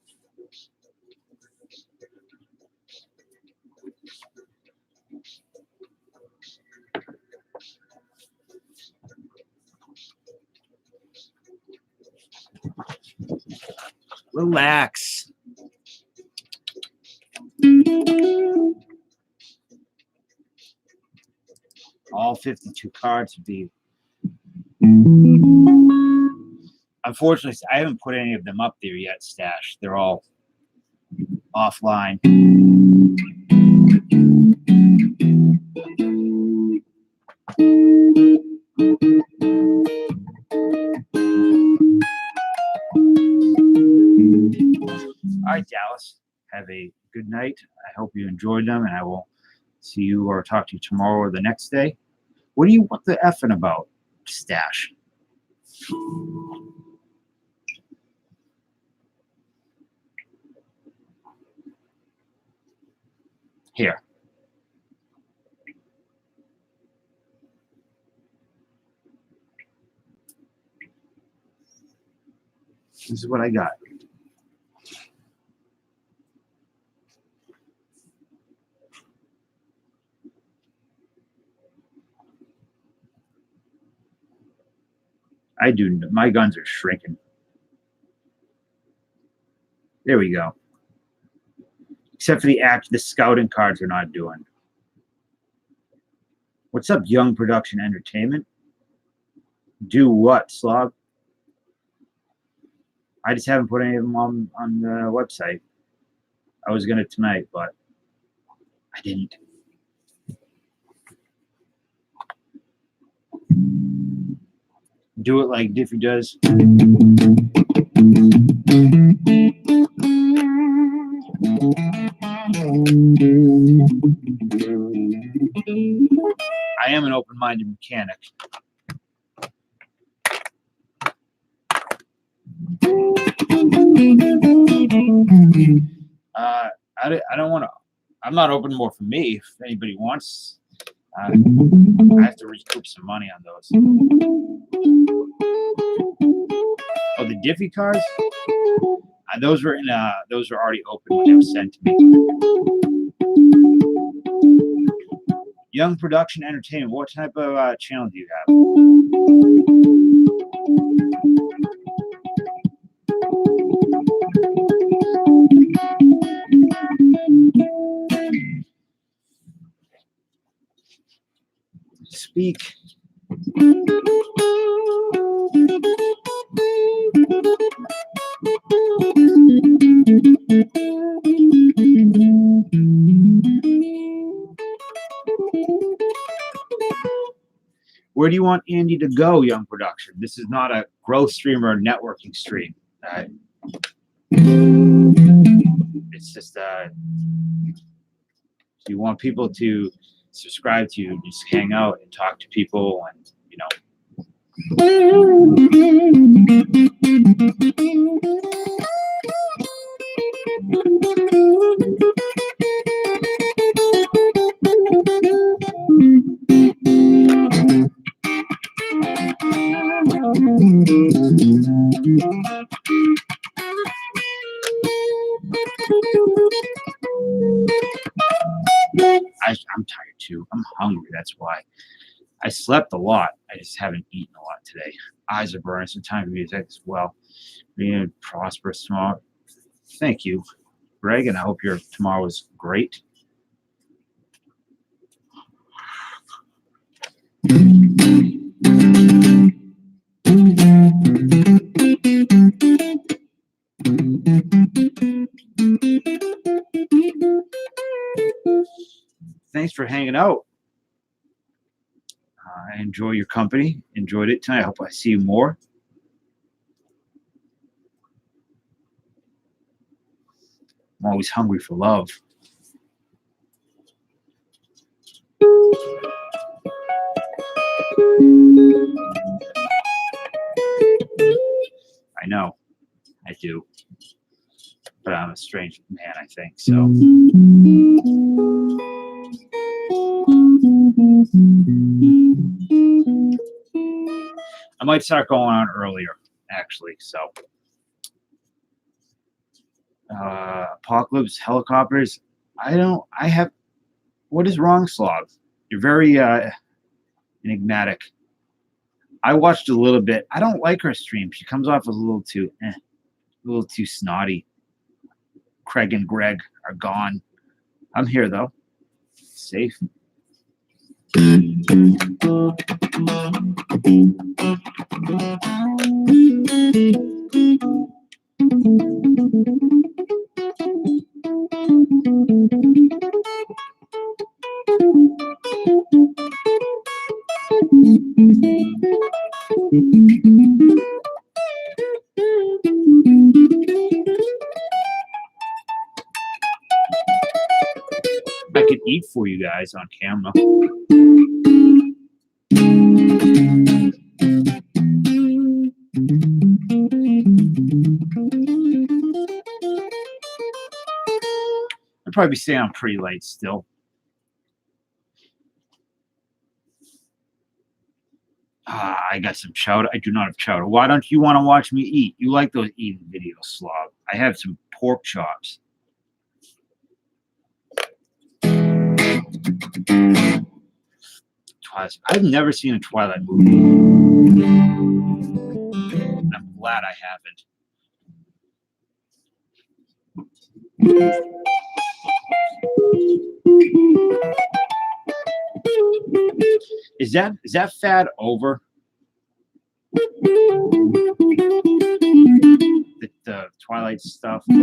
Relax. All 52 cards would be. Unfortunately, I haven't put any of them up there yet, Stash. They're all offline. All right, Dallas. Have a good night. I hope you enjoyed them, and I will see you or talk to you tomorrow or the next day. What do you want the effing about, Stash? Here. This is what I got. I do. My guns are shrinking. There we go. Except for the scouting cards are not doing. What's up, Young Production Entertainment? Do what, Slob? I just haven't put any of them on the website. I was going to tonight, but I didn't. Do it like Diffie does. I am an open-minded mechanic. I don't want to. I'm not open more for me. If anybody wants, I have to recoup some money on those. Oh, the Diffie cards? Those were those were already open when they were sent to me. Young Production Entertainment. What type of channel do you have? Speak. Where do you want Andy to go, Young Production? This is not a growth stream or a networking stream. It's just so you want people to subscribe to you, just hang out and talk to people, and I'm tired too. I'm hungry. That's why. I slept a lot. I just haven't eaten a lot today. Eyes are burning. Some time for music as well. Being prosperous tomorrow. Thank you, Greg, and I hope your tomorrow was great. Thanks for hanging out. I enjoy your company. Enjoyed it tonight. I hope I see you more. I'm always hungry for love. I know. I do. But I'm a strange man, I think. So. I might start going on earlier, actually. So. Apocalypse helicopters. What is wrong, Slav? You're very enigmatic. I watched a little bit. I don't like her stream. She comes off as a little too snotty. Craig and Greg are gone. I'm here though. Safe. I could eat for you guys on camera. I'll probably be staying on pretty late still. I got some chowder. I do not have chowder. Why don't you want to watch me eat? You like those eating videos, Slav. I have some pork chops. I've never seen a Twilight movie. I'm glad I haven't. Is that fad over? The Twilight stuff. I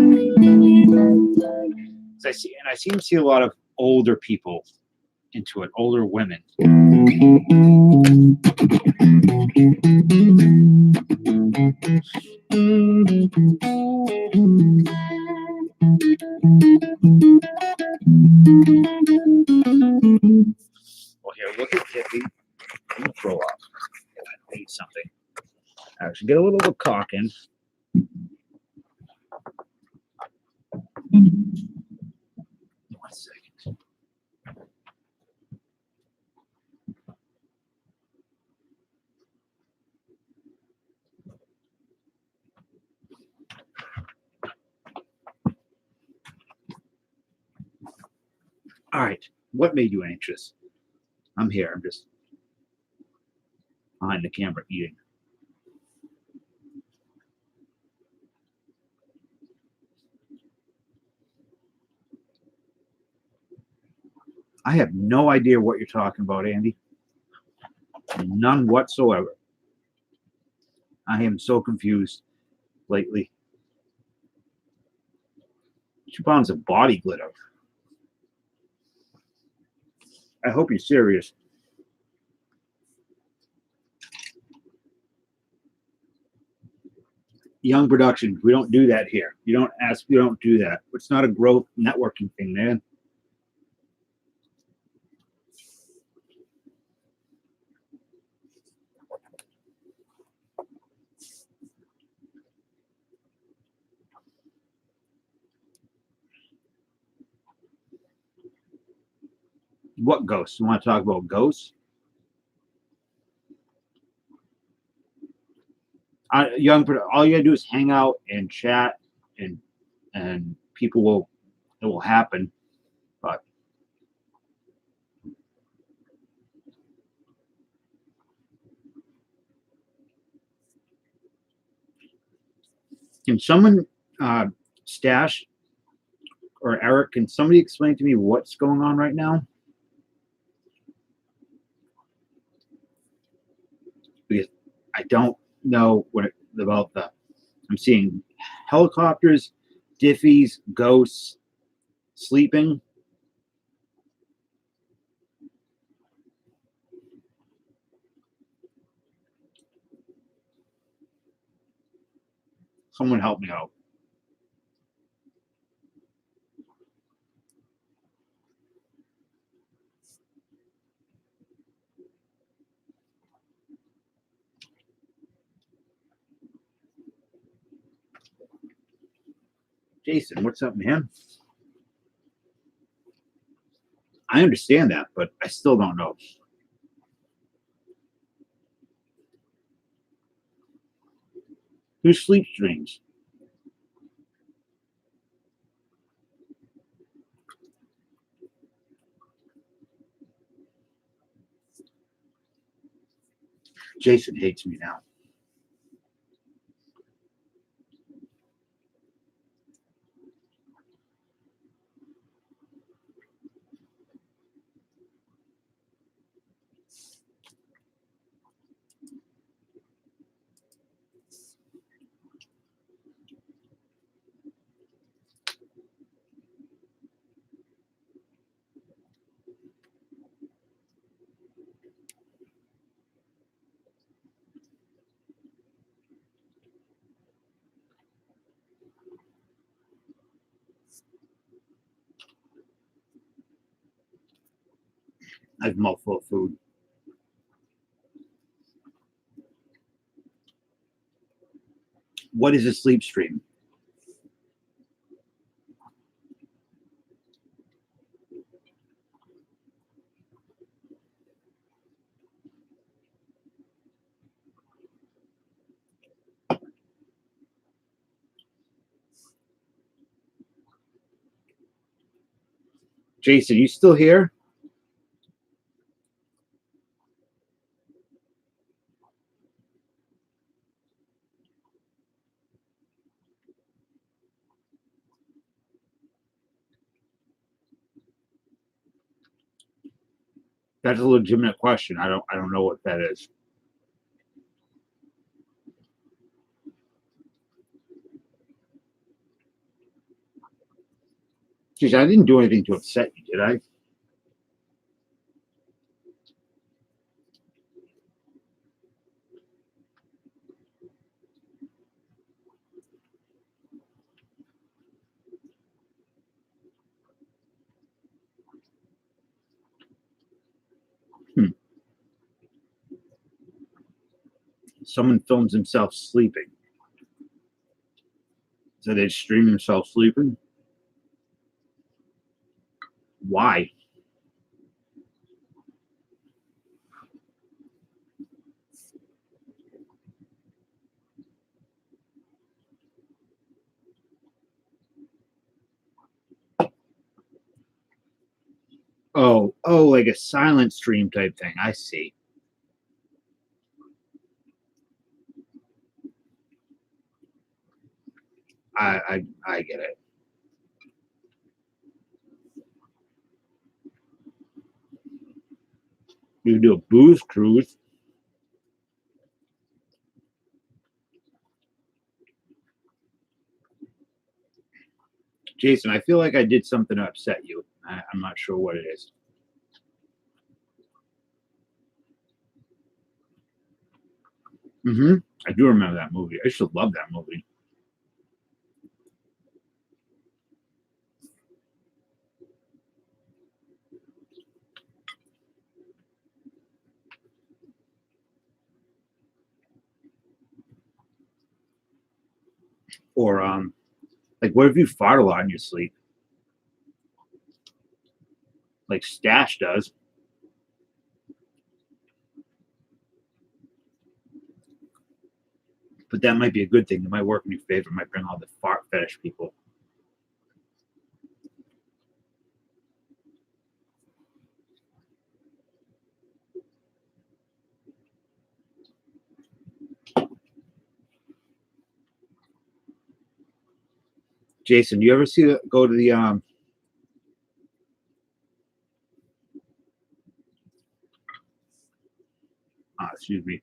seem to see a lot of older people into it, older women. Well, here, look at Tippy. I'm gonna throw up. I need something. I should get a little cock in. One second. All right. What made you anxious? I'm here. I'm just behind the camera eating. I have no idea what you're talking about, Andy. None whatsoever. I am so confused lately. 2 pounds of body glitter. I hope you're serious. Young Productions, we don't do that here. You don't ask, you don't do that. It's not a growth networking thing, man. What ghosts? You want to talk about ghosts? All you gotta do is hang out and chat, and people will, it will happen. But can someone, Stash or Eric, can somebody explain to me what's going on right now? Because I don't know what about the. I'm seeing helicopters, diffies, ghosts, sleeping. Someone help me out. Jason, what's up, man? I understand that, but I still don't know. Who sleep streams? Jason hates me now. I have a mouthful of food. What is a sleep stream? Jason, you still here? That's a legitimate question. I don't know what that is. Geez, I didn't do anything to upset you, did I? Someone films himself sleeping. So they stream themselves sleeping? Why? Oh, like a silent stream type thing. I see. I get it. You do a booze cruise. Jason, I feel like I did something to upset you. I'm not sure what it is. Mm-hmm. I do remember that movie. I used to love that movie. Or like, what if you fart a lot in your sleep? Like Stash does. But that might be a good thing. It might work in your favor. It might bring all the fart fetish people. Jason, you ever go to the excuse me,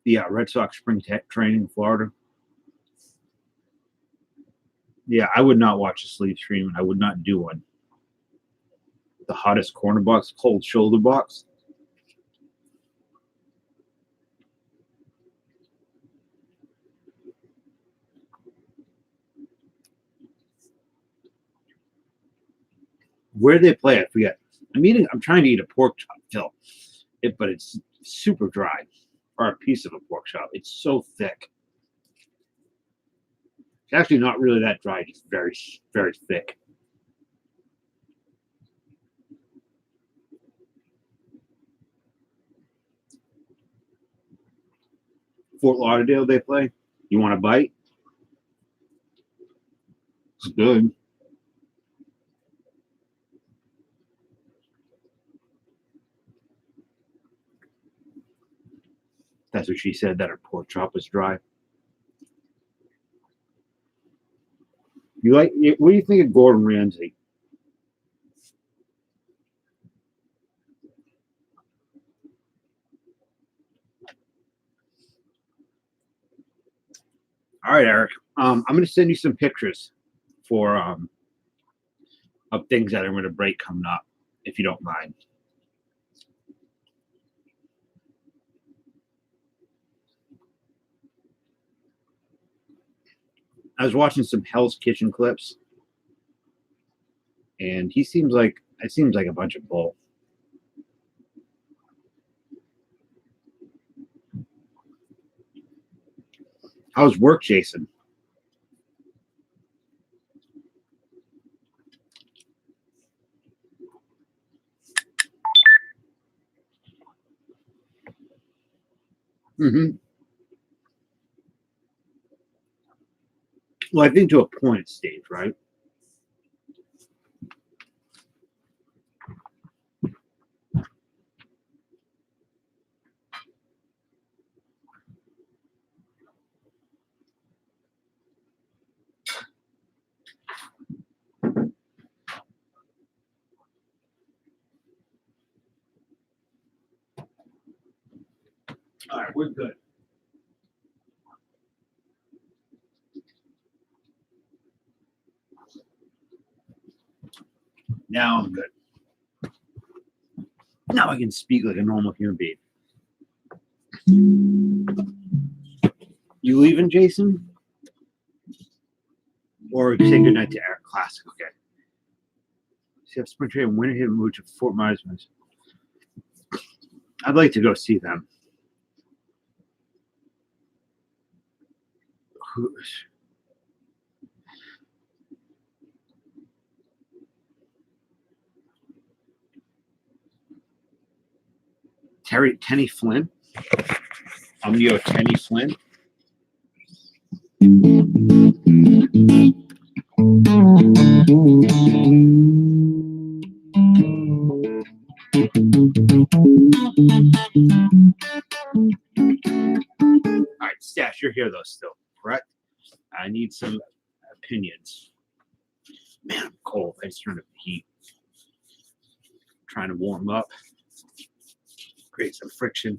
the Red Sox spring training in Florida? Yeah, I would not watch a sleep stream, and I would not do one. The hottest corner box, cold shoulder box. Where do they play? I forget. I'm trying to eat a pork chop, Phil. But it's super dry, or a piece of a pork chop. It's so thick. It's actually not really that dry. It's very, very thick. Fort Lauderdale, they play. You want a bite? It's good. That's what she said, that her pork chop was dry. What do you think of Gordon Ramsay? All right, Eric. I'm going to send you some pictures for of things that I'm going to break coming up, if you don't mind. I was watching some Hell's Kitchen clips, and it seems like a bunch of bull. How's work, Jason? Mm-hmm. Well, I think to a point stage, right? All right, we're good. Now I'm good. Now I can speak like a normal human being. You leaving, Jason? Or say goodnight to Eric Classic, okay. See if Spring Trade and Winter Haven moved to Fort Myers. I'd like to go see them. Tenny Flynn? Tenny Flynn? you're here though still, correct? I need some opinions. Man, I'm cold. I just turned up the heat. I'm trying to warm up, create some friction.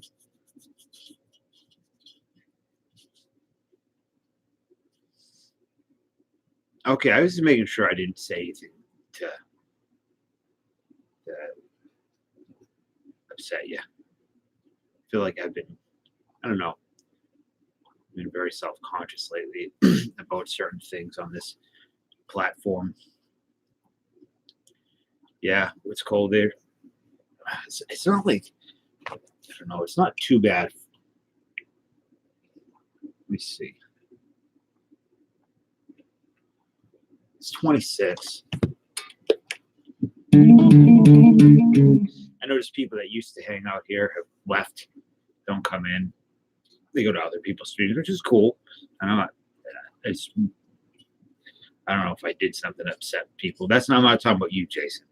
Okay, I was just making sure I didn't say anything to upset you. I feel like I've been, I don't know, been very self-conscious lately about certain things on this platform. Yeah, it's cold there. It's not like, I don't know, it's not too bad. Let me see. It's 26. I noticed people that used to hang out here have left, don't come in. They go to other people's streams, which is cool. And I'm not, I don't know if I did something to upset people. I'm not talking about you, Jason.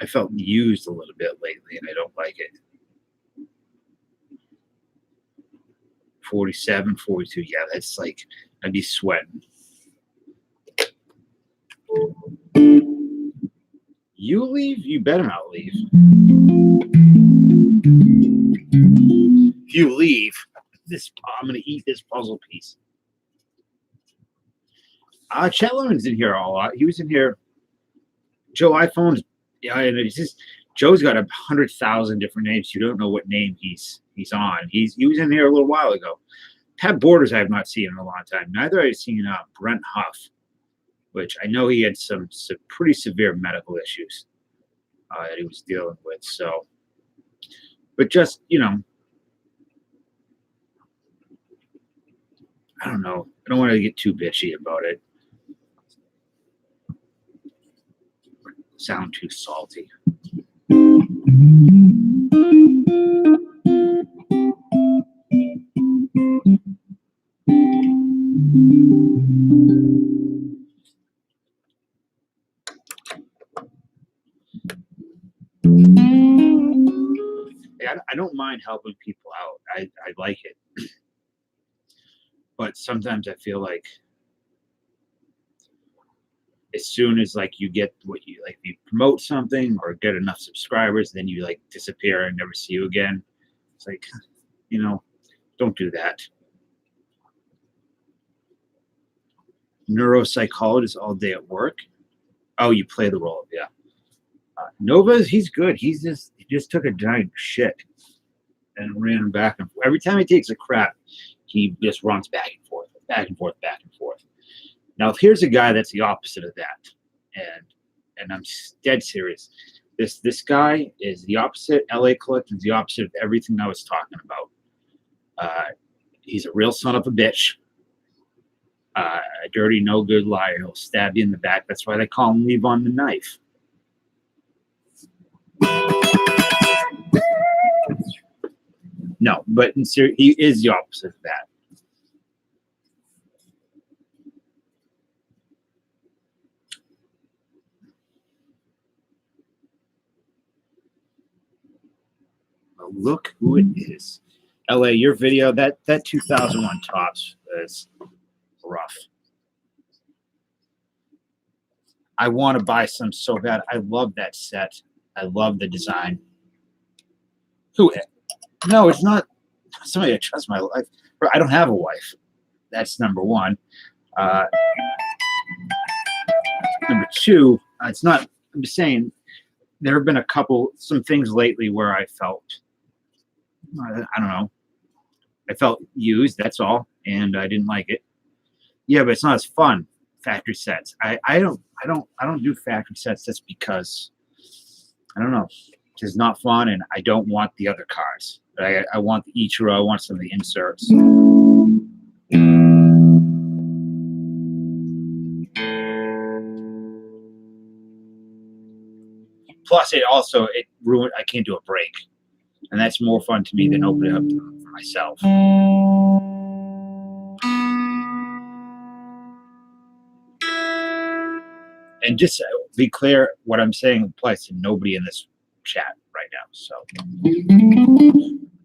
I felt used a little bit lately, and I don't like it. 47, 42. Yeah, that's like, I'd be sweating. You leave? You better not leave. If you leave, I'm going to eat this puzzle piece. Chet Lemon's in here a lot. He was in here. Joe iPhone's, yeah, and it's just, Joe's got 100,000 different names. You don't know what name he's on. He was in here a little while ago. Pat Borders I have not seen in a long time. Neither have I seen Brent Huff, which I know he had some pretty severe medical issues that he was dealing with. So, but just, you know, I don't know. I don't want to get too bitchy about it. Sound too salty. I don't mind helping people out. I like it. But sometimes I feel like as soon as like you get what you like, you promote something or get enough subscribers, then you like disappear and never see you again. It's like, you know, don't do that. Neuropsychologist all day at work. Oh, you play the role, yeah. Nova's, he's good. He just took a giant shit and ran him back and forth. Every time he takes a crap, he just runs back and forth, back and forth, back and forth. Now, here's a guy that's the opposite of that, and I'm dead serious. This guy is the opposite. LA Collection's the opposite of everything I was talking about. He's a real son of a bitch, a dirty, no good liar. He'll stab you in the back. That's why they call him Leave on the Knife. No, but in serious, he is the opposite of that. But look who it is. LA, your video, that 2001 Tops is rough. I want to buy some so bad. I love that set. I love the design. Who? No, it's not somebody I trust my life. I don't have a wife. That's number one. Number two, it's not. I'm just saying there have been some things lately where I felt, I don't know, I felt used. That's all, and I didn't like it. Yeah, but it's not as fun. Factory sets. I don't do factory sets just because I don't know. It's just not fun, and I don't want the other cars. I want the Ichiro. I want some of the inserts. Plus, it ruined. I can't do a break, and that's more fun to me than opening up for myself. And just be clear, what I'm saying applies to nobody in this chat right now. So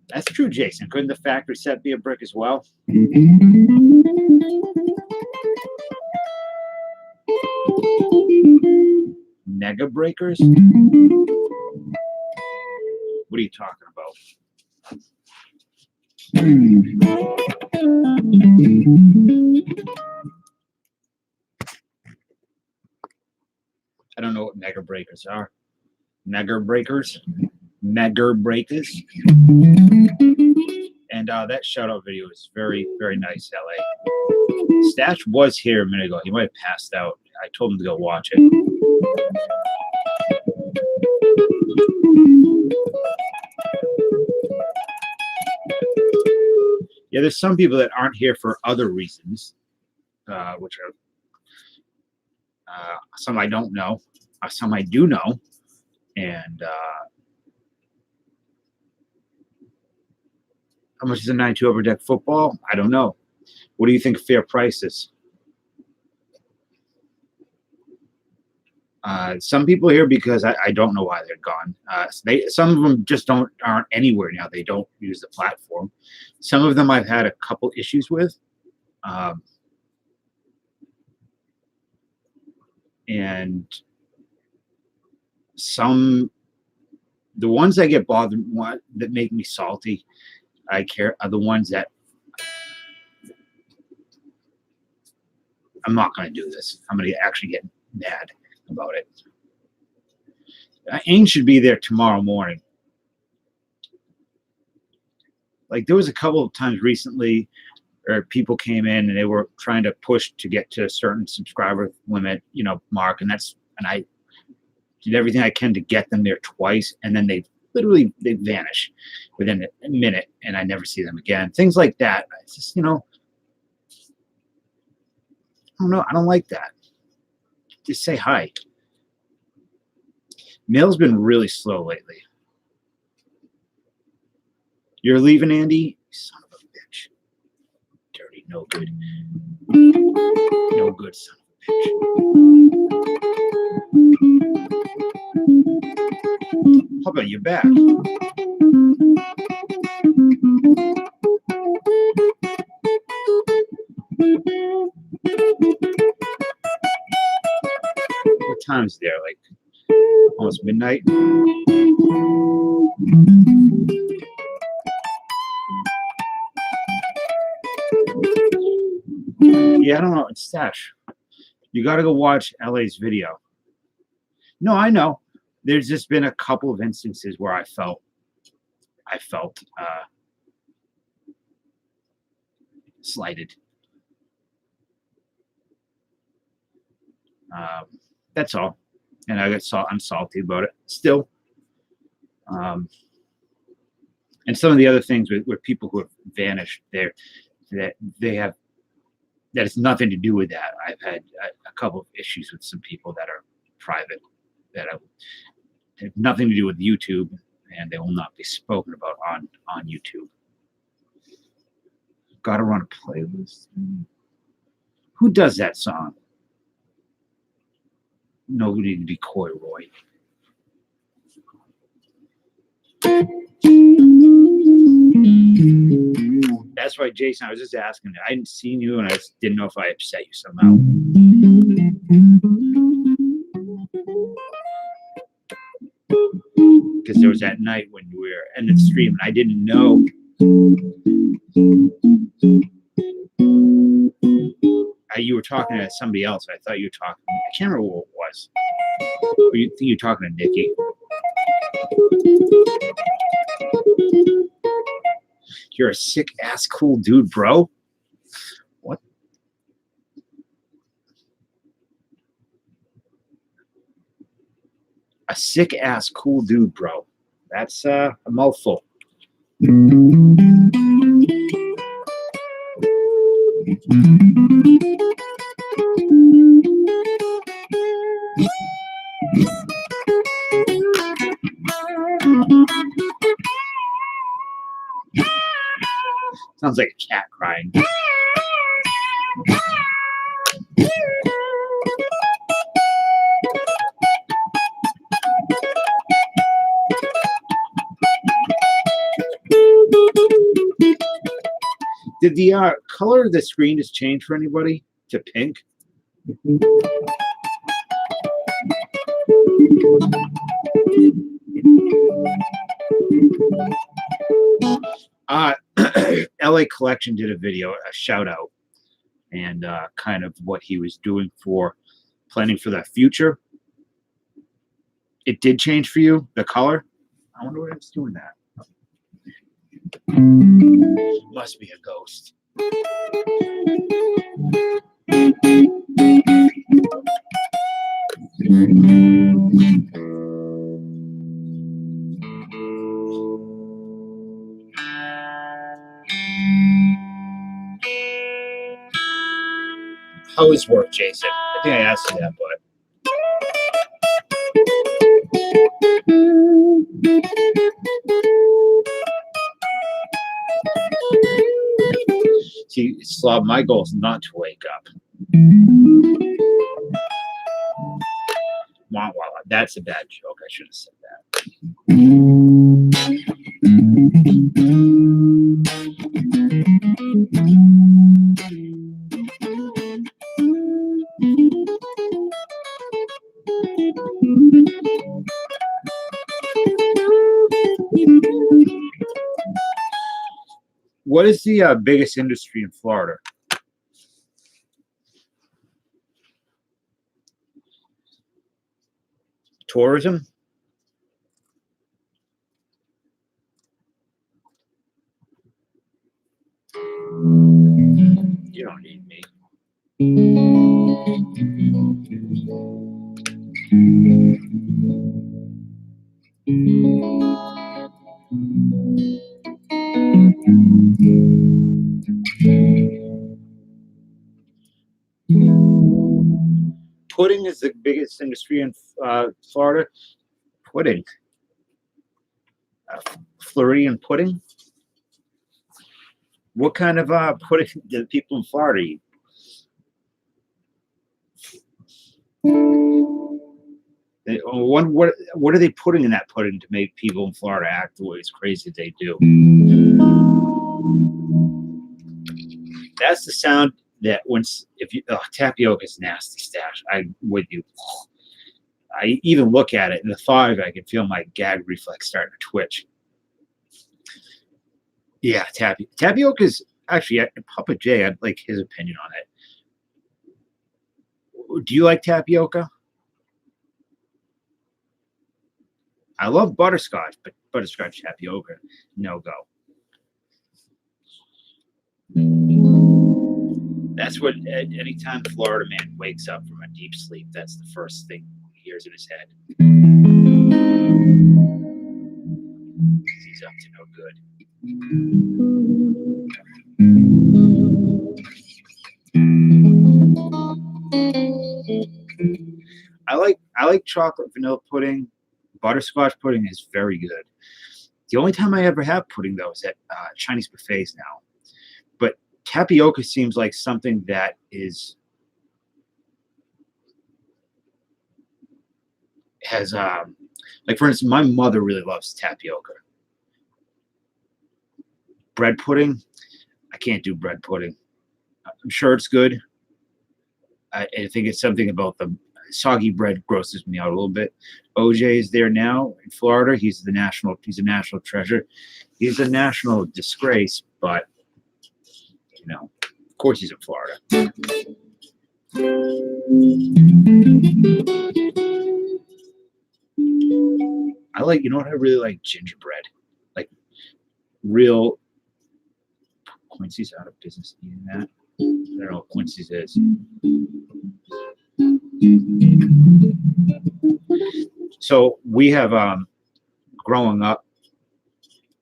that's true, Jason. Couldn't the factory set be a brick as well? Mega breakers? What are you talking about? I don't know what mega breakers are. Mega breakers? Mega breakers? And that shout out video is very, very nice, LA. Stash was here a minute ago. He might have passed out. I told him to go watch it. Yeah, there's some people that aren't here for other reasons, which are some I don't know, some I do know, and how much is a 9-2 over deck football? I don't know. What do you think fair price is? Some people here because I don't know why they're gone. Some of them just aren't anywhere now. They don't use the platform. Some of them I've had a couple issues with. And the ones that get bothered, that make me salty, I care, are the ones that I'm not going to do this. I'm going to actually get mad about it. Aang should be there tomorrow morning. Like there was a couple of times recently where people came in and they were trying to push to get to a certain subscriber limit, mark, and I did everything I can to get them there twice, and then they vanish within a minute, and I never see them again. Things like that. It's just, I don't know. I don't like that. Just say hi. Mail's been really slow lately. You're leaving, Andy? Son of a bitch. Dirty, no good. No good, son of a bitch. How about you back? What time is there? Like almost midnight? Yeah, I don't know. It's Stash. You got to go watch LA's video. No, I know. There's just been a couple of instances where I felt slighted. That's all. And I'm salty about it still. And some of the other things with people who have vanished there, that has nothing to do with that. I've had a couple of issues with some people that are private, that have nothing to do with YouTube, and they will not be spoken about on YouTube. Gotta run a playlist. Who does that song? Nobody to be Coy Roy. That's right, Jason. I was just asking. I hadn't seen you, and I just didn't know if I upset you somehow. Because there was that night when we were ending the stream, and I didn't know. You were talking to somebody else. I thought you were talking. I can't remember what it was. You think you're talking to Nikki? You're a sick ass cool dude, bro. What? A sick ass cool dude, bro. That's a mouthful. Sounds like a cat crying. Did the color of the screen just change for anybody to pink? LA Collection did a video, a shout out, and kind of what he was doing for planning for the future. It did change for you, the color. I wonder what it's doing that. Must be a ghost. How is work, Jason? I think I asked you that, but. See, Slav, my goal is not to wake up. Wow, that's a bad joke. I should have said that. What is the biggest industry in Florida? Tourism? You don't need me. Pudding is the biggest industry in Florida. Pudding. Floridian pudding? What kind of pudding do people in Florida eat? What are they putting in that pudding to make people in Florida act the way it's crazy they do? That's the sound that tapioca is nasty stash. I'm with you. I even look at it, and the thought of it, I can feel my gag reflex starting to twitch. Yeah, tapioca is actually, Papa J, I'd like his opinion on it. Do you like tapioca? I love butterscotch, but butterscotch tapioca, no go. That's what, anytime Florida man wakes up from a deep sleep, that's the first thing he hears in his head. He's up to no good. I like chocolate vanilla pudding. Butterscotch pudding is very good. The only time I ever have pudding, though, is at Chinese buffets now. But tapioca seems like something that has like, for instance, my mother really loves tapioca. Bread pudding, I can't do bread pudding. I'm sure it's good. I think it's something about the soggy bread grosses me out a little bit. OJ is there now in Florida. He's a national treasure. He's a national disgrace, but of course he's in Florida. I like, I really like gingerbread. Like real. Quincy's out of business eating that. I don't know what Quincy's is. So we have, growing up,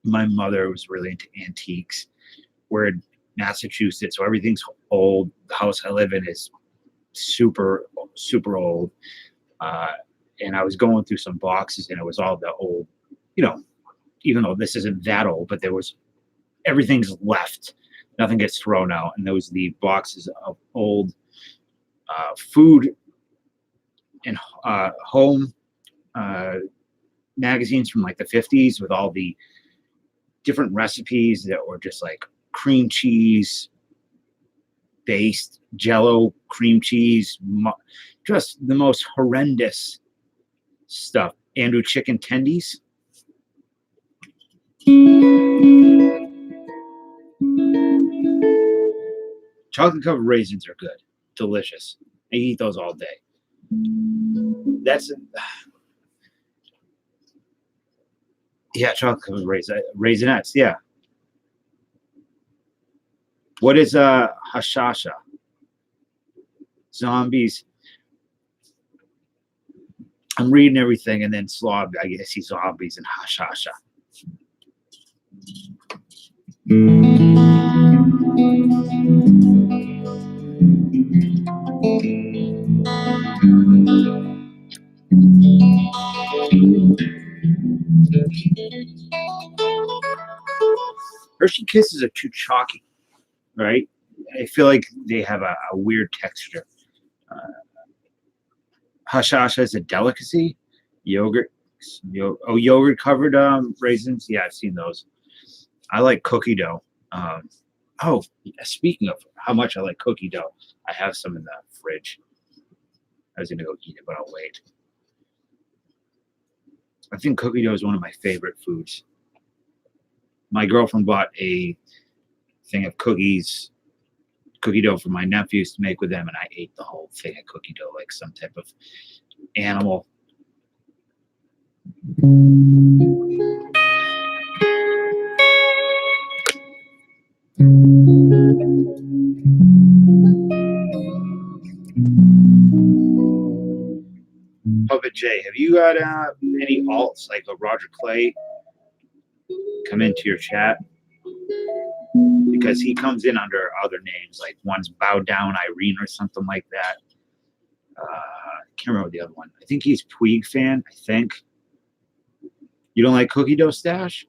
my mother was really into antiques. We're in Massachusetts, so everything's old. The house I live in is super, super old. And I was going through some boxes, and it was all the old, even though this isn't that old, but everything's left. Nothing gets thrown out. And those the boxes of old food and home magazines from like the 50s with all the different recipes that were just like cream cheese based Jello cream cheese, just the most horrendous stuff. Andrew chicken tendies. Chocolate covered raisins are good, delicious. I eat those all day. That's yeah, chocolate covered raisinets. Yeah. What is hashasha? Zombies. I'm reading everything, and then slob. I guess he's zombies and hashasha. Hershey Kisses are too chalky, right? I feel like they have a weird texture. Hashasha is a delicacy. Yogurt. Yogurt covered raisins. Yeah, I've seen those. I like cookie dough. Oh, speaking of how much I like cookie dough, I have some in the fridge. I was gonna go eat it, but I'll wait. I think cookie dough is one of my favorite foods. My girlfriend bought a thing of cookie dough for my nephews to make with them, and I ate the whole thing of cookie dough like some type of animal. Puppet J, have you got any alts like a Roger Clay come into your chat? Because he comes in under other names, like one's Bow Down Irene or something like that. I can't remember the other one. I think he's Puig fan, I think. You don't like cookie dough stash?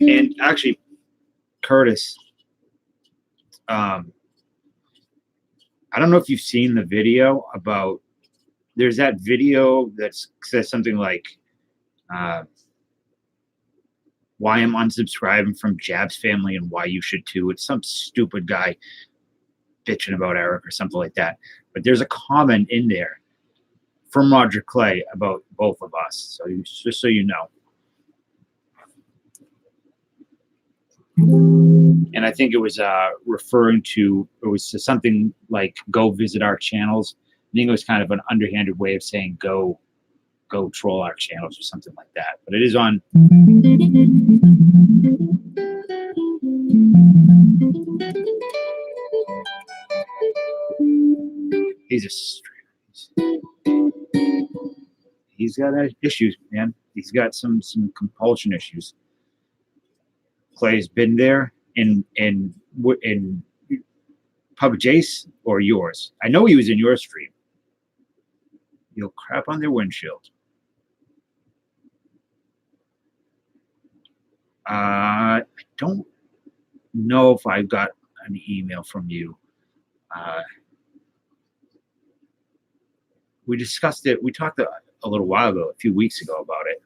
And actually, Curtis, I don't know if you've seen the video about, there's that video that says something like, why I'm unsubscribing from Jab's family and why you should too. It's some stupid guy bitching about Eric or something like that. But there's a comment in there from Roger Clay about both of us. So just so you know. And I think it was referring to, it was something like go visit our channels. I think it was kind of an underhanded way of saying go troll our channels or something like that. But it is on. He's got issues, man. He's got some compulsion issues. Clay's been there in Pub Jace or yours. I know he was in your stream. You'll crap on their windshield. I don't know if I got an email from you. We discussed it. We talked a little while ago, a few weeks ago, about it.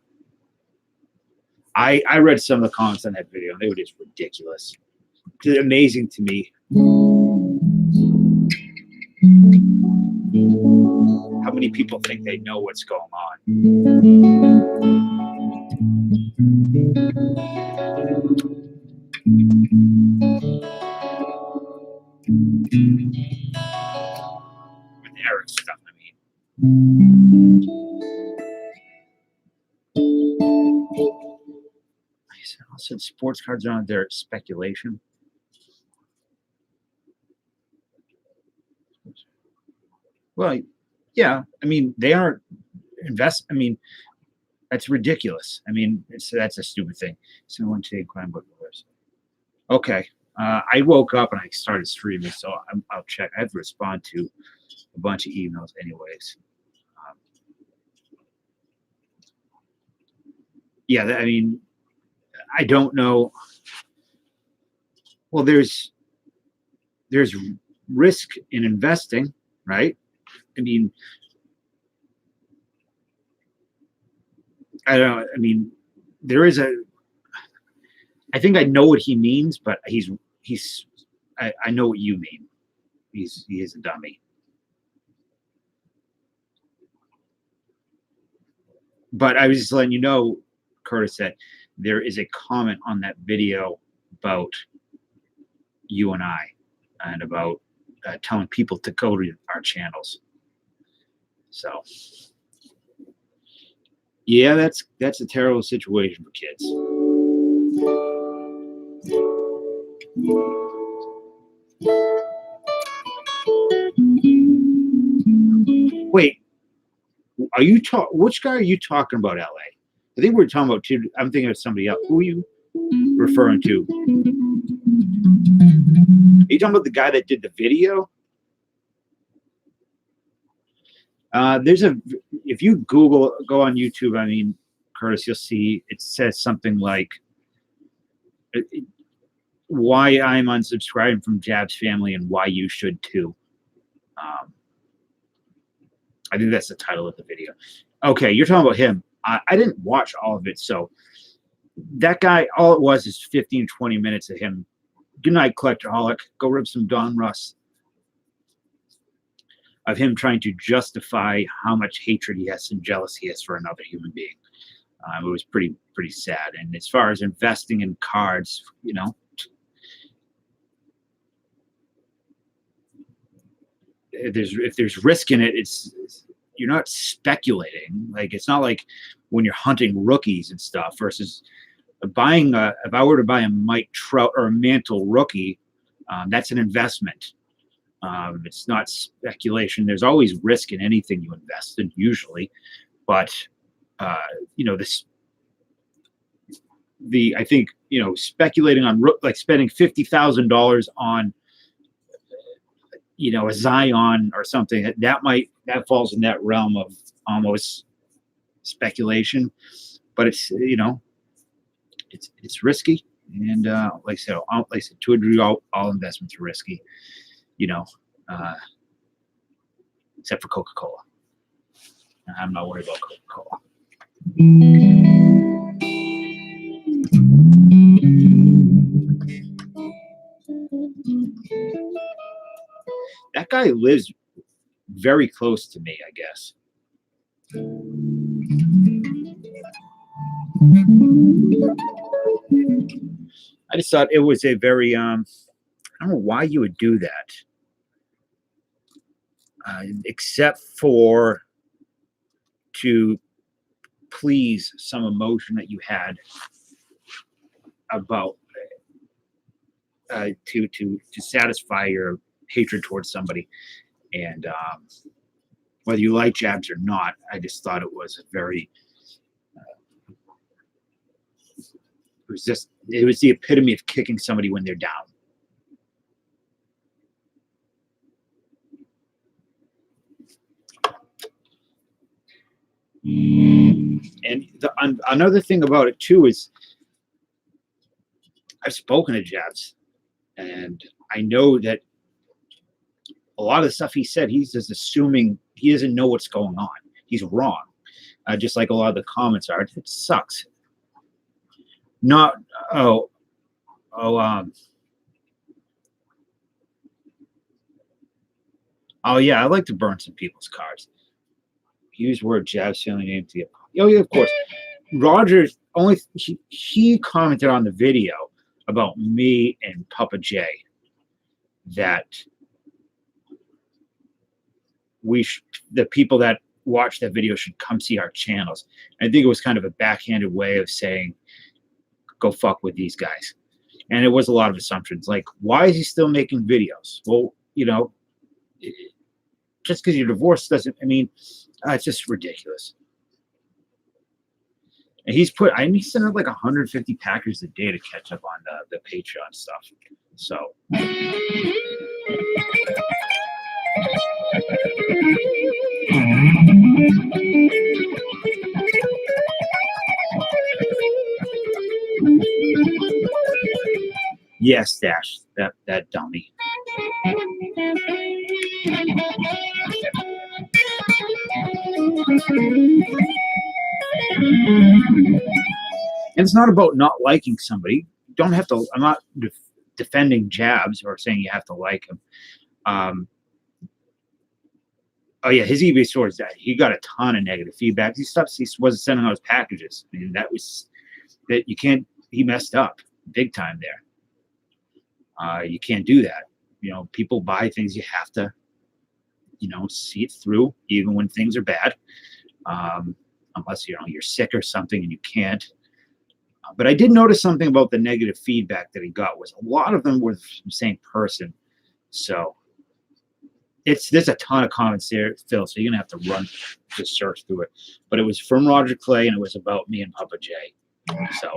I read some of the comments on that video, and they were just ridiculous. It's amazing to me how many people think they know what's going on. With Eric's stuff, I mean. I said sports cards are on there. Speculation. Well, yeah. I mean, they aren't I mean, that's ridiculous. I mean, that's a stupid thing. So one take crime book. Okay. I woke up and I started streaming, so I'll check. I have to respond to a bunch of emails, anyways. Yeah, I mean, I don't know. Well, there's risk in investing, right? I mean, I don't know. I mean, there is a. I think I know what he means, but he's. I know what you mean. He is a dummy. But I was just letting you know, Curtis, that there is a comment on that video about you and I, and about telling people to go to our channels. So, yeah, that's a terrible situation for kids. Wait, are you which guy are you talking about, LA? I think we're talking about two. I'm thinking of somebody else. Who are you referring to? Are you talking about the guy that did the video? If you go on YouTube, I mean, Curtis, you'll see it says something like why I'm unsubscribing from Jab's family and why you should too. I think that's the title of the video. Okay, you're talking about him. I didn't watch all of it, so that guy, all it was is 15, 20 minutes of him. Good night, Collectorholic. Go rip some Don Russ. Of him trying to justify how much hatred he has and jealousy he has for another human being. It was pretty sad. And as far as investing in cards, you know, if there's risk in it, you're not speculating. Like, it's not like when you're hunting rookies and stuff versus buying if I were to buy a Mike Trout or a Mantle rookie, that's an investment. It's not speculation. There's always risk in anything you invest in, usually, but you know, I think, you know, speculating on like spending $50,000 on, you know, a Zion or something that falls in that realm of almost speculation, but it's, you know, it's risky. And like I said, to a degree, all investments are risky, you know, except for Coca-Cola. I'm not worried about Coca-Cola. That guy lives very close to me, I guess. I just thought it was a very I don't know why you would do that, except for to please some emotion that you had about to satisfy your hatred towards somebody. And whether you like Jabs or not, I just thought it was a very it was the epitome of kicking somebody when they're down. And another thing about it too is I've spoken to Jabs, and I know that a lot of the stuff he said, he's just assuming he doesn't know what's going on. He's wrong, just like a lot of the comments are. It sucks. Yeah, I like to burn some people's cards. Use word Jab's family name to get. Oh yeah, of course. Rogers he commented on the video about me and Papa J that the people that watch that video should come see our channels. And I think it was kind of a backhanded way of saying, go fuck with these guys. And it was a lot of assumptions. Like, why is he still making videos? Well, you know, just because you're divorced doesn't, I mean, it's just ridiculous. And he's sending out like 150 packers a day to catch up on the Patreon stuff. So. Yes, Dash, that dummy. And it's not about not liking somebody. You don't have to. I'm not defending jabs or saying you have to like him. Oh yeah, his eBay store is that he got a ton of negative feedback. He wasn't sending out his packages. I mean, that you can't. He messed up big time there. You can't do that. You know, people buy things. You have to, see it through, even when things are bad. Unless you're sick or something and you can't. But I did notice something about the negative feedback that he got. Was a lot of them were from the same person. So there's a ton of comments there, Phil. So you're gonna have to run to search through it. But it was from Roger Clay, and it was about me and Papa J. So.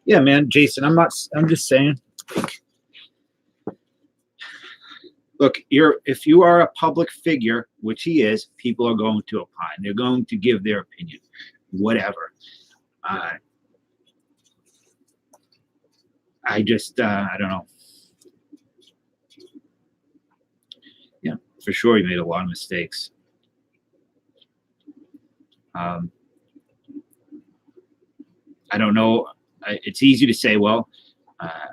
Yeah, man, Jason, I'm just saying. Look, if you are a public figure, which he is, people are going to opine. They're going to give their opinion, whatever. I don't know. Yeah, for sure, he made a lot of mistakes. I don't know. It's easy to say, well, I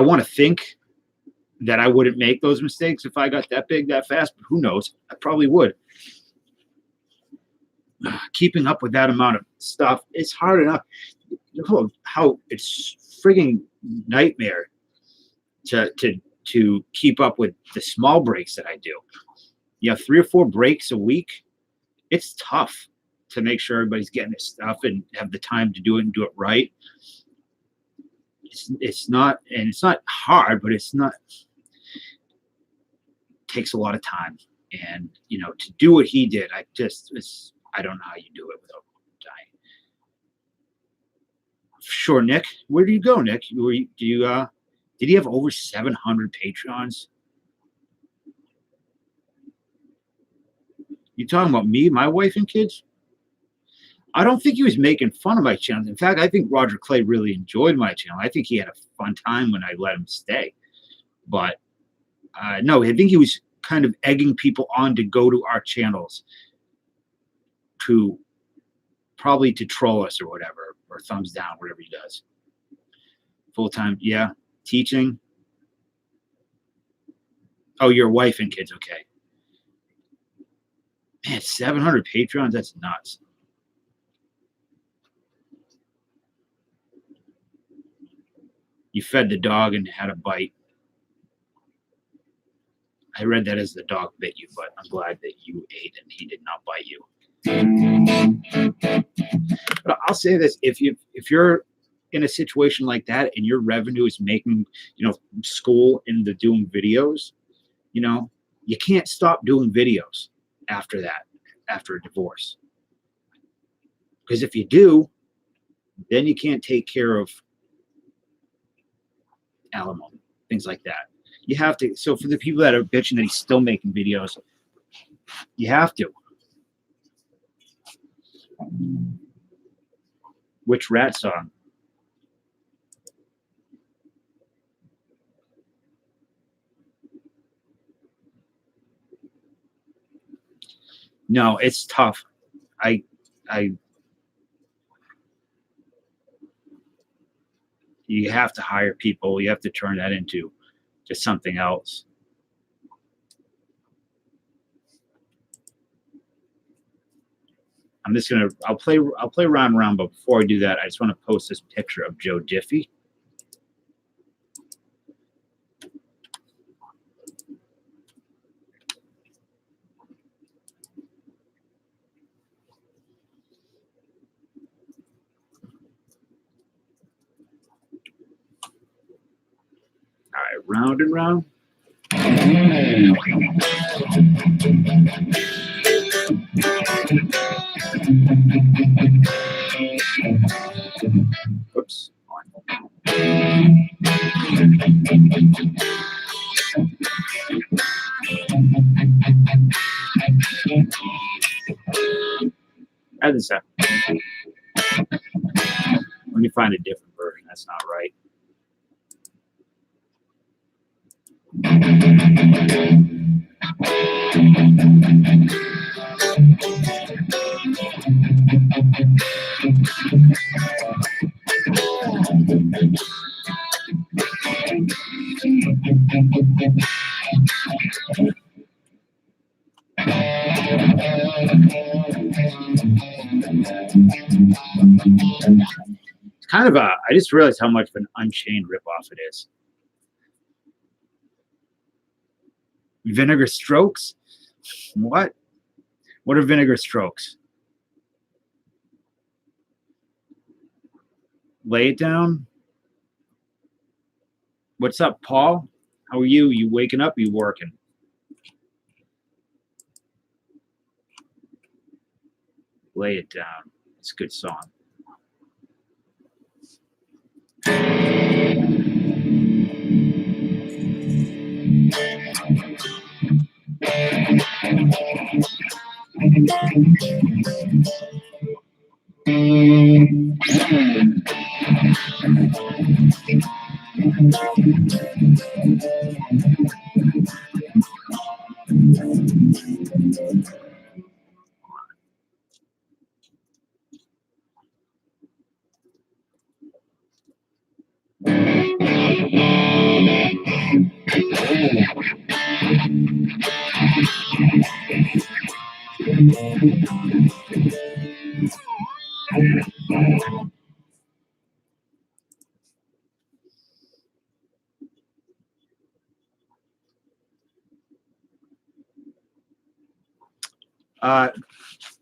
want to think that I wouldn't make those mistakes if I got that big that fast, but who knows? I probably would. Keeping up with that amount of stuff, it's hard enough. How it's frigging nightmare to keep up with the small breaks that I do. 3 or 4 breaks a week. It's tough to make sure everybody's getting their stuff and have the time to do it and do it right. It's not hard, but it takes a lot of time. And to do what he did, I don't know how you do it without dying. Sure, Nick. Where do you go, Nick? Did he have over 700 Patreons? You talking about me, my wife, and kids? I don't think he was making fun of my channel. In fact, I think Roger Clay really enjoyed my channel. I think he had a fun time when I let him stay. But no, I think he was kind of egging people on to go to our channels to troll us or whatever, or thumbs down, whatever he does. Full-time, yeah. Teaching. Oh, your wife and kids, okay. Man, 700 Patreons, that's nuts. You fed the dog and had a bite. I read that as the dog bit you, but I'm glad that you ate and he did not bite you. But I'll say this: if you're in a situation like that and your revenue is making school into doing videos, you can't stop doing videos after that, after a divorce. Because if you do, then you can't take care of alimony, things like that. You have to. So for the people that are bitching that he's still making videos, you have to. Which rat song? No, it's tough. You have to hire people. You have to turn that into just something else. I'll play round and round, but before I do that, I just want to post this picture of Joe Diffie. All right, round and round. Oops. Add this up. Let me find a different version. That's not right. It's kind of a, I just realized how much of an Unchained ripoff it is. Vinegar Strokes? What? What are Vinegar Strokes? Lay it down. What's up, Paul? How are you? You waking up? You working? Lay it down. It's a good song.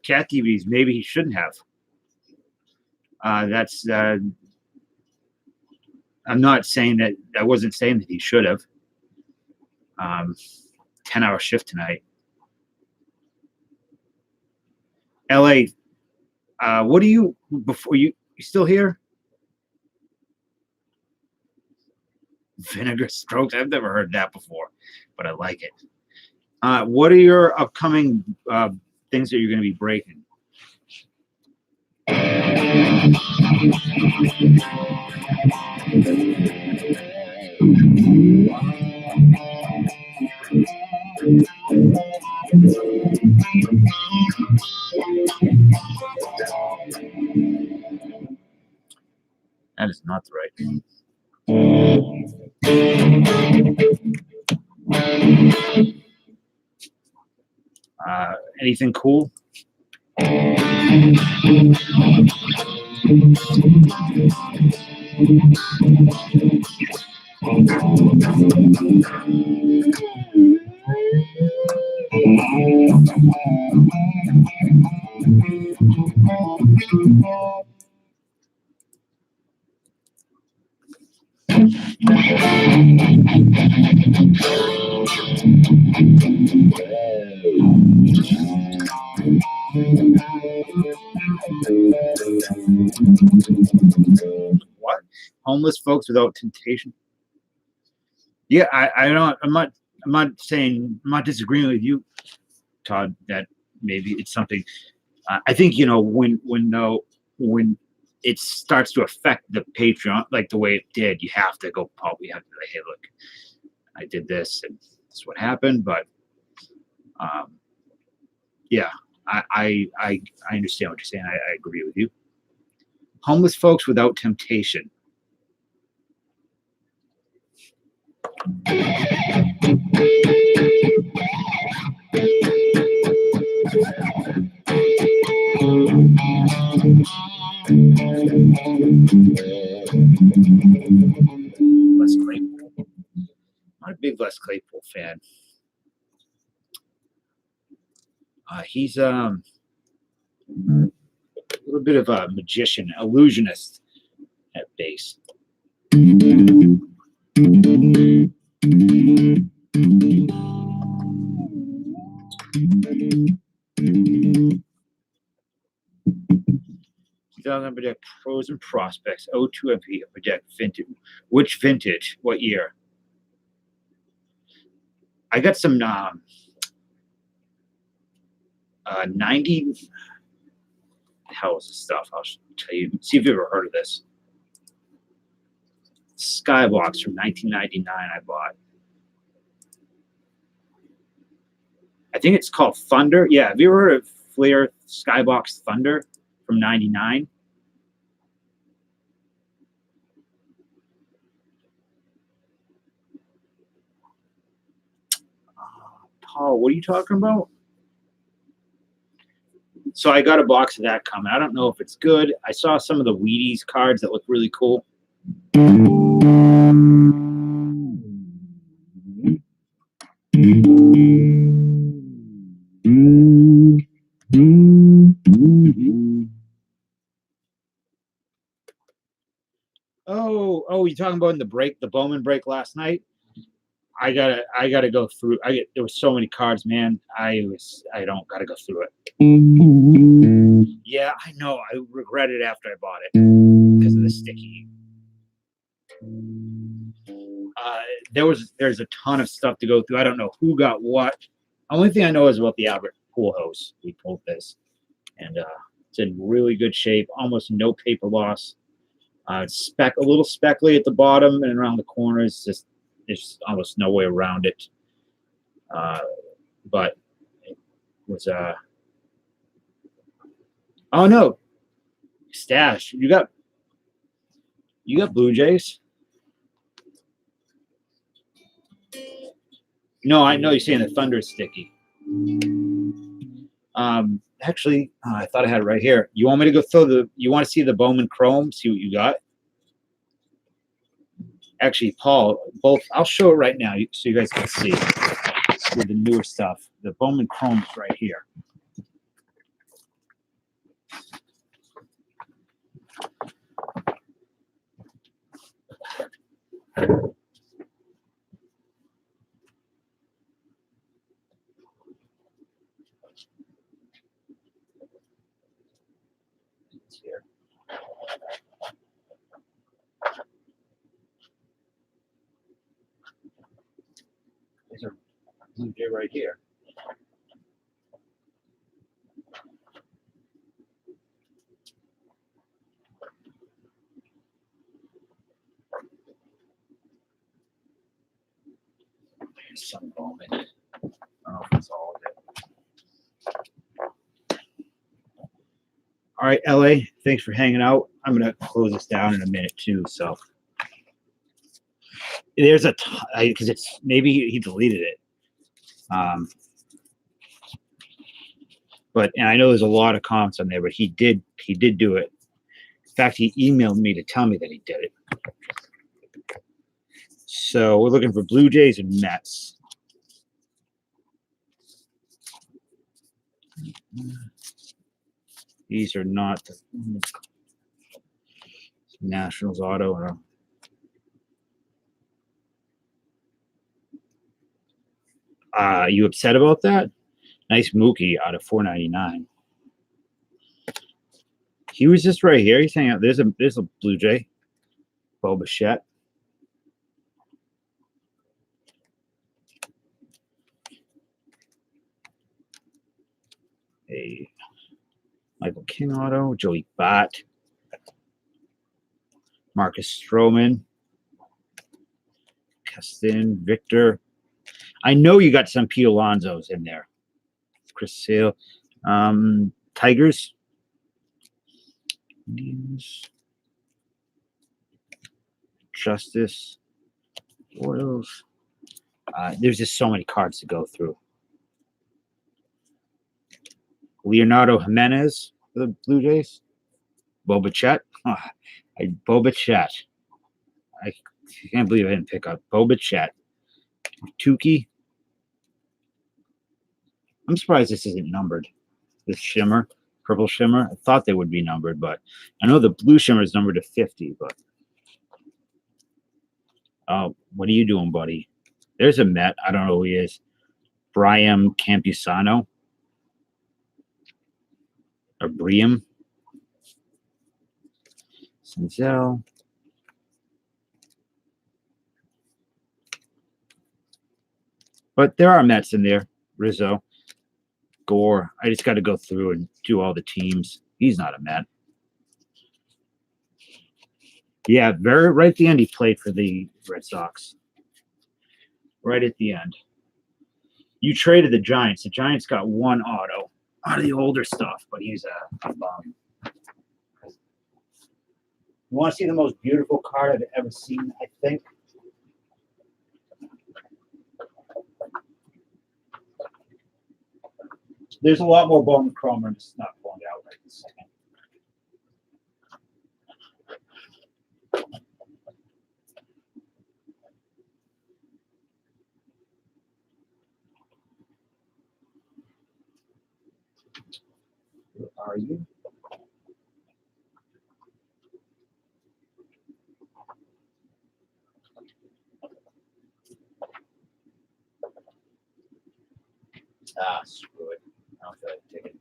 Cat TVs. Maybe he shouldn't have. That's. I'm not saying that. I wasn't saying that he should have. 10-hour shift tonight. LA. What do you before you still here? Vinegar Strokes. I've never heard that before, but I like it. What are your upcoming things that you're going to be breaking? That is not the right thing. Anything cool? What? Homeless folks without temptation? Yeah, I don't. I'm not saying. I'm not disagreeing with you, Todd. That maybe it's something. I think when it starts to affect the Patreon like the way it did, you have to go public. You have to be like, hey, look, I did this, and this is what happened. But yeah, I understand what you're saying. I agree with you. Homeless folks without temptation. Les Claypool. Not a big Les Claypool fan. He's a little bit of a magician, illusionist at base. Predict pros and prospects. O2 MP predict vintage. Which vintage? What year? I got some 90. hell is this stuff? I'll tell you. See if you've ever heard of this. Skybox from 1999 I bought. I think it's called Thunder. Yeah, have you ever heard of Flair Skybox Thunder from 99? Paul, what are you talking about? So I got a box of that coming. I don't know if it's good. I saw some of the Wheaties cards that look really cool. Oh, you're talking about in the Bowman break last night? I gotta go through. There was so many cards, man. I don't gotta go through it. Yeah, I know. I regret it after I bought it because of the sticky. There's a ton of stuff to go through. I don't know who got what. Only thing I know is about the Albert Pujols. We pulled this, and it's in really good shape. Almost no paper loss. A little speckly at the bottom and around the corners. There's almost no way around it. But it was oh no, Stash. You got Blue Jays? No, I know you're saying the Thunder is sticky. Actually, I thought I had it right here. You want me to go through you want to see the Bowman Chrome? See what you got? Actually, Paul, I'll show it right now so you guys can see the newer stuff. The Bowman Chrome is right here. It's here. There's a Blue Jay right here. There's some Bowman. I don't know if it's all of it. All right, LA, thanks for hanging out. I'm going to close this down in a minute too. So there's because it's maybe he deleted it. And I know there's a lot of comments on there, but he did do it. In fact, he emailed me to tell me that he did it. So we're looking for Blue Jays and Mets. These are not the Nationals auto. Or, you upset about that? Nice Mookie out of $4.99. He was just right here. He's hanging out. There's a Blue Jay, Bo Bichette. A Michael King auto, Joey Bott, Marcus Stroman, Keston, Victor. I know you got some Pete Alonso's in there. Chris Sale, Tigers, Indians, Justice, Royals. There's just so many cards to go through. Leonardo Jimenez for the Blue Jays. Bo Bichette. Bo Bichette. I can't believe I didn't pick up Bo Bichette. Tukey. I'm surprised this isn't numbered. This shimmer, purple shimmer. I thought they would be numbered, but I know the blue shimmer is numbered to 50. But oh, what are you doing, buddy? There's a Met. I don't know who he is. Brian Campusano. Or Briam. Senzel. But there are Mets in there. Rizzo. Gore. I just got to go through and do all the teams. He's not a Met. Yeah, right at the end, he played for the Red Sox. Right at the end. You traded the Giants. The Giants got one auto out of the older stuff, but he's a bum. You want to see the most beautiful card I've ever seen, I think? There's a lot more Bowman Chrome, and it's not pulling out right this second. Where are you? Ah, screw it. I don't feel like taking it.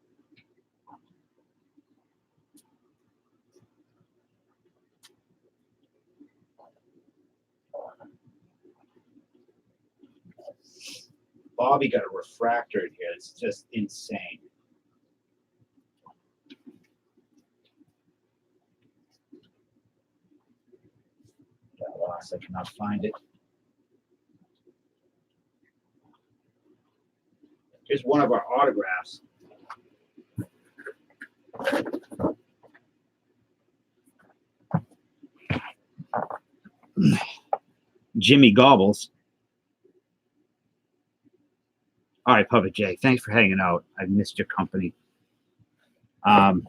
Bobby got a refractor in here. It's just insane. Got lost. I cannot find it. Here's one of our autographs. Jimmy Gobbles. All right, Puppet Jay, thanks for hanging out. I've missed your company. And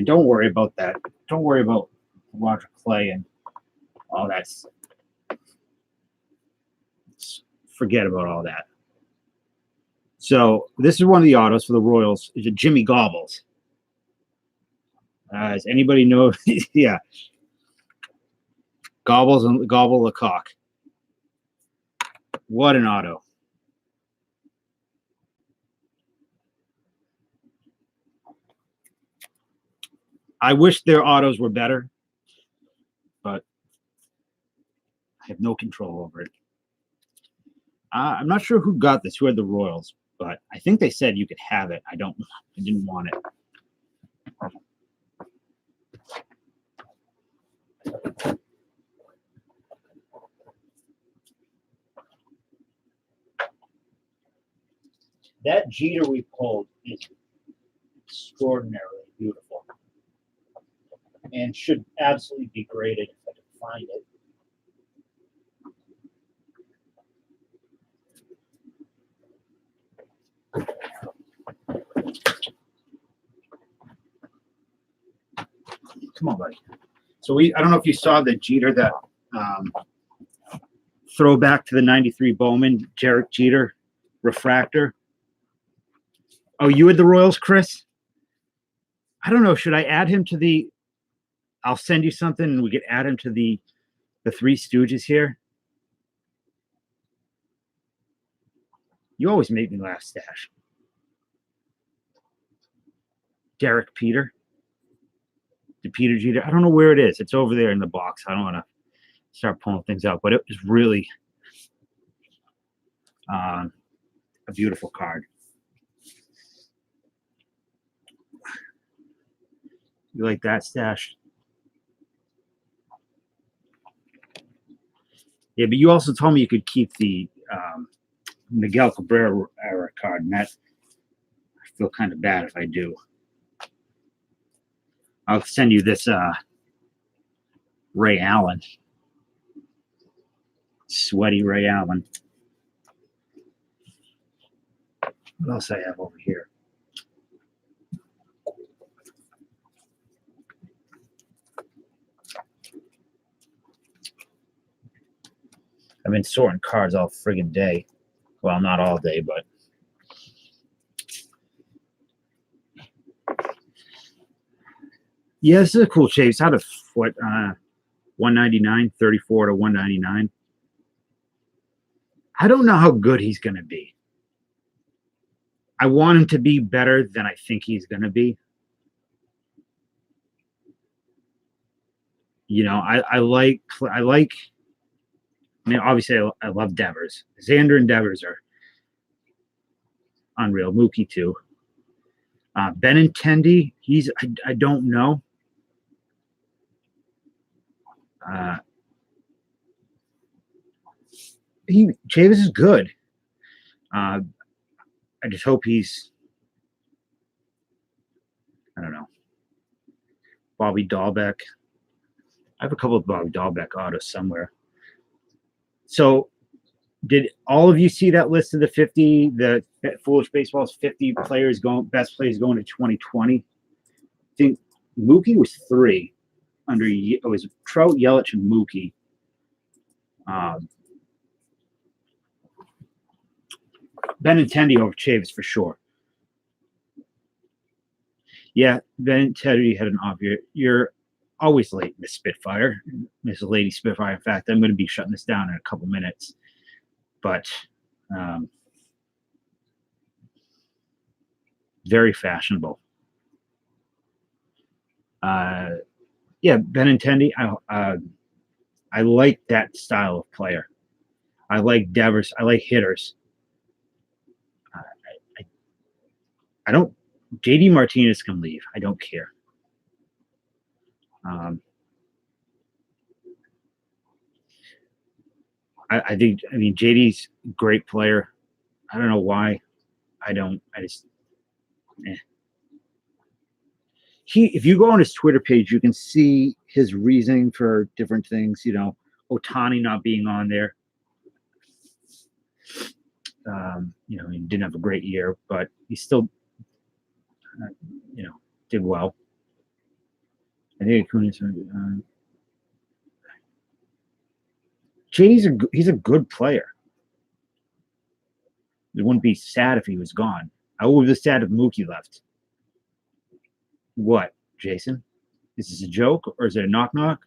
don't worry about that. Don't worry about Roger Clay and all that. Forget about all that. So this is one of the autos for the Royals. It's a Jimmy Gobbles. Does anybody know? Yeah. Gobbles and Gobble Lecoq. What an auto. I wish their autos were better, but I have no control over it. I'm not sure who got this, who had the Royals, but I think they said you could have it. I didn't want it. That Jeter we pulled is extraordinarily beautiful and should absolutely be graded if I can find it. Come on, buddy. So I don't know if you saw the Jeter, that throwback to the 93 Bowman, Jarek Jeter refractor. Oh, you had the Royals, Chris? I don't know. Should I add him to the, I'll send you something and we could add him to the Three Stooges here. You always make me laugh, Stash. Derek Peter. The Peter Jeter. I don't know where it is. It's over there in the box. I don't want to start pulling things out, but it was really a beautiful card. You like that, Stash? Yeah, but you also told me you could keep the Miguel Cabrera era card, and that I feel kind of bad if I do. I'll send you this Ray Allen. Sweaty Ray Allen. What else I have over here? I've been sorting cards all friggin' day. Well, not all day, but yeah, this is a cool shape. It's out of what 199, 34 to 199. I don't know how good he's going to be. I want him to be better than I think he's going to be. You know, I like. I mean, obviously, I love Devers. Xander and Devers are unreal. Mookie too. Benintendi, I don't know. Chavis is good. I just hope he's, I don't know. Bobby Dahlbeck. I have a couple of Bobby Dahlbeck autos somewhere. So, did all of you see that list of the 50, the Foolish Baseball's 50 players best players going to 2020? I think Mookie was 3 under, it was Trout, Yelich, and Mookie. Benintendi over Chavis for sure. Yeah, Benintendi had an off year. You're always late, Miss Spitfire, Miss Lady Spitfire. In fact, I'm going to be shutting this down in a couple minutes. But very fashionable. Yeah, Benintendi. I like that style of player. I like Devers. I like hitters. I don't. JD Martinez can leave. I don't care. I think. I mean, JD's a great player. I don't know why. I just. If you go on his Twitter page, you can see his reasoning for different things. You know, Ohtani not being on there. You know, he didn't have a great year, but he still, you know, did well. I think Acuna's. JD's he's a good player. It wouldn't be sad if he was gone. I would be sad if Mookie left. What, Jason? Is this a joke or is it a knock?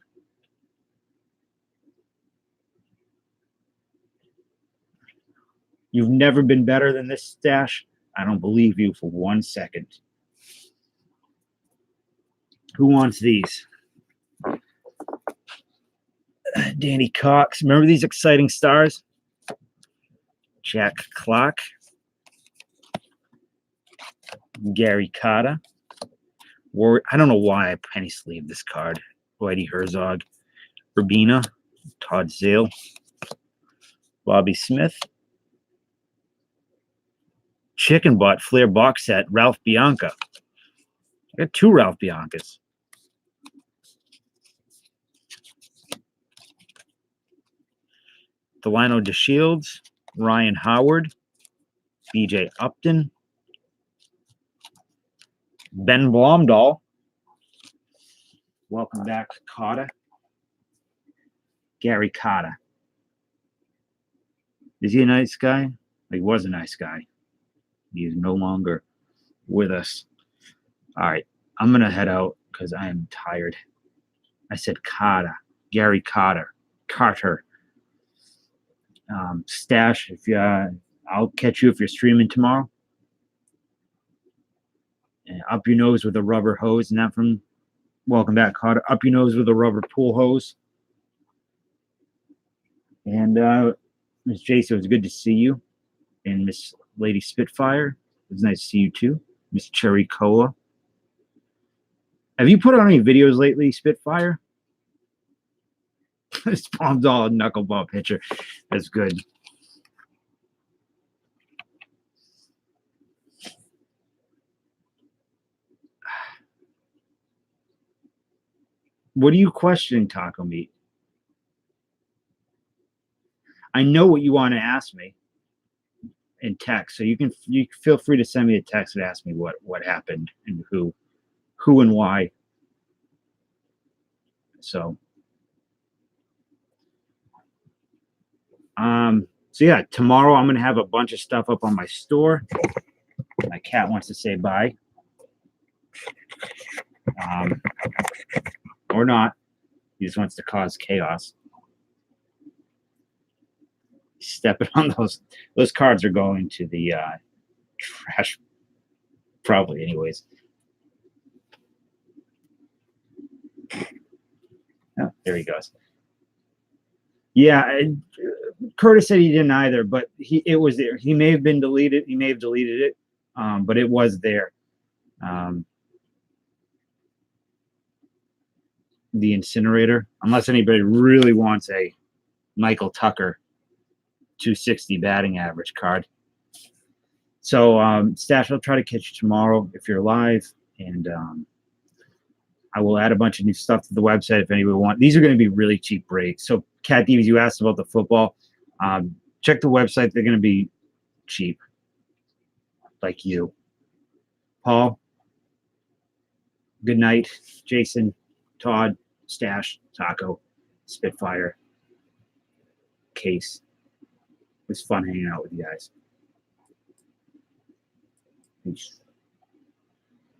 You've never been better than this stash? I don't believe you for 1 second. Who wants these? Danny Cox. Remember these exciting stars? Jack Clark. Gary Carter. I don't know why I penny sleeved this card. Whitey Herzog. Urbina. Todd Zale. Bobby Smith. Chicken Butt Flair box set. Ralph Bianca. I got 2 Ralph Biancas. Delino DeShields. Ryan Howard. BJ Upton. Ben Blomdahl. Welcome back, Carter. Gary Carter. Is he a nice guy? He was a nice guy. He is no longer with us. All right. I'm going to head out because I am tired. I said Carter. Gary Carter. Carter. Stash, if you, I'll catch you if you're streaming tomorrow. And up your nose with a rubber hose, and that from welcome back, Carter. Up your nose with a rubber pool hose. And Miss Jason, it was good to see you. And Miss Lady Spitfire, it was nice to see you too. Miss Cherry Cola. Have you put on any videos lately, Spitfire? This Palm's all knuckleball pitcher. That's good. What are you questioning, Taco Meat? I know what you want to ask me in text, so you feel free to send me a text and ask me what happened and who and why. So yeah, tomorrow I'm gonna have a bunch of stuff up on my store. My cat wants to say bye. Or not. He just wants to cause chaos. Stepping on those cards are going to the trash, probably anyways. Oh, there he goes. Yeah, Curtis said he didn't either, but it was there. He may have been deleted. He may have deleted it, but it was there. The Incinerator, unless anybody really wants a Michael Tucker 260 batting average card. So, Stash, I'll try to catch you tomorrow if you're live, and I will add a bunch of new stuff to the website if anybody wants. These are going to be really cheap breaks. So, Cat Divas, you asked about the football. Check the website. They're going to be cheap, like you. Paul, good night. Jason, Todd, Stash, Taco, Spitfire, Case. It was fun hanging out with you guys. Peace.